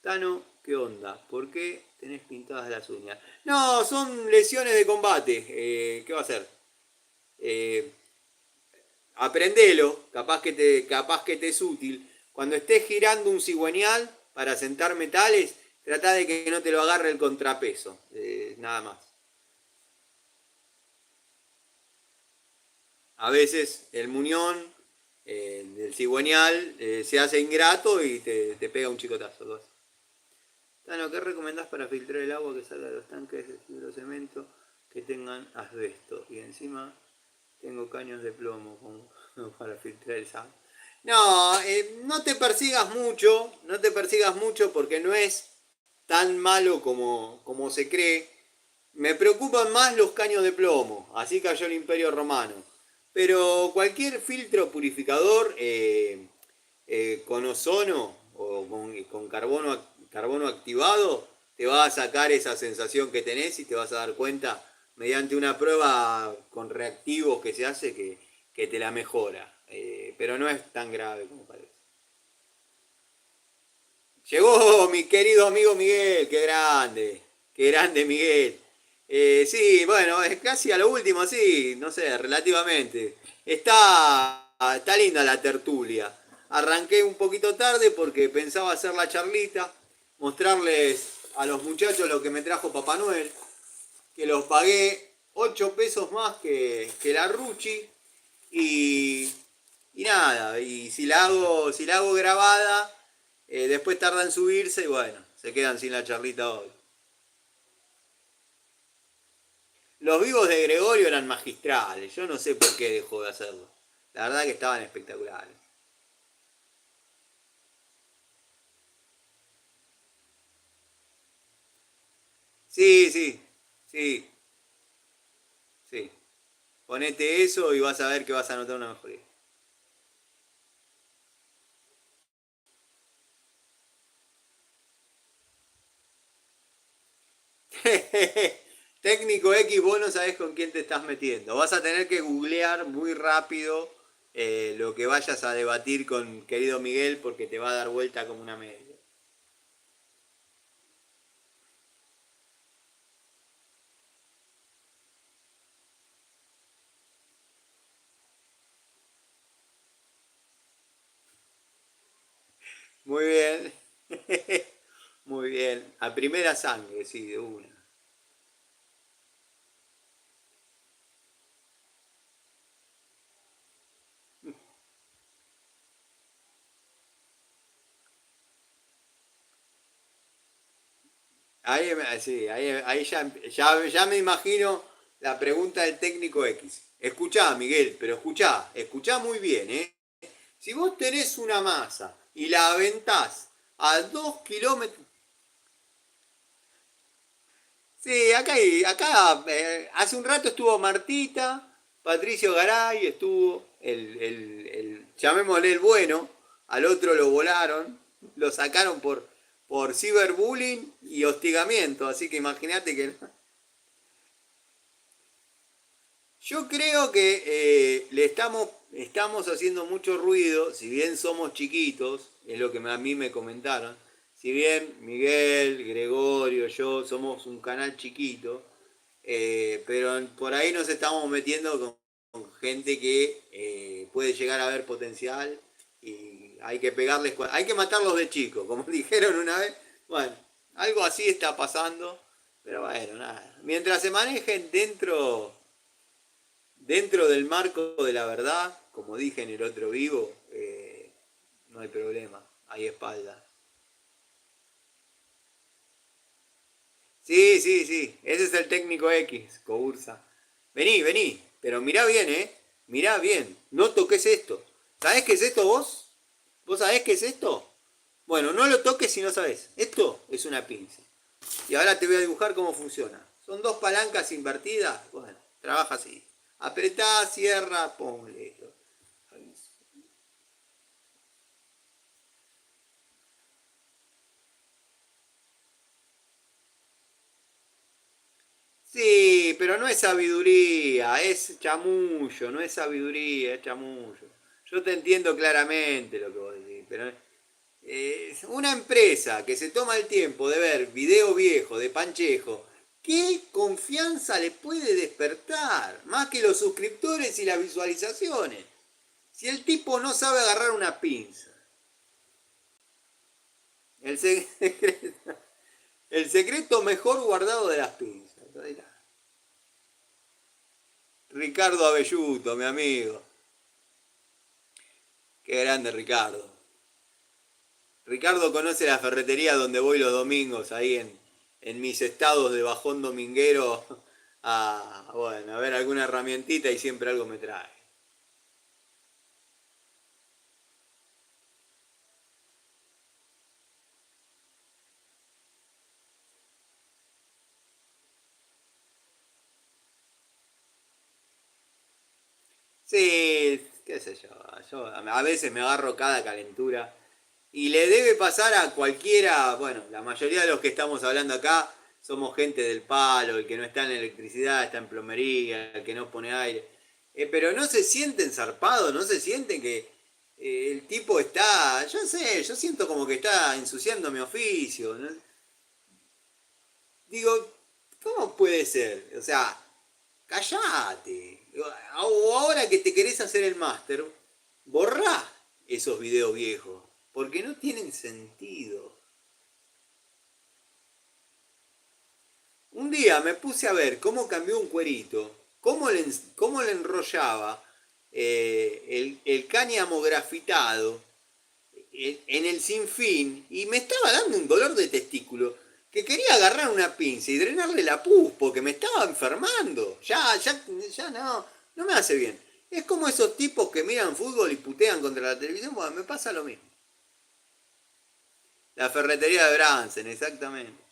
Tano, ¿qué onda? ¿Por qué tenés pintadas las uñas? No, son lesiones de combate. ¿Qué va a hacer? Eh, Aprendelo, capaz que te es útil. Cuando estés girando un cigüeñal para sentar metales, trata de que no te lo agarre el contrapeso. Nada más. A veces el muñón del cigüeñal se hace ingrato y te pega un chicotazo. Tano, ¿qué recomendás para filtrar el agua que salga de los tanques de fibrocemento que tengan asbesto? Y encima tengo caños de plomo para filtrar el agua. No, no te persigas mucho, no te persigas mucho porque no es tan malo como se cree. Me preocupan más los caños de plomo, así cayó el Imperio Romano. Pero cualquier filtro purificador con ozono o con carbono activado te va a sacar esa sensación que tenés y te vas a dar cuenta mediante una prueba con reactivos que se hace que te la mejora. Pero no es tan grave como parece. Llegó mi querido amigo Miguel, qué grande Miguel. Sí, bueno, es casi a lo último, sí, no sé, relativamente. Está linda la tertulia. Arranqué un poquito tarde porque pensaba hacer la charlita, mostrarles a los muchachos lo que me trajo Papá Noel, que los pagué 8 pesos más que la Ruchi y, y nada, y si la hago grabada, después tarda en subirse y bueno, se quedan sin la charlita hoy. Los vivos de Gregorio eran magistrales, yo no sé por qué dejó de hacerlo. La verdad que estaban espectaculares. Sí, sí, sí, sí. Ponete eso y vas a ver que vas a notar una mejoría. Técnico X, vos no sabés con quién te estás metiendo. Vas a tener que googlear muy rápido lo que vayas a debatir con querido Miguel porque te va a dar vuelta como una media. Muy bien. Muy bien. A primera sangre, sí, de una. Sí, ahí ya me imagino la pregunta del técnico X. Escuchá, Miguel, pero escuchá muy bien, ¿eh? Si vos tenés una masa y la aventás a 2 kilómetros. Sí, hace un rato estuvo Martita, Patricio Garay, estuvo llamémosle el bueno, al otro lo volaron, lo sacaron por ciberbullying y hostigamiento, así que imagínate que... Yo creo que estamos haciendo mucho ruido, si bien somos chiquitos, es lo que a mí me comentaron, si bien Miguel, Gregorio, yo somos un canal chiquito, pero por ahí nos estamos metiendo con gente que puede llegar a ver potencial y hay que pegarles, hay que matarlos de chico, como dijeron una vez. Bueno, algo así está pasando, pero bueno, nada. Mientras se manejen dentro del marco de la verdad, como dije en el otro vivo, no hay problema, hay espalda. Sí, sí, sí, ese es el técnico X, Cobursa. Vení, vení, pero mirá bien, mirá bien, no toques esto. ¿Sabés qué es esto vos? ¿Vos sabés qué es esto? Bueno, no lo toques si no sabés. Esto es una pinza. Y ahora te voy a dibujar cómo funciona. Son dos palancas invertidas. Bueno, trabaja así. Apretá, cierra, pum, listo. Sí, pero no es sabiduría, es chamullo, no es sabiduría, es chamullo. Yo te entiendo claramente lo que vos decís, pero una empresa que se toma el tiempo de ver video viejo de Panchejo, ¿qué confianza le puede despertar? Más que los suscriptores y las visualizaciones. Si el tipo no sabe agarrar una pinza. El secreto, el secreto mejor guardado de las pinzas. Ricardo Abelluto, mi amigo. Qué grande Ricardo. Ricardo conoce la ferretería donde voy los domingos, ahí en mis estados de bajón dominguero, bueno, a ver alguna herramientita y siempre algo me trae. Sí, qué sé yo, yo a veces me agarro cada calentura y le debe pasar a cualquiera, bueno, la mayoría de los que estamos hablando acá somos gente del palo, el que no está en electricidad está en plomería, el que no pone aire. Pero no se sienten zarpados, no se sienten que el tipo está, yo sé, yo siento como que está ensuciando mi oficio, ¿no? Digo, ¿cómo puede ser? O sea, callate. O ahora que te querés hacer el máster, borrá esos videos viejos, porque no tienen sentido. Un día me puse a ver cómo cambió un cuerito, cómo le enrollaba el cáñamo grafitado en el sinfín y me estaba dando un dolor de testículo que quería agarrar una pinza y drenarle la pus porque me estaba enfermando. Ya no me hace bien. Es como esos tipos que miran fútbol y putean contra la televisión, bueno, me pasa lo mismo. La ferretería de Bransen, exactamente.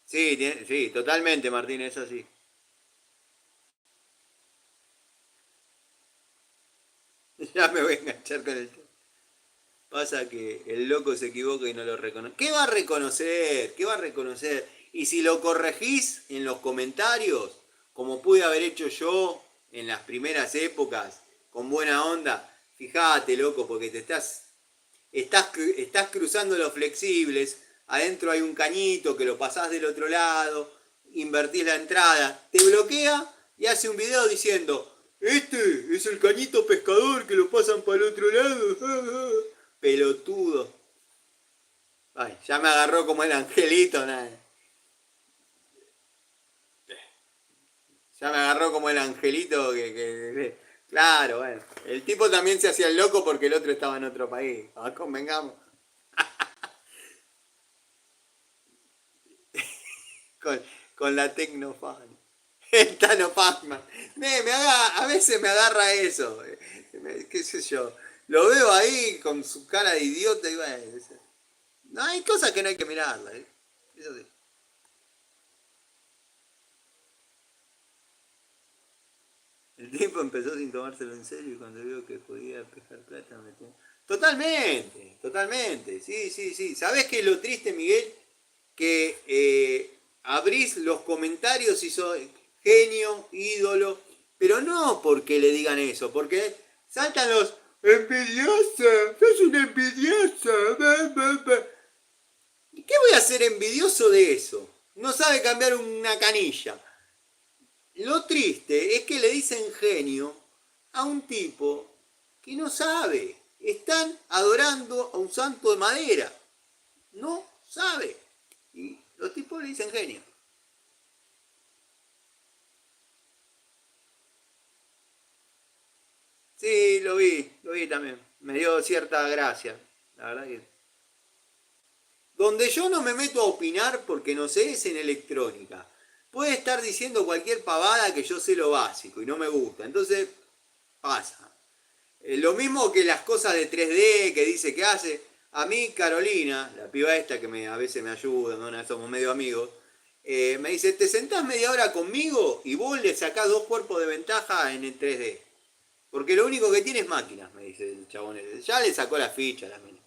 Sí, sí, totalmente, Martín, es así. Ya me voy a enganchar con el tema. Pasa que el loco se equivoca y no lo reconoce. ¿Qué va a reconocer? ¿Qué va a reconocer? Y si lo corregís en los comentarios, como pude haber hecho yo en las primeras épocas, con buena onda, fíjate, loco, porque estás cruzando los flexibles, adentro hay un cañito que lo pasás del otro lado, invertís la entrada, te bloquea y hace un video diciendo, este es el cañito pescador que lo pasan para el otro lado. Pelotudo. Ay, ya me agarró como el angelito, nada. Ya me agarró como el angelito claro, bueno. El tipo también se hacía el loco porque el otro estaba en otro país. Ah, convengamos. Con, con la Tecnofan. El Tano Pacman. A veces me agarra eso. ¿Qué sé yo? Lo veo ahí con su cara de idiota y bueno. No, hay cosas que no hay que mirarlas. Eso sí. El tiempo empezó sin tomárselo en serio y cuando vio que podía pescar plata metió. Totalmente, totalmente. Sí, sí, sí. ¿Sabés qué es lo triste, Miguel? Que abrís los comentarios y sos genio, ídolo, pero no porque le digan eso, porque saltan los envidiosa, sos una envidiosa. ¿Y qué voy a hacer envidioso de eso? No sabe cambiar una canilla. Lo triste es que le dicen genio a un tipo que no sabe. están adorando a un santo de madera. No sabe. Y los tipos le dicen genio. Sí, lo vi también. Me dio cierta gracia, la verdad que... Donde yo no me meto a opinar porque no sé es en electrónica. Puede estar diciendo cualquier pavada que yo sé lo básico y no me gusta. Entonces, pasa. Lo mismo que las cosas de 3D que dice que hace. A mí, Carolina, la piba esta que a veces me ayuda, ¿no? Somos medio amigos, me dice, ¿te sentás media hora conmigo y vos le sacás 2 cuerpos de ventaja en el 3D? Porque lo único que tiene es máquinas, me dice el chabón. Ya le sacó la ficha a la mina.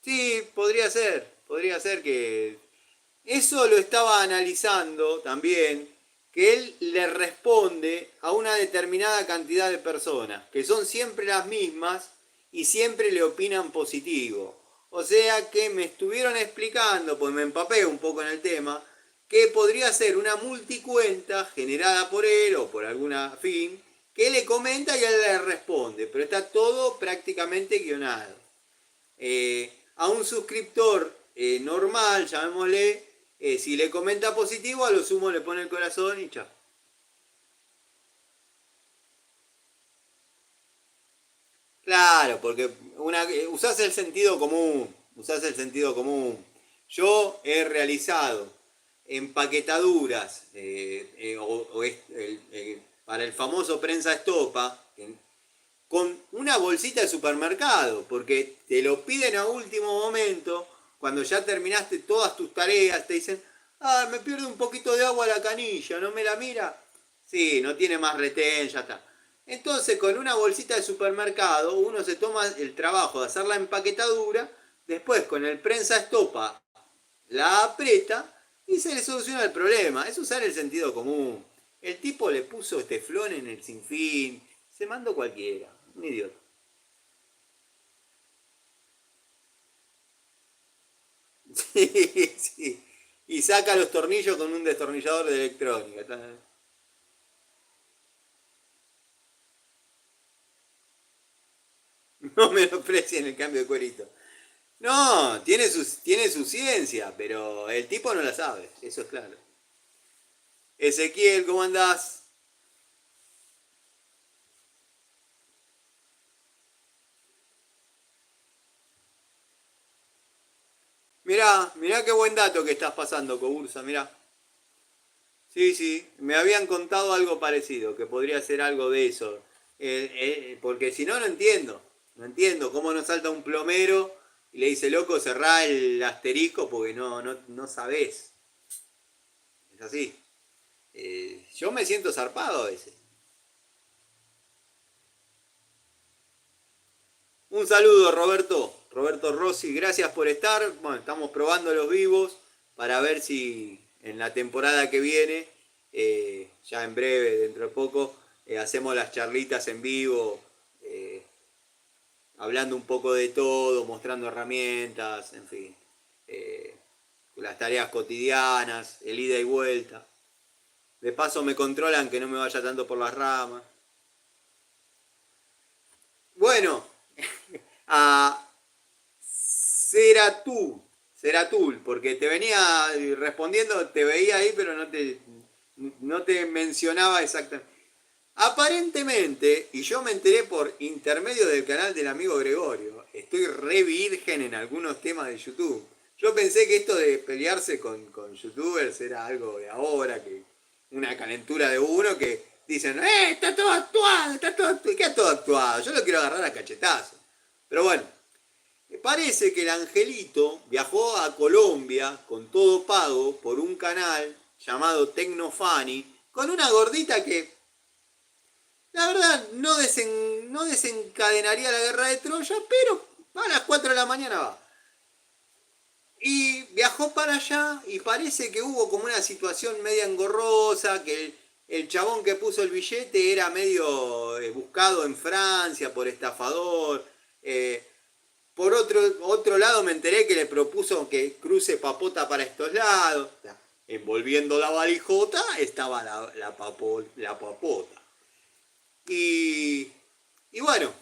Sí, podría ser que... Eso lo estaba analizando también, que él le responde a una determinada cantidad de personas, que son siempre las mismas y siempre le opinan positivo. O sea que me estuvieron explicando, pues me empapé un poco en el tema, que podría ser una multicuenta generada por él o por alguna fin, que le comenta y él le responde, pero está todo prácticamente guionado. A un suscriptor normal, llamémosle, si le comenta positivo, a lo sumo le pone el corazón y chao. Claro, porque usás el sentido común, usás el sentido común. Yo he realizado empaquetaduras para el famoso prensa estopa con una bolsita de supermercado, porque te lo piden a último momento, cuando ya terminaste todas tus tareas, te dicen, ah, me pierde un poquito de agua la canilla, ¿no me la mira? Sí, no tiene más retén, ya está. Entonces, con una bolsita de supermercado, uno se toma el trabajo de hacer la empaquetadura, después con el prensa estopa la aprieta y se le soluciona el problema. Es usar el sentido común. El tipo le puso este flón en el sinfín, se mandó cualquiera, un idiota. Sí, sí. Y saca los tornillos con un destornillador de electrónica. No me lo en el cambio de cuerito. No, tiene su ciencia, pero el tipo no la sabe, eso es claro. Ezequiel, ¿cómo andás? Mirá qué buen dato que estás pasando, Cobursa, mirá. Sí, sí, me habían contado algo parecido, que podría ser algo de eso. Porque si no, no entiendo. No entiendo cómo no salta un plomero y le dice, loco, cerrá el asterisco porque no sabés. Es así. Yo me siento zarpado a veces. Un saludo, Roberto. Roberto Rossi, gracias por estar. Bueno, estamos probando los vivos para ver si en la temporada que viene, ya en breve, dentro de poco, hacemos las charlitas en vivo, eh, hablando un poco de todo, mostrando herramientas, en fin, eh, las tareas cotidianas, el ida y vuelta. De paso me controlan que no me vaya tanto por las ramas. Bueno, a Seratul, porque te venía respondiendo, te veía ahí, pero no te mencionaba exactamente. Aparentemente, y yo me enteré por intermedio del canal del amigo Gregorio, estoy re virgen en algunos temas de YouTube. Yo pensé que esto de pelearse con youtubers era algo de ahora, que una calentura de uno que dicen, está todo actuado, está todo actuado. ¿Qué es todo actuado? Yo lo quiero agarrar a cachetazo. Pero bueno, parece que el angelito viajó a Colombia con todo pago por un canal llamado Tecnofani, con una gordita que la verdad no desencadenaría la guerra de Troya, pero a las 4 de la mañana va. Y viajó para allá y parece que hubo como una situación media engorrosa, que el chabón que puso el billete era medio buscado en Francia por estafador. Por otro lado me enteré que le propuso que cruce papota para estos lados. Envolviendo la valijota estaba la papota. Y, y bueno,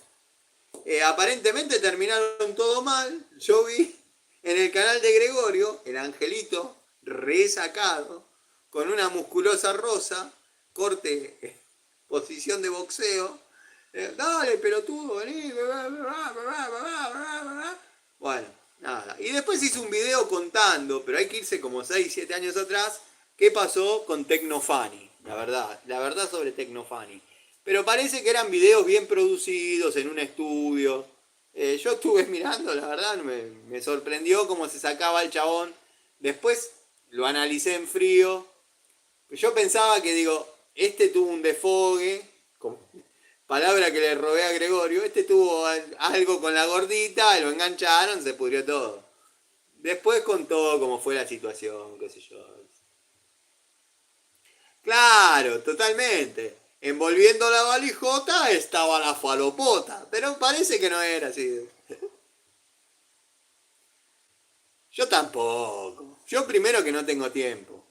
aparentemente terminaron todo mal. Yo vi en el canal de Gregorio, el angelito resacado, con una musculosa rosa, corte, posición de boxeo. Dale, pelotudo, vení. Bueno, nada. Y después hice un video contando, pero hay que irse como 6 7 años atrás, qué pasó con Tecnofani. La verdad sobre Tecnofani. Pero parece que eran videos bien producidos en un estudio. Yo estuve mirando, la verdad, me sorprendió cómo se sacaba el chabón. Después lo analicé en frío. Yo pensaba que, digo, este tuvo un desfogue, palabra que le robé a Gregorio, este tuvo algo con la gordita, lo engancharon, se pudrió todo. Después contó cómo fue la situación, qué sé yo. Claro, totalmente. Envolviendo la valijota estaba la falopota, pero parece que no era así. Yo tampoco. Yo primero que no tengo tiempo.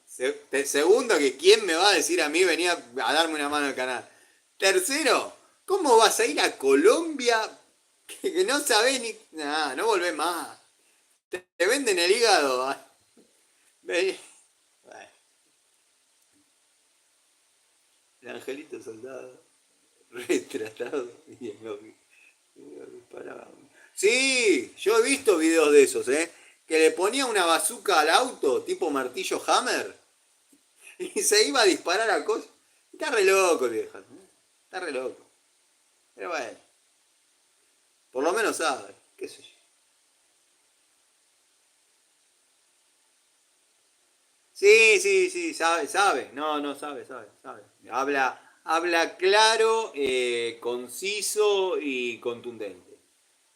Segundo que quién me va a decir a mí venía a darme una mano al canal. Tercero, ¿cómo vas a ir a Colombia que no sabés ni... Nah, no volvés más. Te venden el hígado. Vení. Bueno, el angelito soldado retratado y disparaba. Sí, yo he visto videos de esos, ¿eh? Que le ponía una bazuca al auto, tipo martillo Hammer, y se iba a disparar a cosas. Está re loco el viejo, ¿eh? Está re loco. Pero bueno, por lo menos sabe, qué sé yo. Sí, sí, sí, sabe, sabe. No, no, sabe, sabe, sabe. Habla claro, conciso y contundente.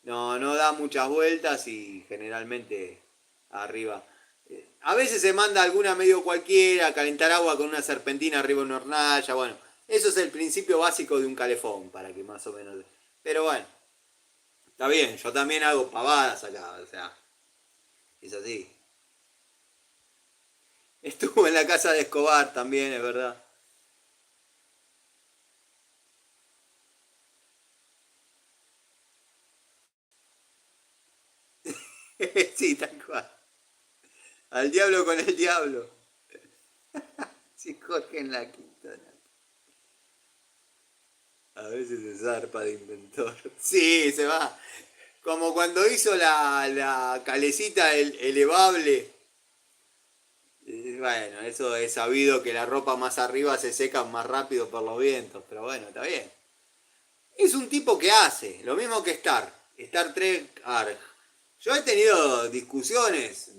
No, no da muchas vueltas y generalmente arriba. A veces se manda alguna medio cualquiera, calentar agua con una serpentina arriba de una hornalla, bueno. Eso es el principio básico de un calefón, para que más o menos... Pero bueno, está bien, yo también hago pavadas acá, o sea, es así. Estuvo en la casa de Escobar también, es verdad. Sí, tal cual. Al diablo con el diablo. Sí, Jorge en la quinta. A veces se zarpa de inventor. Sí, se va. Como cuando hizo la calecita elevable. Bueno, eso es sabido que la ropa más arriba se seca más rápido por los vientos, pero bueno, está bien. Es un tipo que hace, lo mismo que Star Trek Arg. Yo he tenido discusiones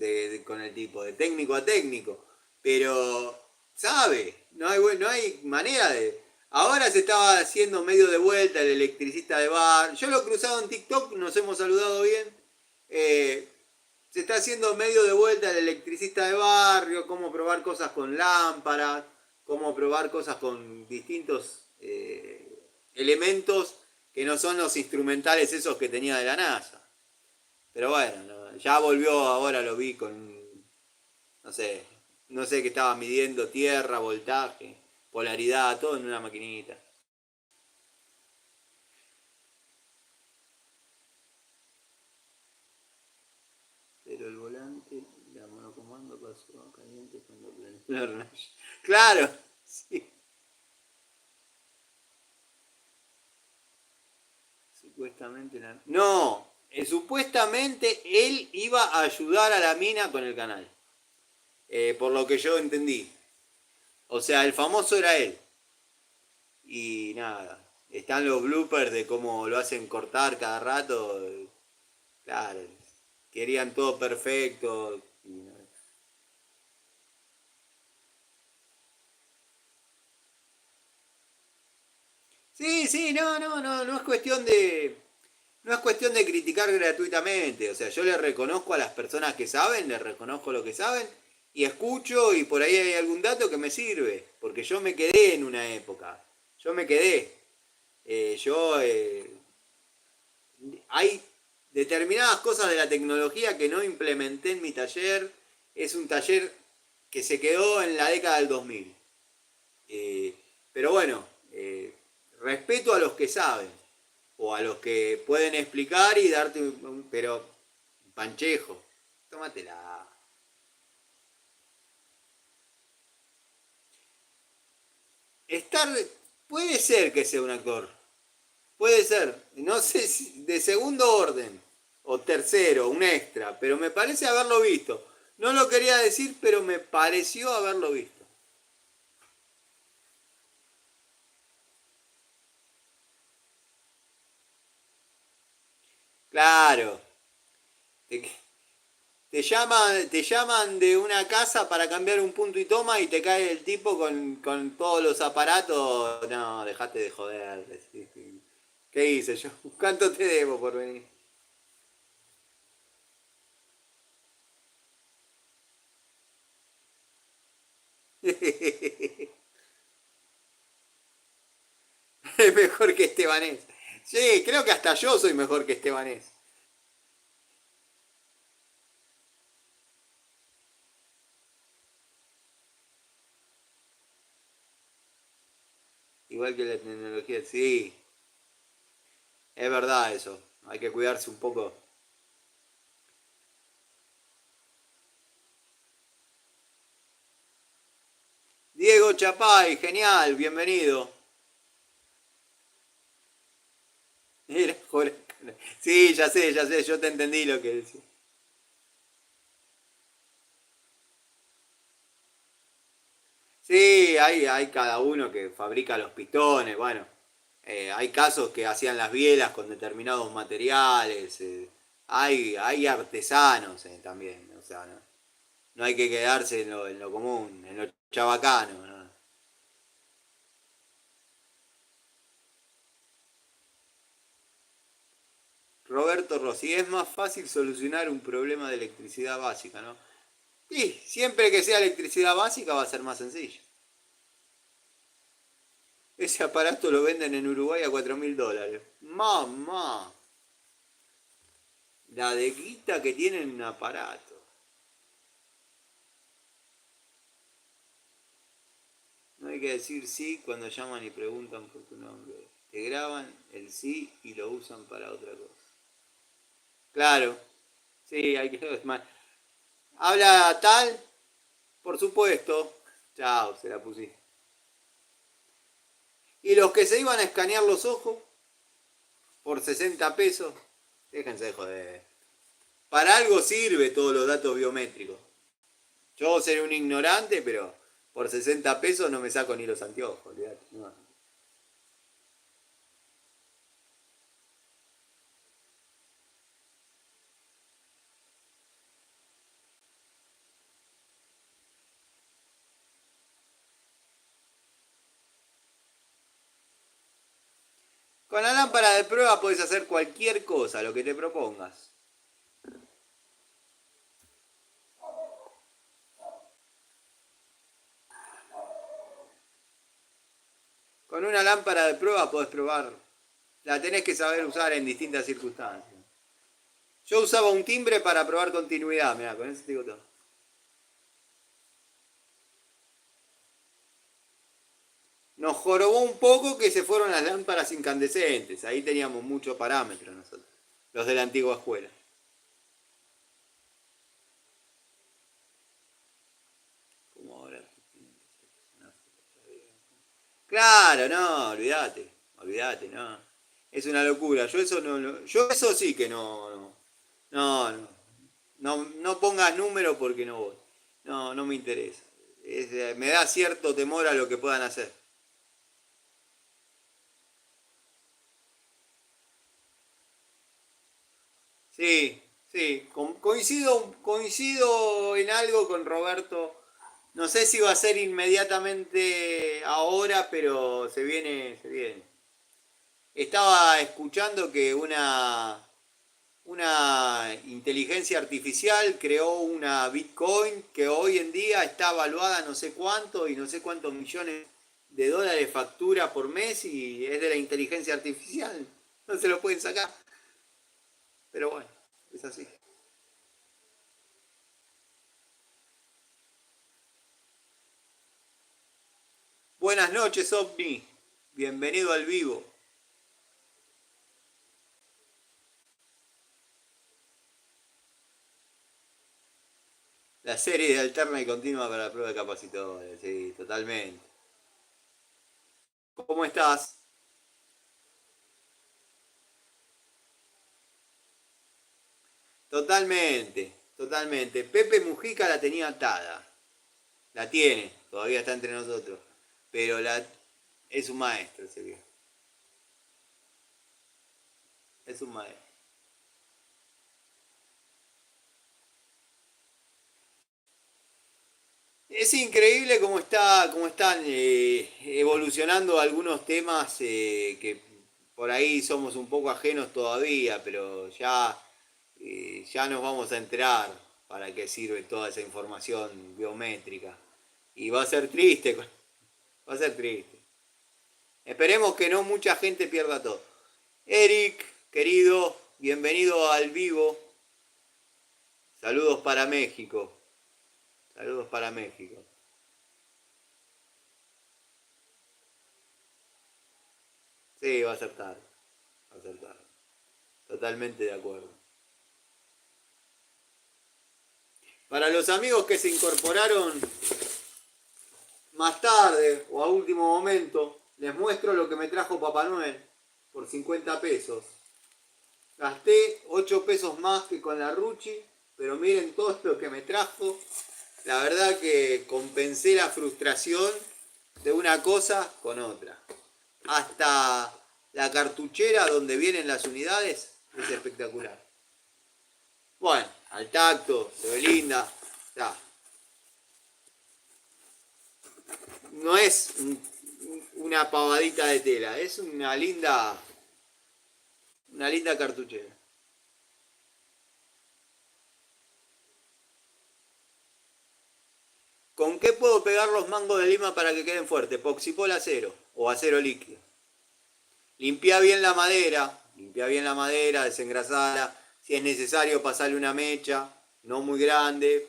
con el tipo, de técnico a técnico, pero sabe, no hay manera de... Ahora se estaba haciendo medio de vuelta el electricista de bar. Yo lo he cruzado en TikTok, nos hemos saludado bien. Eh, Se está haciendo medio de vuelta el electricista de barrio, cómo probar cosas con lámparas, cómo probar cosas con distintos elementos que no son los instrumentales esos que tenía de la NASA. Pero bueno, no, ya volvió, ahora lo vi con, no sé, no sé qué estaba midiendo, tierra, voltaje, polaridad, todo en una maquinita. Pero el volante, la monocomando pasó caliente cuando prendió la hornalla. Claro, sí, supuestamente la... No, supuestamente él iba a ayudar a la mina con el canal, por lo que yo entendí. O sea, el famoso era él. Y nada, están los bloopers de cómo lo hacen cortar cada rato. Claro, querían todo perfecto. Sí, sí, no es cuestión de... No es cuestión de criticar gratuitamente, o sea, yo le reconozco a las personas que saben, les reconozco lo que saben y escucho y por ahí hay algún dato que me sirve, porque yo me quedé en una época, yo me quedé, yo hay determinadas cosas de la tecnología que no implementé en mi taller, es un taller que se quedó en la década del 2000. Eh, pero bueno, respeto a los que saben, o a los que pueden explicar y darte pero panchejo, tómatela. Estar, puede ser que sea un actor, puede ser, no sé si de segundo orden o tercero, un extra, pero me parece haberlo visto. No lo quería decir, pero me pareció haberlo visto. Claro, te, te llaman de una casa para cambiar un punto y toma y te cae el tipo con todos los aparatos. No, dejate de joder. ¿Qué hice yo? ¿Cuánto te debo por venir? Es mejor que Estebanés. Sí, creo que hasta yo soy mejor que Estebanés. Igual que la tecnología, sí, es verdad eso. Hay que cuidarse un poco. Diego Chapay, genial, bienvenido. Era Sí, ya sé, yo te entendí lo que decís. Sí, hay cada uno que fabrica los pistones, bueno, hay casos que hacían las bielas con determinados materiales, hay artesanos también, o sea, no, no hay que quedarse en lo común, en lo chabacano, ¿no? Roberto Rossi, es más fácil solucionar un problema de electricidad básica, ¿no? Y siempre que sea electricidad básica va a ser más sencillo. Ese aparato lo venden en Uruguay a $4.000. Mamá, la de guita que tienen un aparato. No hay que decir sí cuando llaman y preguntan por tu nombre. Te graban el sí y lo usan para otra cosa. Claro, sí, hay que... Habla tal, por supuesto. Chao, se la pusiste. Y los que se iban a escanear los ojos por 60 pesos, déjense de joder. Para algo sirve todos los datos biométricos. Yo seré un ignorante, pero por 60 pesos no me saco ni los anteojos, olvidate. No. Con la lámpara de prueba puedes hacer cualquier cosa, lo que te propongas. Con una lámpara de prueba podés probar. La tenés que saber usar en distintas circunstancias. Yo usaba un timbre para probar continuidad, mirá, con eso te digo todo. Nos jorobó un poco que se fueron las lámparas incandescentes. Ahí teníamos muchos parámetros nosotros, los de la antigua escuela. ¿Cómo ahora? Claro, no, olvídate, olvídate, no. Es una locura. Yo eso yo eso sí que no, no, no pongas número porque no voy. No, no me interesa. Me da cierto temor a lo que puedan hacer. Sí, sí, coincido en algo con Roberto. No sé si va a ser inmediatamente ahora, pero se viene, se viene. Estaba escuchando que una inteligencia artificial creó una Bitcoin que hoy en día está evaluada no sé cuánto y no sé cuántos millones de dólares factura por mes y es de la inteligencia artificial. No se lo pueden sacar. Pero bueno, es así. Buenas noches, OVNI. bienvenido al vivo. La serie de alterna y continua para la prueba de capacitadores, sí, totalmente. ¿Cómo estás? Totalmente, totalmente. Pepe Mujica la tenía atada. La tiene, todavía está entre nosotros. Pero es un maestro ese viejo. Es un maestro. Es increíble cómo están evolucionando algunos temas que por ahí somos un poco ajenos todavía, pero ya nos vamos a enterar para qué sirve toda esa información biométrica. Y va a ser triste, va a ser triste. Esperemos que no mucha gente pierda todo. Eric, querido, bienvenido al vivo. Saludos para México. Saludos para México. Sí, va a ser tarde. Va a ser tarde. Totalmente de acuerdo. Para los amigos que se incorporaron más tarde o a último momento, les muestro lo que me trajo Papá Noel por 50 pesos. Gasté 8 pesos más que con la Ruchi, pero miren todo lo que me trajo. La verdad que compensé la frustración de una cosa con otra. Hasta la cartuchera donde vienen las unidades es espectacular. Bueno, al tacto, se ve linda. Ya. No es una pavadita de tela, es una linda cartuchera. ¿Con qué puedo pegar los mangos de lima para que queden fuertes? Poxipol acero o acero líquido. Limpia bien la madera, desengrasala. Si es necesario, pasarle una mecha, no muy grande.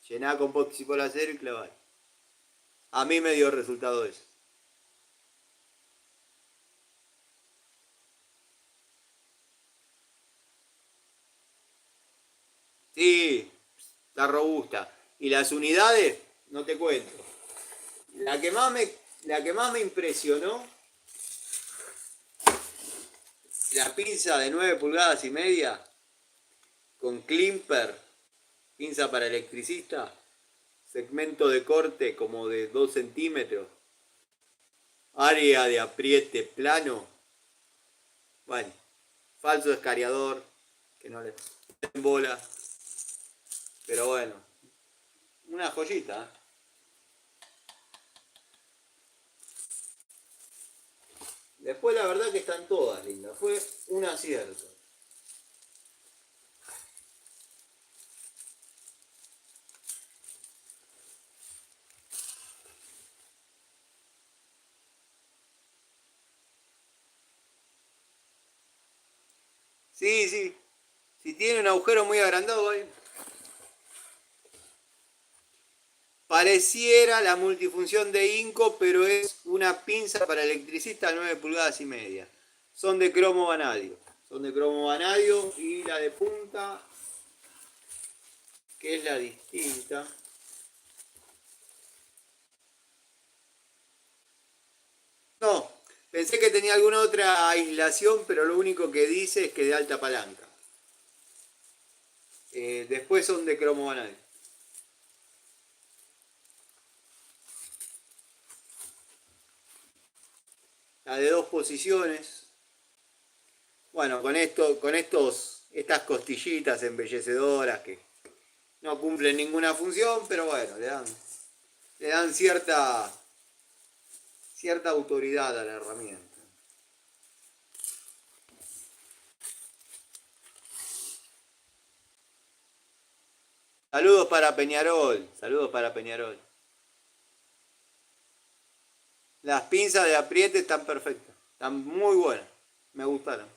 Llená con poxipol acero y clavar. A mí me dio resultado eso. Sí, está robusta. Y las unidades, no te cuento. La que más me, la que más me impresionó, la pinza de 9 pulgadas y media con climper, pinza para electricista, segmento de corte como de 2 centímetros, área de apriete plano, bueno, falso escariador, que no le den bola, pero bueno, una joyita. ¿Eh? Después la verdad que están todas lindas, fue un acierto. Sí, sí, si tiene un agujero muy agrandado ahí. Pareciera la multifunción de Inco, pero es una pinza para electricista 9 pulgadas y media. Son de cromo vanadio. Son de cromo vanadio y la de punta, que es la distinta. No, pensé que tenía alguna otra aislación, pero lo único que dice es que de alta palanca. Después son de cromo vanadio. La de dos posiciones. Bueno, estas costillitas embellecedoras que no cumplen ninguna función, pero bueno, le dan cierta autoridad a la herramienta. Saludos para Peñarol, saludos para Peñarol. Las pinzas de apriete están perfectas, están muy buenas, me gustaron.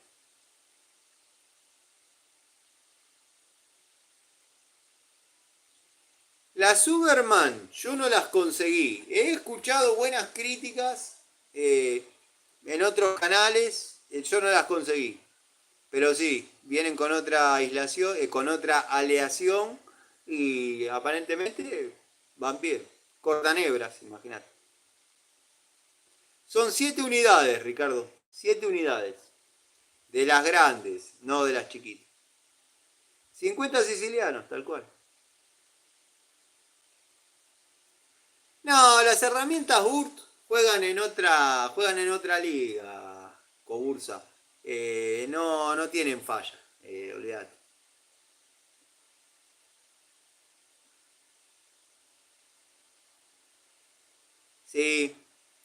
Las Superman, yo no las conseguí. He escuchado buenas críticas. en otros canales yo no las conseguí. Pero sí, vienen con otra aislación, con otra aleación y aparentemente van bien. Cortanebras, imagínate. Son 7 unidades, Ricardo. 7 unidades. De las grandes, no de las chiquitas. 50 sicilianos, tal cual. No, las herramientas URT juegan en otra liga, Cobursa. No, no tienen falla, olvídate. Sí,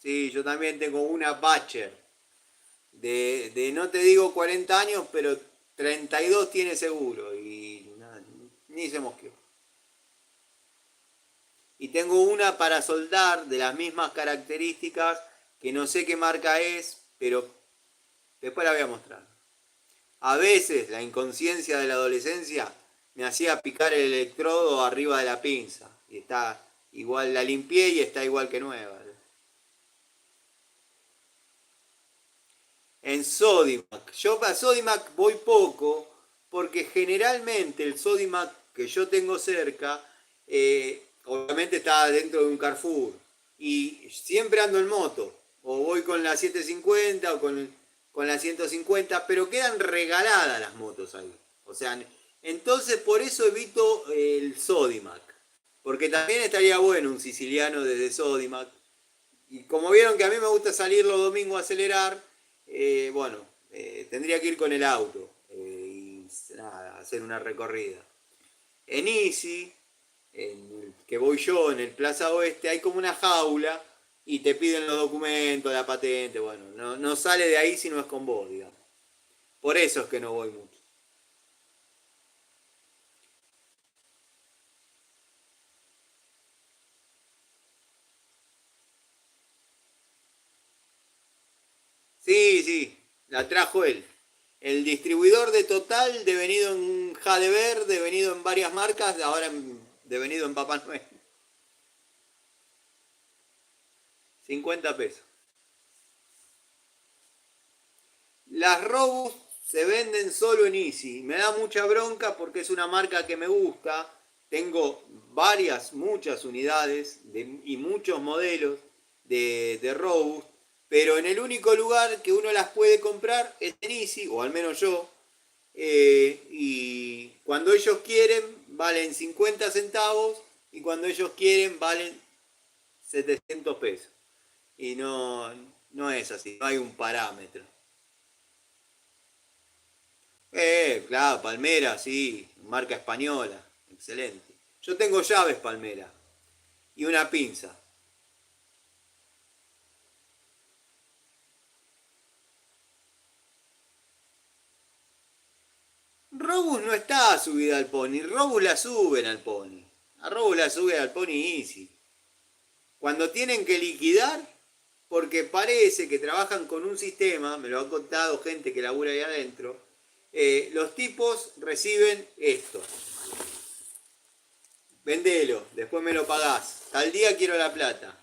sí, yo también tengo una Batcher no te digo 40 años, pero 32 tiene seguro y nada, ni se mosqueó. Y tengo una para soldar de las mismas características, que no sé qué marca es, pero después la voy a mostrar. A veces la inconsciencia de la adolescencia me hacía picar el electrodo arriba de la pinza. Y está igual, la limpié y está igual que nueva. En Sodimac. Yo a Sodimac voy poco porque generalmente el Sodimac que yo tengo cerca, obviamente está dentro de un Carrefour. Y siempre ando en moto. O voy con la 750 o con la 150, pero quedan regaladas las motos ahí. O sea, entonces por eso evito el Sodimac. Porque también estaría bueno un siciliano desde Sodimac. Y como vieron que a mí me gusta salir los domingos a acelerar, bueno, tendría que ir con el auto y nada, hacer una recorrida. En Easy, que voy yo, en el Plaza Oeste, hay como una jaula y te piden los documentos, la patente, bueno, no, no sale de ahí si no es con vos, digamos. Por eso es que no voy mucho. Sí, sí, la trajo él. El distribuidor de Total, devenido en Jadever, devenido en varias marcas, ahora devenido en Papá Noel. 50 pesos. Las Robust se venden solo en Easy. Me da mucha bronca porque es una marca que me gusta. Tengo muchas unidades y muchos modelos de Robust. Pero en el único lugar que uno las puede comprar es en Easy, o al menos yo. Y cuando ellos quieren valen 50 centavos y cuando ellos quieren valen 700 pesos. Y no, no es así, no hay un parámetro. Claro, Palmera, sí, marca española, excelente. Yo tengo llaves Palmera y una pinza. Robus no está subida al pony, Robus la suben al pony. A Robus la suben al pony easy. Cuando tienen que liquidar, porque parece que trabajan con un sistema, me lo ha contado gente que labura ahí adentro, los tipos reciben esto. Vendelo, después me lo pagás. Tal día quiero la plata.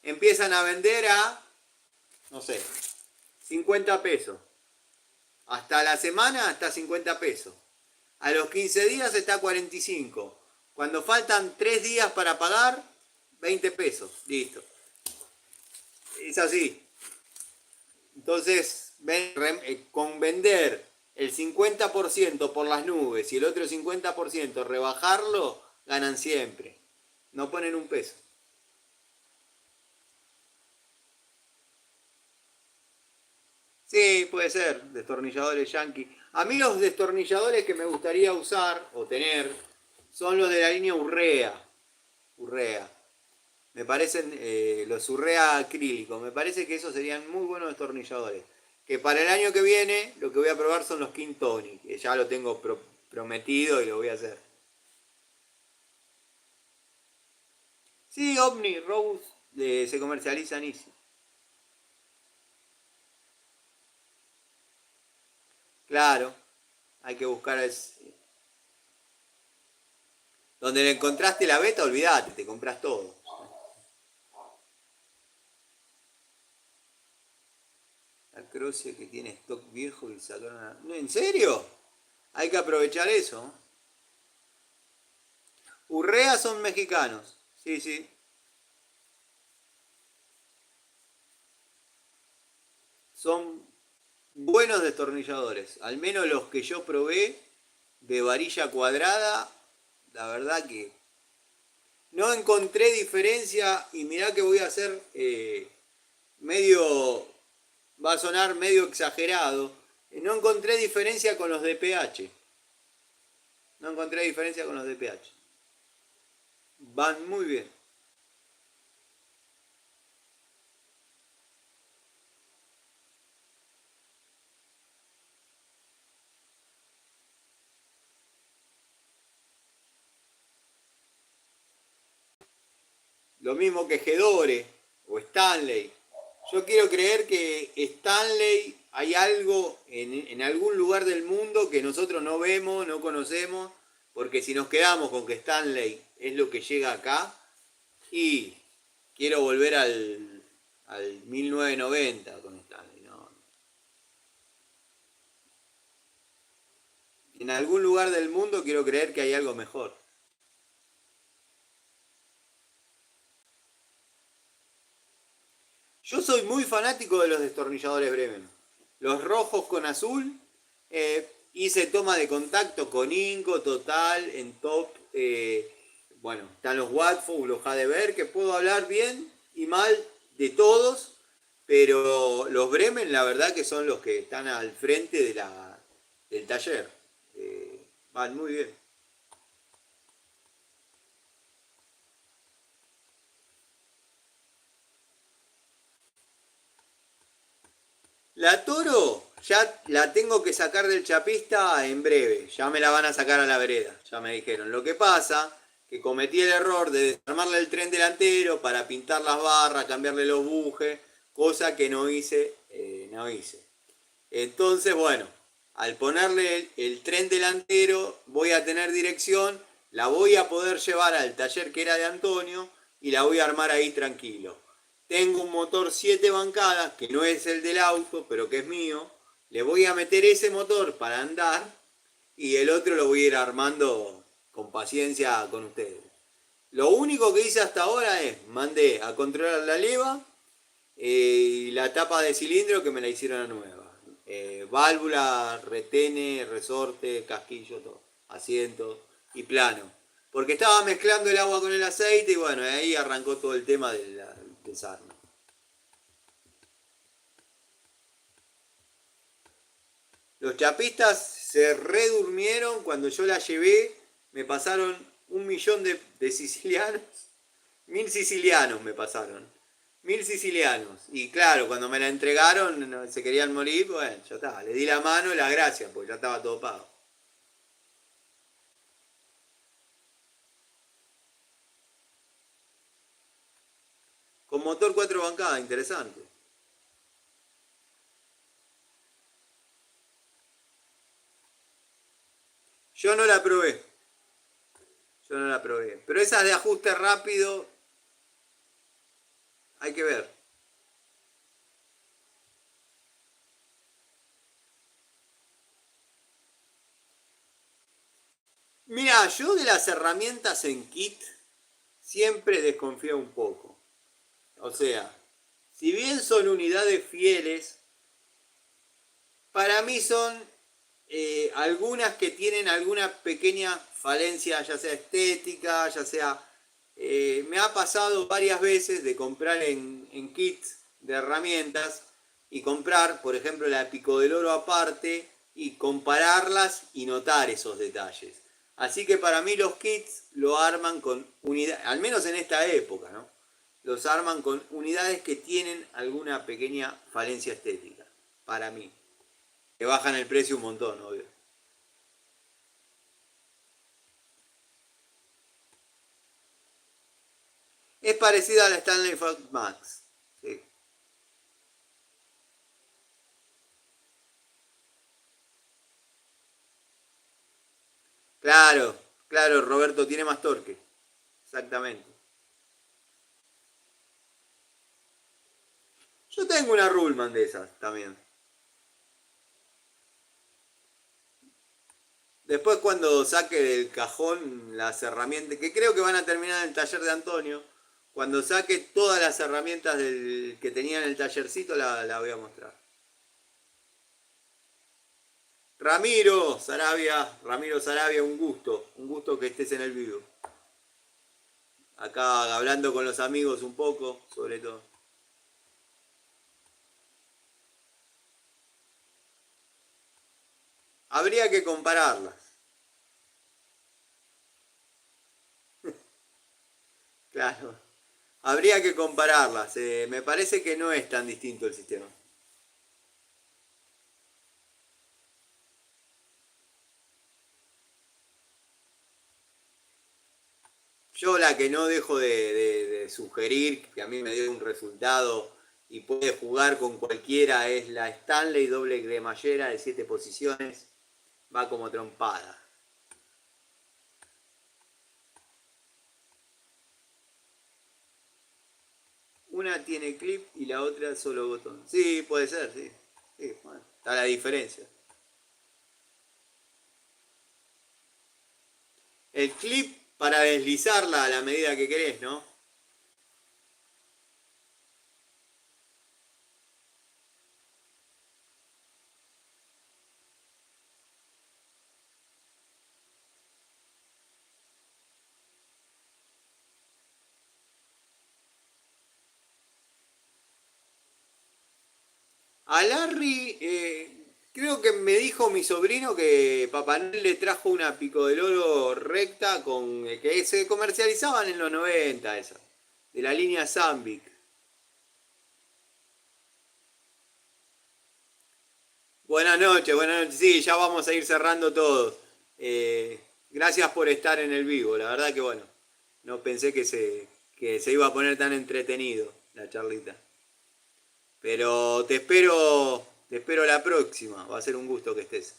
Empiezan a vender a, no sé, 50 pesos. Hasta la semana está 50 pesos. A los 15 días está 45. Cuando faltan 3 días para pagar, 20 pesos. Listo. Es así. Entonces, con vender el 50% por las nubes y el otro 50% rebajarlo, ganan siempre. No ponen un peso. Sí, puede ser, destornilladores Yankee. A mí los destornilladores que me gustaría usar o tener son los de la línea Urrea. Urrea. Me parecen los Urrea acrílicos. Me parece que esos serían muy buenos destornilladores. Que para el año que viene lo que voy a probar son los King Tony, que ya lo tengo prometido y lo voy a hacer. Sí, Omni, Rose se comercializan Easy. Claro, hay que buscar donde le encontraste la beta, olvídate, te compras todo. Croce que tiene stock viejo y sacaron ¿No, ¿en serio? Hay que aprovechar eso. Urrea son mexicanos. Sí, sí. Son buenos destornilladores. Al menos los que yo probé de varilla cuadrada, la verdad que no encontré diferencia. Y mirá que voy a hacer medio, va a sonar medio exagerado. No encontré diferencia con los de pH. No encontré diferencia con los de pH. Van muy bien. Lo mismo que Gedore o Stanley. Yo quiero creer que Stanley hay algo en algún lugar del mundo que nosotros no vemos, no conocemos, porque si nos quedamos con que Stanley es lo que llega acá, y quiero volver al 1990 con Stanley. No. En algún lugar del mundo quiero creer que hay algo mejor. Yo soy muy fanático de los destornilladores Bremen. Los rojos con azul. Hice toma de contacto con Inco, Total, en Top. Bueno, están los Watford, los Hadeberg, que puedo hablar bien y mal de todos. Pero los Bremen, la verdad que son los que están al frente del taller. Van muy bien. La Toro ya la tengo que sacar del chapista en breve. Ya me la van a sacar a la vereda, ya me dijeron. Lo que pasa que cometí el error de desarmarle el tren delantero para pintar las barras, cambiarle los bujes, cosa que no hice, no hice. Entonces, bueno, al ponerle el tren delantero voy a tener dirección, la voy a poder llevar al taller que era de Antonio y la voy a armar ahí tranquilo. Tengo un motor 7 bancadas, que no es el del auto, pero que es mío. Le voy a meter ese motor para andar y el otro lo voy a ir armando con paciencia con ustedes. Lo único que hice hasta ahora es mandé a controlar la leva y la tapa de cilindro que me la hicieron a nueva. Válvula, retene, resorte, casquillo, todo. Asiento y plano. Porque estaba mezclando el agua con el aceite y bueno, ahí arrancó todo el tema del desarme. Los chapistas se redurmieron cuando yo la llevé. Me pasaron 1 millón de sicilianos. 1000 sicilianos me pasaron. 1000 sicilianos. Y claro, cuando me la entregaron, se querían morir, bueno, ya está. Le di la mano y las gracias, porque ya estaba todo pago. Con motor 4 bancadas, interesante. Yo no la probé. Yo no la probé. Pero esas de ajuste rápido, hay que ver. Mira, yo de las herramientas en kit siempre desconfío un poco. O sea, si bien son unidades fieles, para mí son algunas que tienen alguna pequeña falencia, ya sea estética, ya sea... me ha pasado varias veces de comprar en kits de herramientas y comprar, por ejemplo, la Pico del Oro aparte y compararlas y notar esos detalles. Así que para mí los kits lo arman con unidades, al menos en esta época, ¿no? Los arman con unidades que tienen alguna pequeña falencia estética, para mí. Que bajan el precio un montón, obvio. Es parecida a la Stanley Fox Max. Sí. Claro, claro, Roberto tiene más torque. Exactamente. Yo tengo una Rullman de esas también. Después cuando saque del cajón las herramientas, que creo que van a terminar en el taller de Antonio, cuando saque todas las herramientas que tenía en el tallercito la voy a mostrar. Ramiro Sarabia, un gusto que estés en el vivo. Acá hablando con los amigos un poco, sobre todo. Habría que compararlas. Claro. Habría que compararlas. Me parece que no es tan distinto el sistema. Yo la que no dejo de sugerir, que a mí me dio un resultado y puede jugar con cualquiera, es la Stanley doble cremallera de 7 posiciones. Va como trompada. Una tiene clip y la otra solo botón. Sí, puede ser, sí. Sí, bueno, está la diferencia. El clip para deslizarla a la medida que querés, ¿no? A Larry, creo que me dijo mi sobrino que Papá Noel le trajo una pico del oro recta con que se comercializaban en los 90 esa, de la línea Zambic. Buenas noches, buenas noches. Sí, ya vamos a ir cerrando todos. Gracias por estar en el vivo. La verdad que bueno, no pensé que se iba a poner tan entretenido la charlita. Pero te espero la próxima. Va a ser un gusto que estés.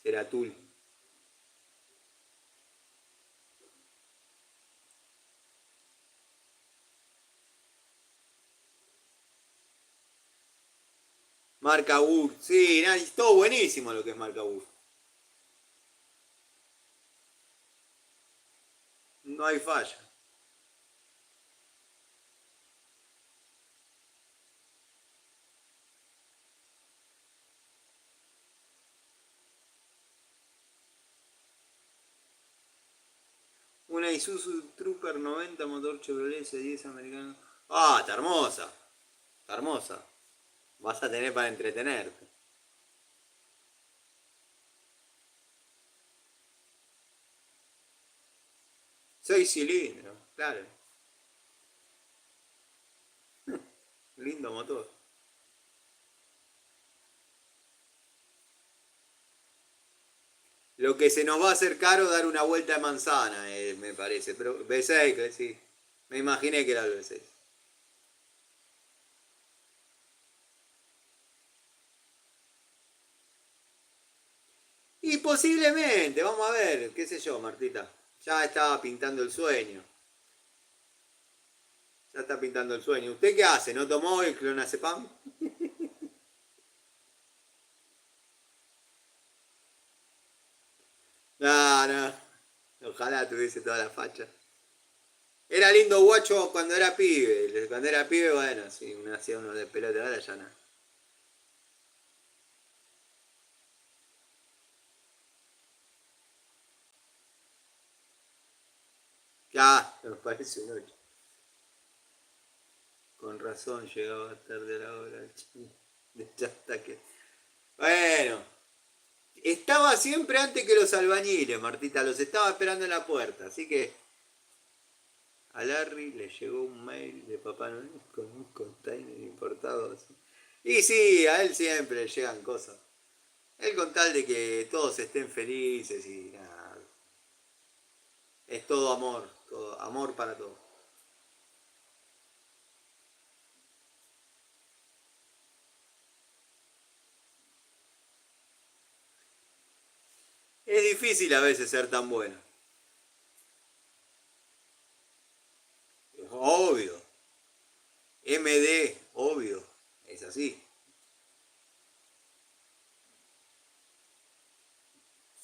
Será tú. Marca Wood. Sí, es todo buenísimo lo que es Marca Wood. No hay falla. Una Isuzu Trooper 90 motor Chevrolet S10 americano. Ah, está hermosa. Está hermosa. Vas a tener para entretenerte. 6 cilindros, claro. Lindo motor. Lo que se nos va a hacer caro dar una vuelta de manzana, me parece. Pero V6, que sí. Me imaginé que era el V6. Y posiblemente, vamos a ver, qué sé yo, Martita. Ya estaba pintando el sueño. Ya está pintando el sueño. ¿Usted qué hace? ¿No tomó el clonazepam? No, no. Ojalá tuviese toda la facha. Era lindo guacho cuando era pibe. Cuando era pibe, bueno, sí, uno hacía uno de pelota, ahora ya no. Ya, me parece un 8. Con razón llegaba tarde a la hora. Ya está que. Bueno, estaba siempre antes que los albañiles, Martita. Los estaba esperando en la puerta. Así que a Larry le llegó un mail de Papá Noel con un container importado. Y sí, a él siempre le llegan cosas. Él con tal de que todos estén felices y nada. Es todo amor para todos. Es difícil a veces ser tan bueno. Obvio. MD, obvio. Es así.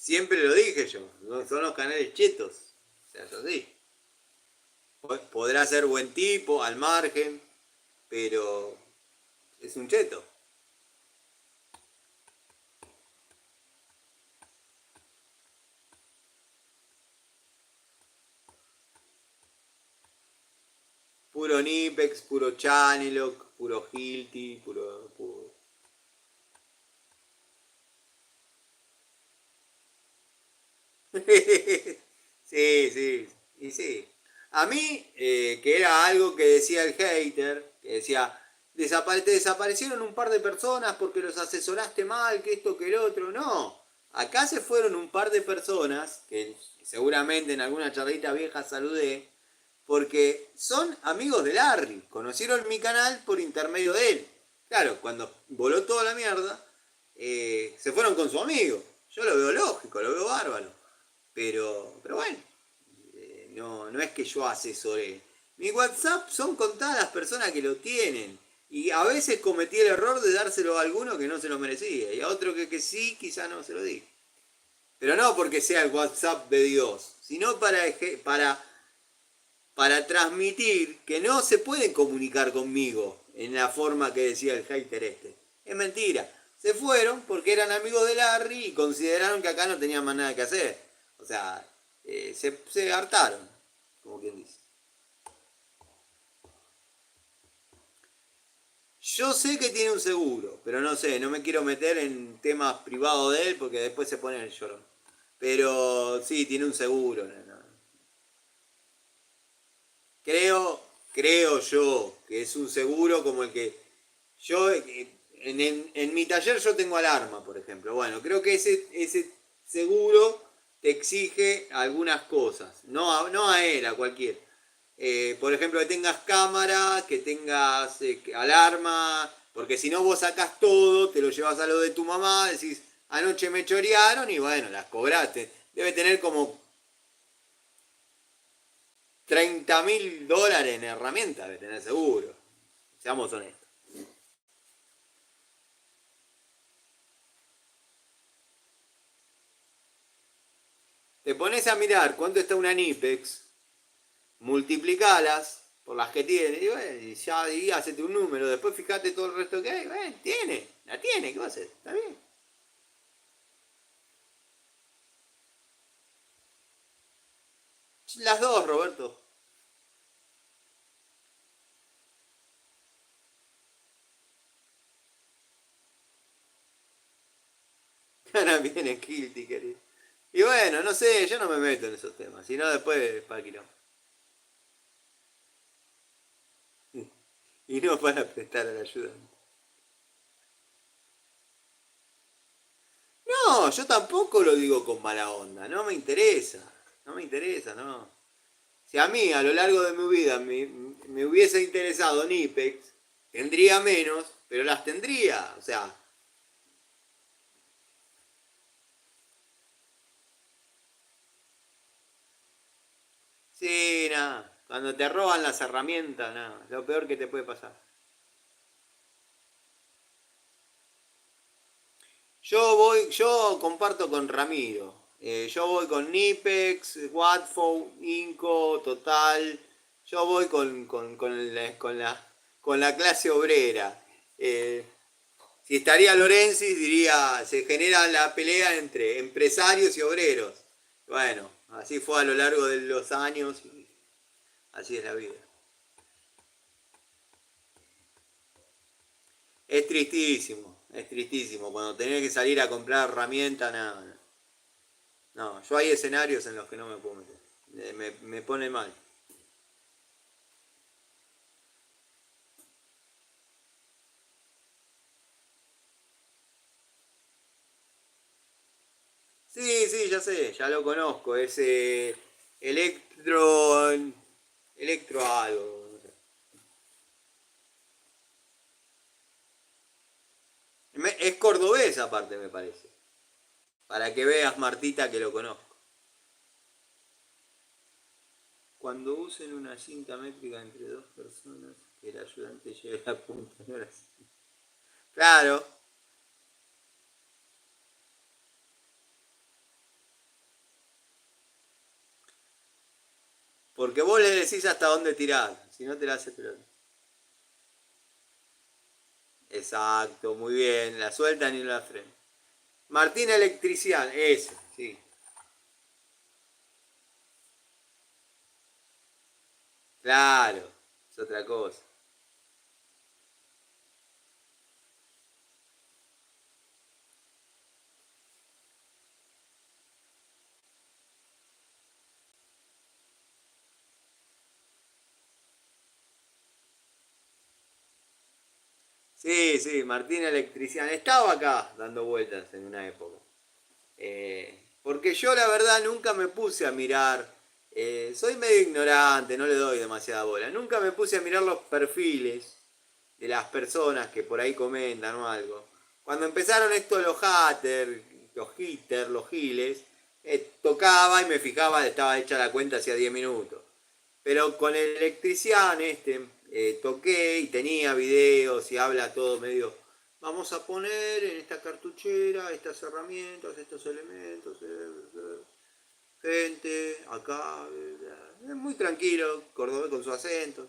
Siempre lo dije yo, no son los canales chetos. O sea, eso sí. Podrá ser buen tipo, al margen, pero es un cheto. Puro Nipex, puro Chanelok, puro Hilti, puro. Sí, sí, y sí. A mí, que era algo que decía el hater, que decía, te desaparecieron un par de personas porque los asesoraste mal, que esto, que el otro. No, acá se fueron un par de personas, que seguramente en alguna charlita vieja saludé, porque son amigos de Larry, conocieron mi canal por intermedio de él. Claro, cuando voló toda la mierda, se fueron con su amigo. Yo lo veo lógico, lo veo bárbaro. Pero bueno, no es que yo asesoré. Mi WhatsApp son contadas las personas que lo tienen. Y a veces cometí el error de dárselo a alguno que no se lo merecía. Y a otro que sí, quizá no se lo di. Pero no porque sea el WhatsApp de Dios, sino para transmitir que no se pueden comunicar conmigo en la forma que decía el hater este. Es mentira. Se fueron porque eran amigos de Larry y consideraron que acá no tenían más nada que hacer. O sea, se hartaron, como quien dice. Yo sé que tiene un seguro, pero no sé, no me quiero meter en temas privados de él porque después se pone el llorón. Pero sí, tiene un seguro. No. Creo, creo yo que es un seguro como el que yo en mi taller yo tengo alarma, por ejemplo. Bueno, creo que ese seguro te exige algunas cosas, no a él, a cualquiera. Por ejemplo, que tengas cámara, que tengas alarma, porque si no vos sacás todo, te lo llevas a lo de tu mamá, decís, anoche me chorearon y bueno, las cobraste. Debe tener como $30.000 en herramientas, de tener seguro. Seamos honestos. Te pones a mirar cuánto está una Nipex, multiplicalas por las que tiene, y bueno, y ya ahí hacete un número, después fíjate todo el resto que hay, bueno, la tiene, ¿qué va a hacer? Está bien. Las dos, Roberto. Gana bien en Kilty, querido. Y bueno, no sé, yo no me meto en esos temas, sino después para quilombo. Y no para prestar a la ayuda. No, yo tampoco lo digo con mala onda, no me interesa. No me interesa, no. Si a mí a lo largo de mi vida me hubiese interesado Nipex, tendría menos, pero las tendría. O sea, sí, nada. Cuando te roban las herramientas, nada. Lo peor que te puede pasar. Yo comparto con Ramiro. Yo voy con Nipex, Watfo, Inco, Total. Yo voy con la clase obrera. Eh, Si estaría Lorenzi, diría, se genera la pelea entre empresarios y obreros. Bueno, así fue a lo largo de los años y así es la vida. Es tristísimo. Cuando tenés que salir a comprar herramientas, nada. No, yo hay escenarios en los que no me puedo meter. Me pone mal. Sí, sí, ya sé, ya lo conozco. Es electro. Electro algo. No sé. Es cordobés aparte, me parece. Para que veas, Martita, que lo conozco. Cuando usen una cinta métrica entre dos personas, que el ayudante lleve la punta. No la cinta. Claro, Porque vos le decís hasta dónde tirar, si no te la hace pelota. Exacto, muy bien, la sueltan y no la frenan. Martín Electrician, ese, sí. Claro, es otra cosa. Sí, sí, Martín Electrician. Estaba acá dando vueltas en una época. Porque yo la verdad nunca me puse a mirar, soy medio ignorante, no le doy demasiada bola, nunca me puse a mirar los perfiles de las personas que por ahí comentan o algo. Cuando empezaron esto los haters, los hitters, los giles, tocaba y me fijaba, estaba hecha la cuenta hacía 10 minutos. Pero con el electrician toqué y tenía videos y habla todo medio. Vamos a poner en esta cartuchera estas herramientas, estos elementos, gente, acá, muy tranquilo, cordobés con su acento.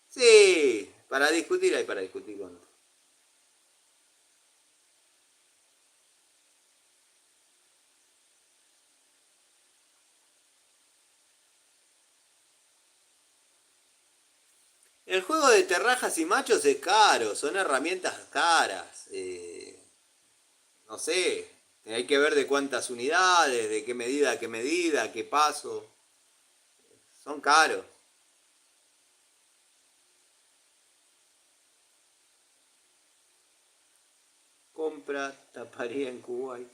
Sí, para discutir hay para discutir con. El juego de terrajas y machos es caro, son herramientas caras. No sé, hay que ver de cuántas unidades, de qué medida, qué paso. Son caros. Compra taparía en Kuwait.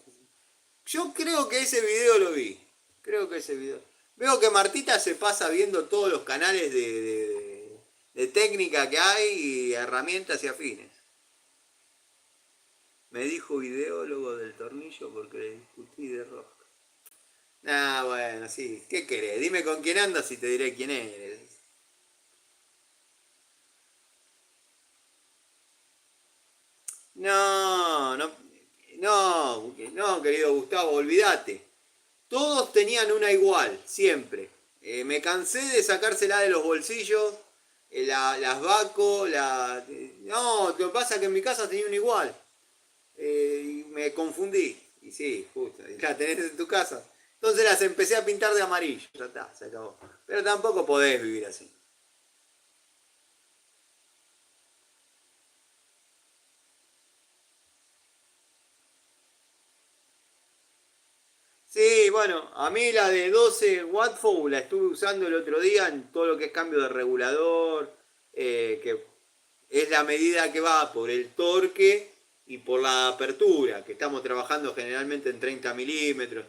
Yo creo que ese video lo vi. Creo que ese video. Veo que Martita se pasa viendo todos los canales de técnica que hay y herramientas y afines. Me dijo ideólogo del tornillo porque le discutí de rosca. Ah, bueno, sí. ¿Qué querés? Dime con quién andas y te diré quién eres. No, no, no, querido Gustavo, olvídate. Todos tenían una igual, siempre. Me cansé de sacársela de los bolsillos, las Baco, no, lo que pasa es que en mi casa tenía una igual. Y me confundí. Y sí, justo, y la tenés en tu casa. Entonces las empecé a pintar de amarillo. Ya está, se acabó. Pero tampoco podés vivir así. Sí, bueno, a mí la de 12 Watford la estuve usando el otro día en todo lo que es cambio de regulador, que es la medida que va por el torque y por la apertura, que estamos trabajando generalmente en 30 milímetros,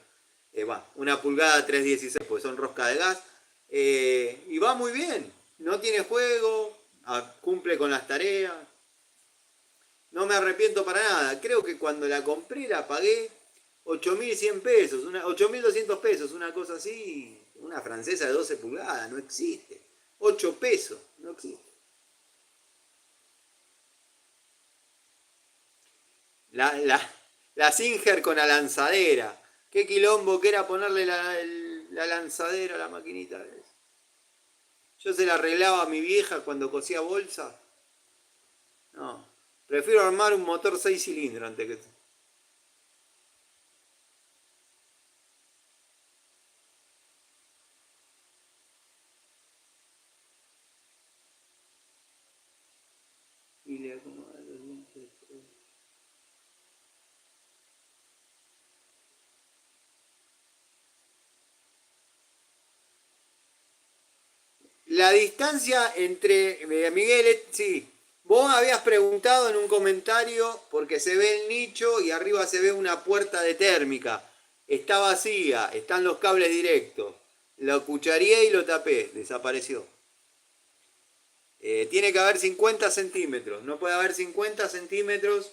una pulgada 316, pues son rosca de gas, y va muy bien, no tiene juego, cumple con las tareas, no me arrepiento para nada. Creo que cuando la compré la pagué 8.100 pesos, 8.200 pesos, una cosa así. Una francesa de 12 pulgadas, no existe. 8 pesos, no existe. La Singer con la lanzadera. Qué quilombo que era ponerle la lanzadera a la maquinita. Yo se la arreglaba a mi vieja cuando cosía bolsa. No, prefiero armar un motor 6 cilindros antes que. Y le acomoda los dientes. La distancia entre Miguel, sí. Vos habías preguntado en un comentario porque se ve el nicho y arriba se ve una puerta de térmica. Está vacía, están los cables directos. Lo cuchareé y lo tapé, desapareció. Tiene que haber 50 centímetros, no puede haber 50 centímetros,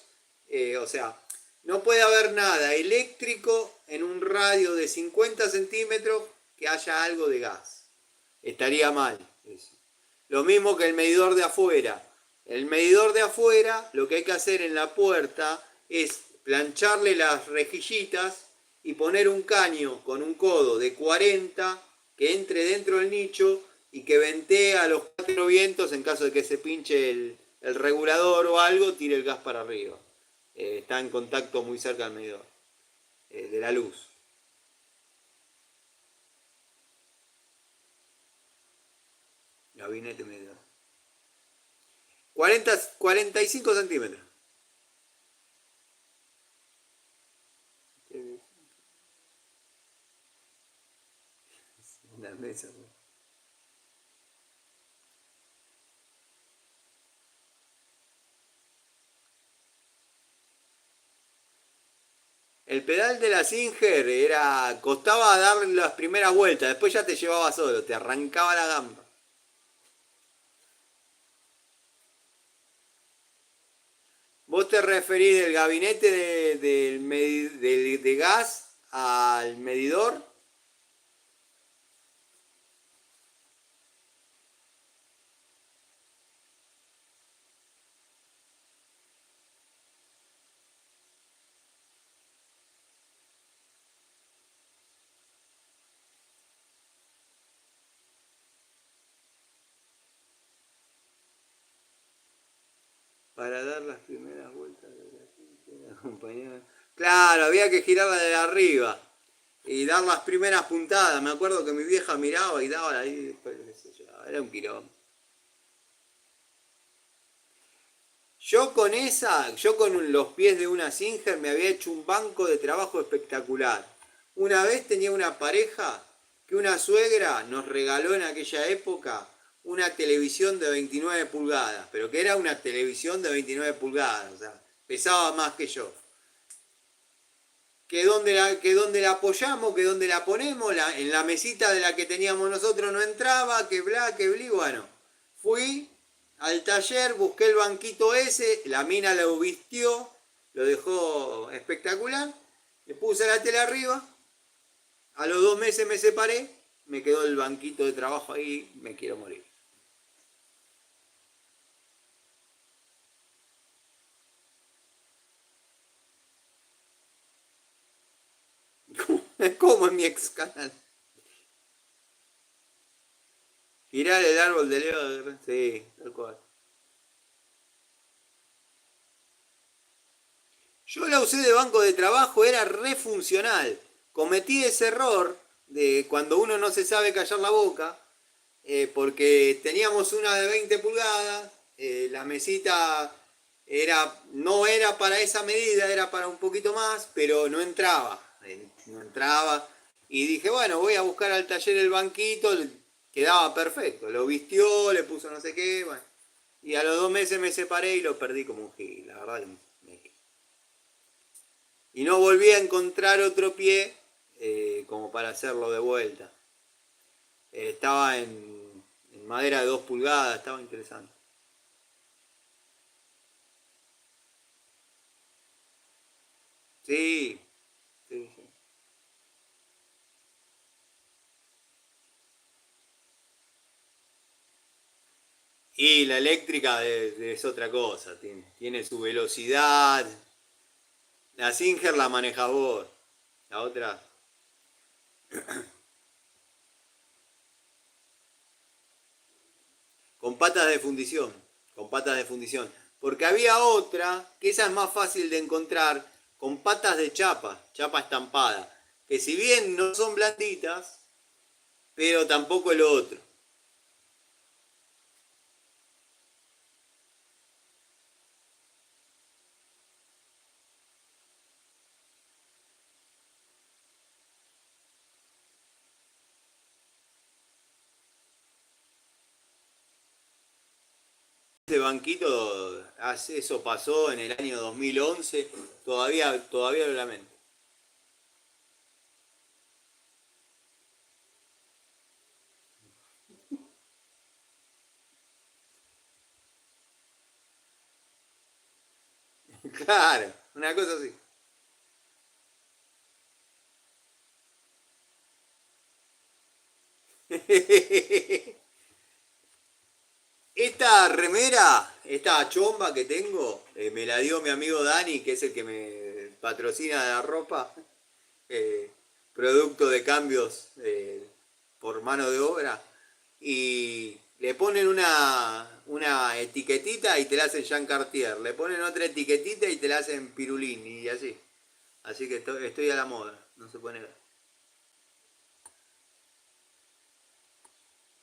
o sea, no puede haber nada eléctrico en un radio de 50 centímetros que haya algo de gas. Estaría mal eso. Lo mismo que el medidor de afuera. El medidor de afuera, lo que hay que hacer en la puerta es plancharle las rejillitas y poner un caño con un codo de 40 que entre dentro del nicho y que ventee a los 4 vientos en caso de que se pinche el regulador o algo, tire el gas para arriba. Está en contacto muy cerca del medidor, de la luz. Gabinete medidor. 45 centímetros. La mesa. El pedal de la Singer costaba dar las primeras vueltas, después ya te llevaba solo, te arrancaba la gamba. ¿Vos te referís del gabinete de gas al medidor? Para dar las primeras vueltas de la compañía. Claro, había que girarla de arriba y dar las primeras puntadas. Me acuerdo que mi vieja miraba y daba ahí, después, qué sé yo, era un quilombo. Yo con los pies de una Singer me había hecho un banco de trabajo espectacular. Una vez tenía una pareja que una suegra nos regaló en aquella época una televisión de 29 pulgadas, pero que era una televisión de 29 pulgadas, o sea, pesaba más que yo. Que donde la apoyamos, que donde la ponemos, en la mesita de la que teníamos nosotros no entraba, que bla, que bli, bueno. Fui al taller, busqué el banquito ese, la mina lo vistió, lo dejó espectacular, le puse la tela arriba, a los 2 meses me separé, me quedó el banquito de trabajo ahí, me quiero morir. Como en mi ex canal. Girar el árbol de Leo, sí, tal cual. Yo la usé de banco de trabajo, era re funcional. Cometí ese error de cuando uno no se sabe callar la boca, porque teníamos una de 20 pulgadas, la mesita no era para esa medida, era para un poquito más, pero no entraba, no entraba. Y dije, bueno, voy a buscar al taller el banquito, quedaba perfecto, lo vistió, le puso no sé qué, bueno. Y a los 2 meses me separé y lo perdí como un gil, la verdad y no volví a encontrar otro pie como para hacerlo de vuelta. Estaba en madera de 2 pulgadas, estaba interesante. Sí, sí, sí. Y la eléctrica es otra cosa, tiene su velocidad. La Singer la manejas vos, la otra con patas de fundición, con patas de fundición. Porque había otra, que esa es más fácil de encontrar, con patas de chapa estampada, que si bien no son blanditas, pero tampoco el otro. Este banquito, eso pasó en el año 2011, todavía lo lamento. Claro, una cosa así. Esta remera, esta chomba que tengo, me la dio mi amigo Dani, que es el que me patrocina la ropa. producto de cambios por mano de obra, y le ponen una etiquetita y te la hacen Jean Cartier, le ponen otra etiquetita y te la hacen Pirulini y así. Así que estoy a la moda, no se puede negar.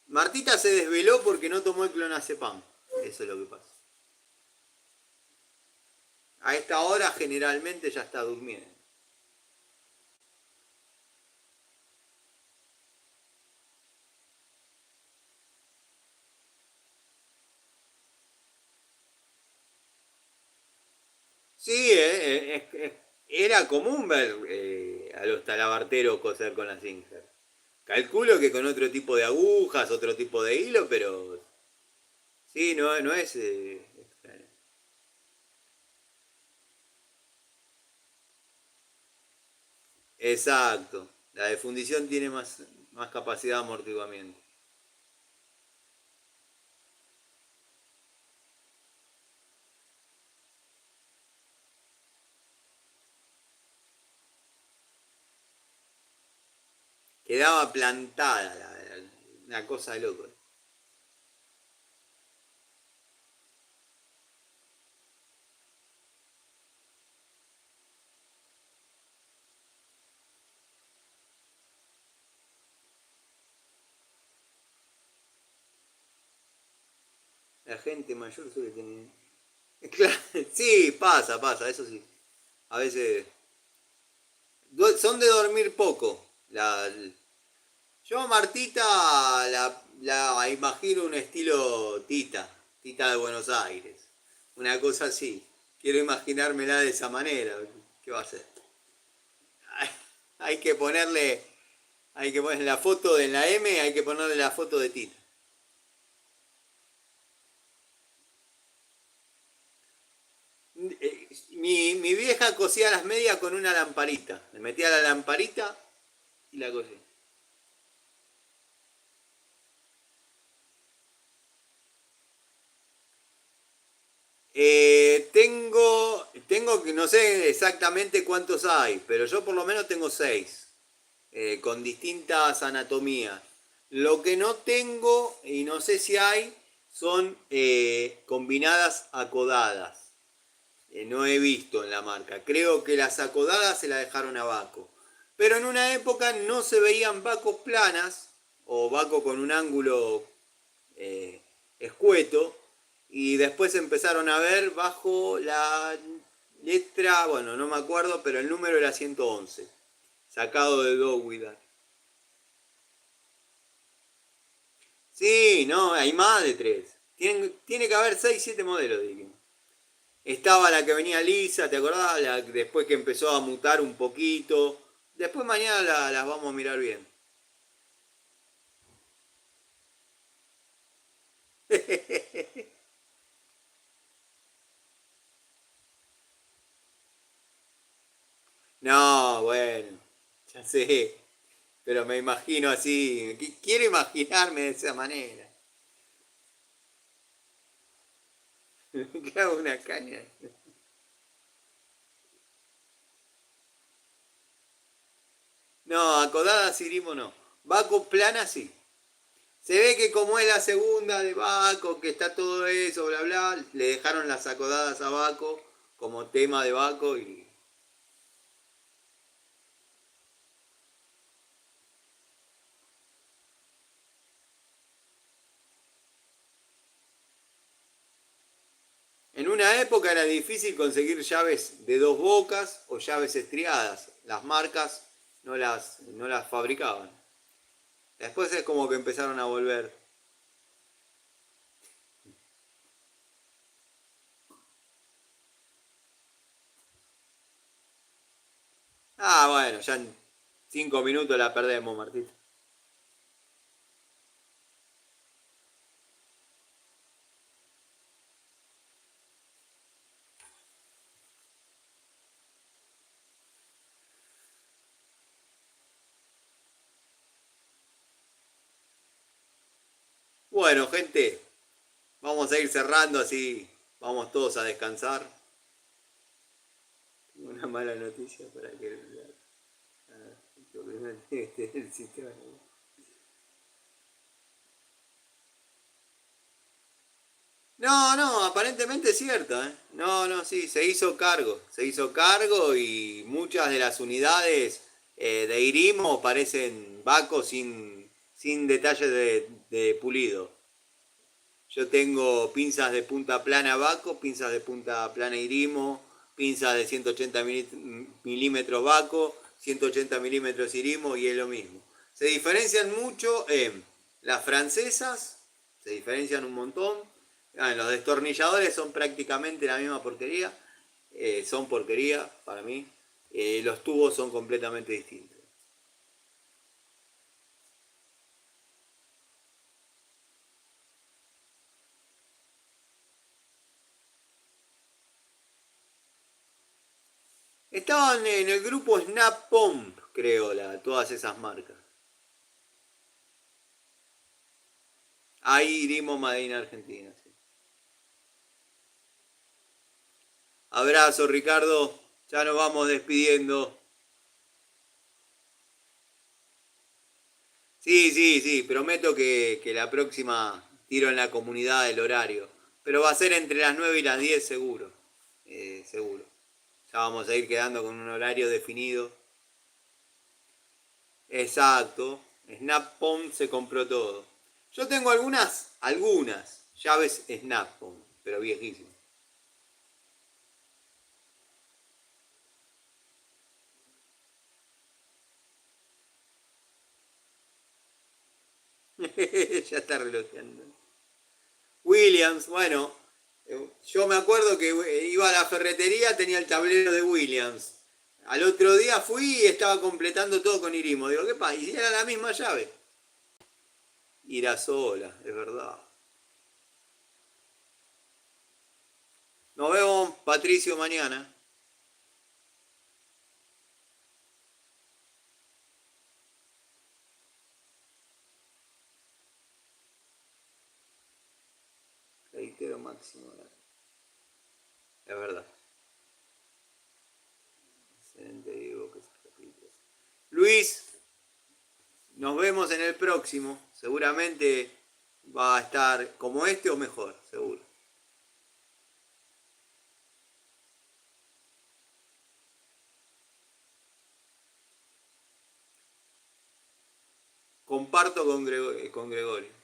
Martita se desveló porque no tomó el clonazepam. Eso es lo que pasa. A esta hora generalmente ya está durmiendo. Sí, era común ver a los talabarteros coser con la Singer. Calculo que con otro tipo de agujas, otro tipo de hilo, pero sí, no es extraño. Exacto. La de fundición tiene más capacidad de amortiguamiento. Quedaba plantada, una cosa de loco. La gente mayor suele tener... Claro, sí, pasa, eso sí. A veces... Son de dormir poco. Yo a Martita la imagino un estilo Tita de Buenos Aires. Una cosa así. Quiero imaginármela de esa manera. ¿Qué va a hacer? Hay que ponerle, hay que poner la foto de la M, hay que ponerle la foto de Tita. Mi vieja cosía las medias con una lamparita. Le metía la lamparita y la cosía. Tengo que no sé exactamente cuántos hay, pero yo por lo menos tengo seis, con distintas anatomías. Lo que no tengo, y no sé si hay, son combinadas acodadas. No he visto en la marca. Creo que las acodadas se las dejaron a Baco. Pero en una época no se veían Bacos planas o Baco con un ángulo eh, escueto, y después empezaron a ver bajo la letra, bueno, no me acuerdo, pero el número era 111, sacado de Dowida. Sí, no, hay más de tres. Tiene que haber 6 7 modelos, dijimos. Estaba la que venía lisa, ¿te acordás? Después que empezó a mutar un poquito. Después mañana las vamos a mirar bien. No, bueno, ya sé. Pero me imagino así. Quiero imaginarme de esa manera. Que hago una caña. No, acodada Sirimo no. Baco plana sí. Se ve que como es la segunda de Baco, que está todo eso, bla bla, le dejaron las acodadas a Baco como tema de Baco y... En una época era difícil conseguir llaves de dos bocas o llaves estriadas. Las marcas no las fabricaban. Después es como que empezaron a volver. Ah, bueno, ya en 5 minutos la perdemos, Martita. Bueno, gente, vamos a ir cerrando así, vamos todos a descansar. Una mala noticia para que Lo primero que tiene que tener el sistema. No, no, aparentemente es cierto, ¿eh? No, no, sí, se hizo cargo y muchas de las unidades de Irimo parecen Baco sin detalles de pulido. Yo tengo pinzas de punta plana Baco, pinzas de punta plana Irimo, pinzas de 180 milímetros Baco, 180 milímetros Irimo y es lo mismo. Se diferencian mucho las francesas, se diferencian un montón. Los destornilladores son prácticamente la misma porquería, son porquería para mí. Los tubos son completamente distintos. Estaban en el grupo Snap Pump, creo, todas esas marcas. Ahí Irimo Made Argentina. Sí. Abrazo, Ricardo. Ya nos vamos despidiendo. Sí, sí, sí. Prometo que la próxima tiro en la comunidad el horario. Pero va a ser entre las 9 y las 10 seguro. Seguro. Ya vamos a ir quedando con un horario definido. Exacto. Snap-on se compró todo. Yo tengo algunas llaves Snap-on, pero viejísimas. Ya está relojeando. Williams, bueno, yo me acuerdo que iba a la ferretería, tenía el tablero de Williams. Al otro día fui y estaba completando todo con Irimo. Digo, ¿qué pasa? Y era la misma llave. Irá sola, es verdad. Nos vemos, Patricio, mañana. Reitero máximo. Es verdad. Excelente, Diego, que se repite. Luis, nos vemos en el próximo. Seguramente va a estar como este o mejor, seguro. Comparto con Gregorio.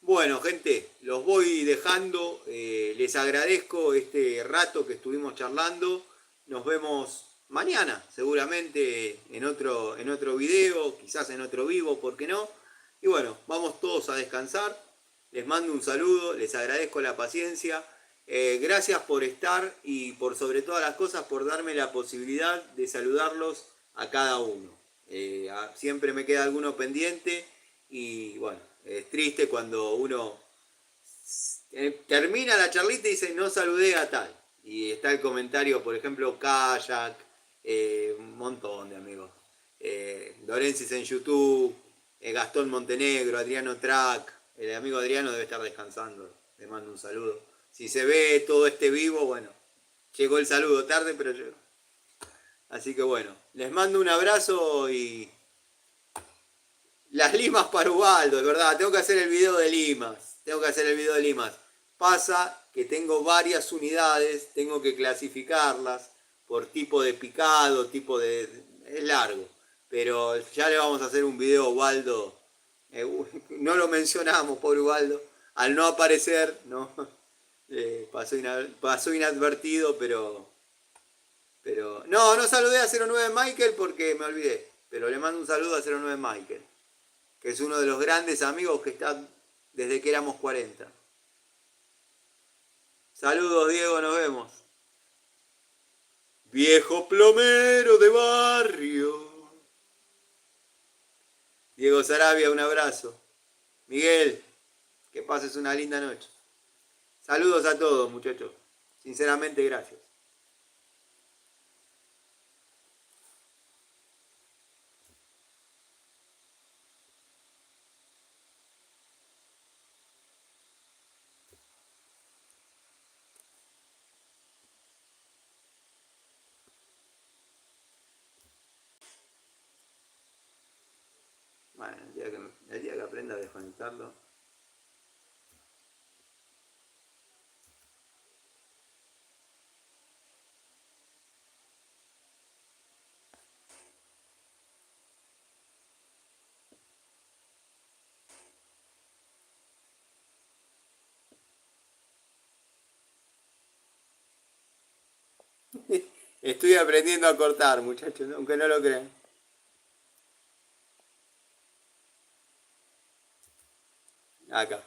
Bueno, gente, los voy dejando. Les agradezco este rato que estuvimos charlando. Nos vemos mañana, seguramente en otro video, quizás en otro vivo, ¿por qué no? Y bueno, vamos todos a descansar. Les mando un saludo, les agradezco la paciencia. Gracias por estar y por sobre todas las cosas por darme la posibilidad de saludarlos a cada uno. Siempre me queda alguno pendiente y bueno, es triste cuando uno termina la charlita y dice no saludé a tal. Y está el comentario, por ejemplo, Kayak, un montón de amigos. Dorensis en YouTube, Gastón Montenegro, Adriano Track. El amigo Adriano debe estar descansando. Le mando un saludo. Si se ve todo este vivo, bueno, llegó el saludo tarde, pero llegó. Así que bueno, les mando un abrazo y las limas para Ubaldo, es verdad, tengo que hacer el video de limas. Tengo que hacer el video de limas. Pasa que tengo varias unidades, tengo que clasificarlas por tipo de picado, tipo de... Es largo. Pero ya le vamos a hacer un video a Ubaldo. No lo mencionamos, pobre Ubaldo. Al no aparecer, no, pasó inadvertido, pero... No, no saludé a 09 Michael porque me olvidé. Pero le mando un saludo a 09 Michael, que es uno de los grandes amigos que está desde que éramos 40. Saludos, Diego, nos vemos. Viejo plomero de barrio. Diego Sarabia, un abrazo. Miguel, que pases una linda noche. Saludos a todos, muchachos. Sinceramente, gracias. Bueno, el día que aprenda a desconectarlo. Estoy aprendiendo a cortar, muchachos, aunque no lo crean. Acá.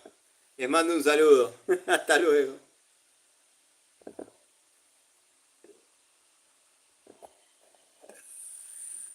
Les mando un saludo. Hasta luego.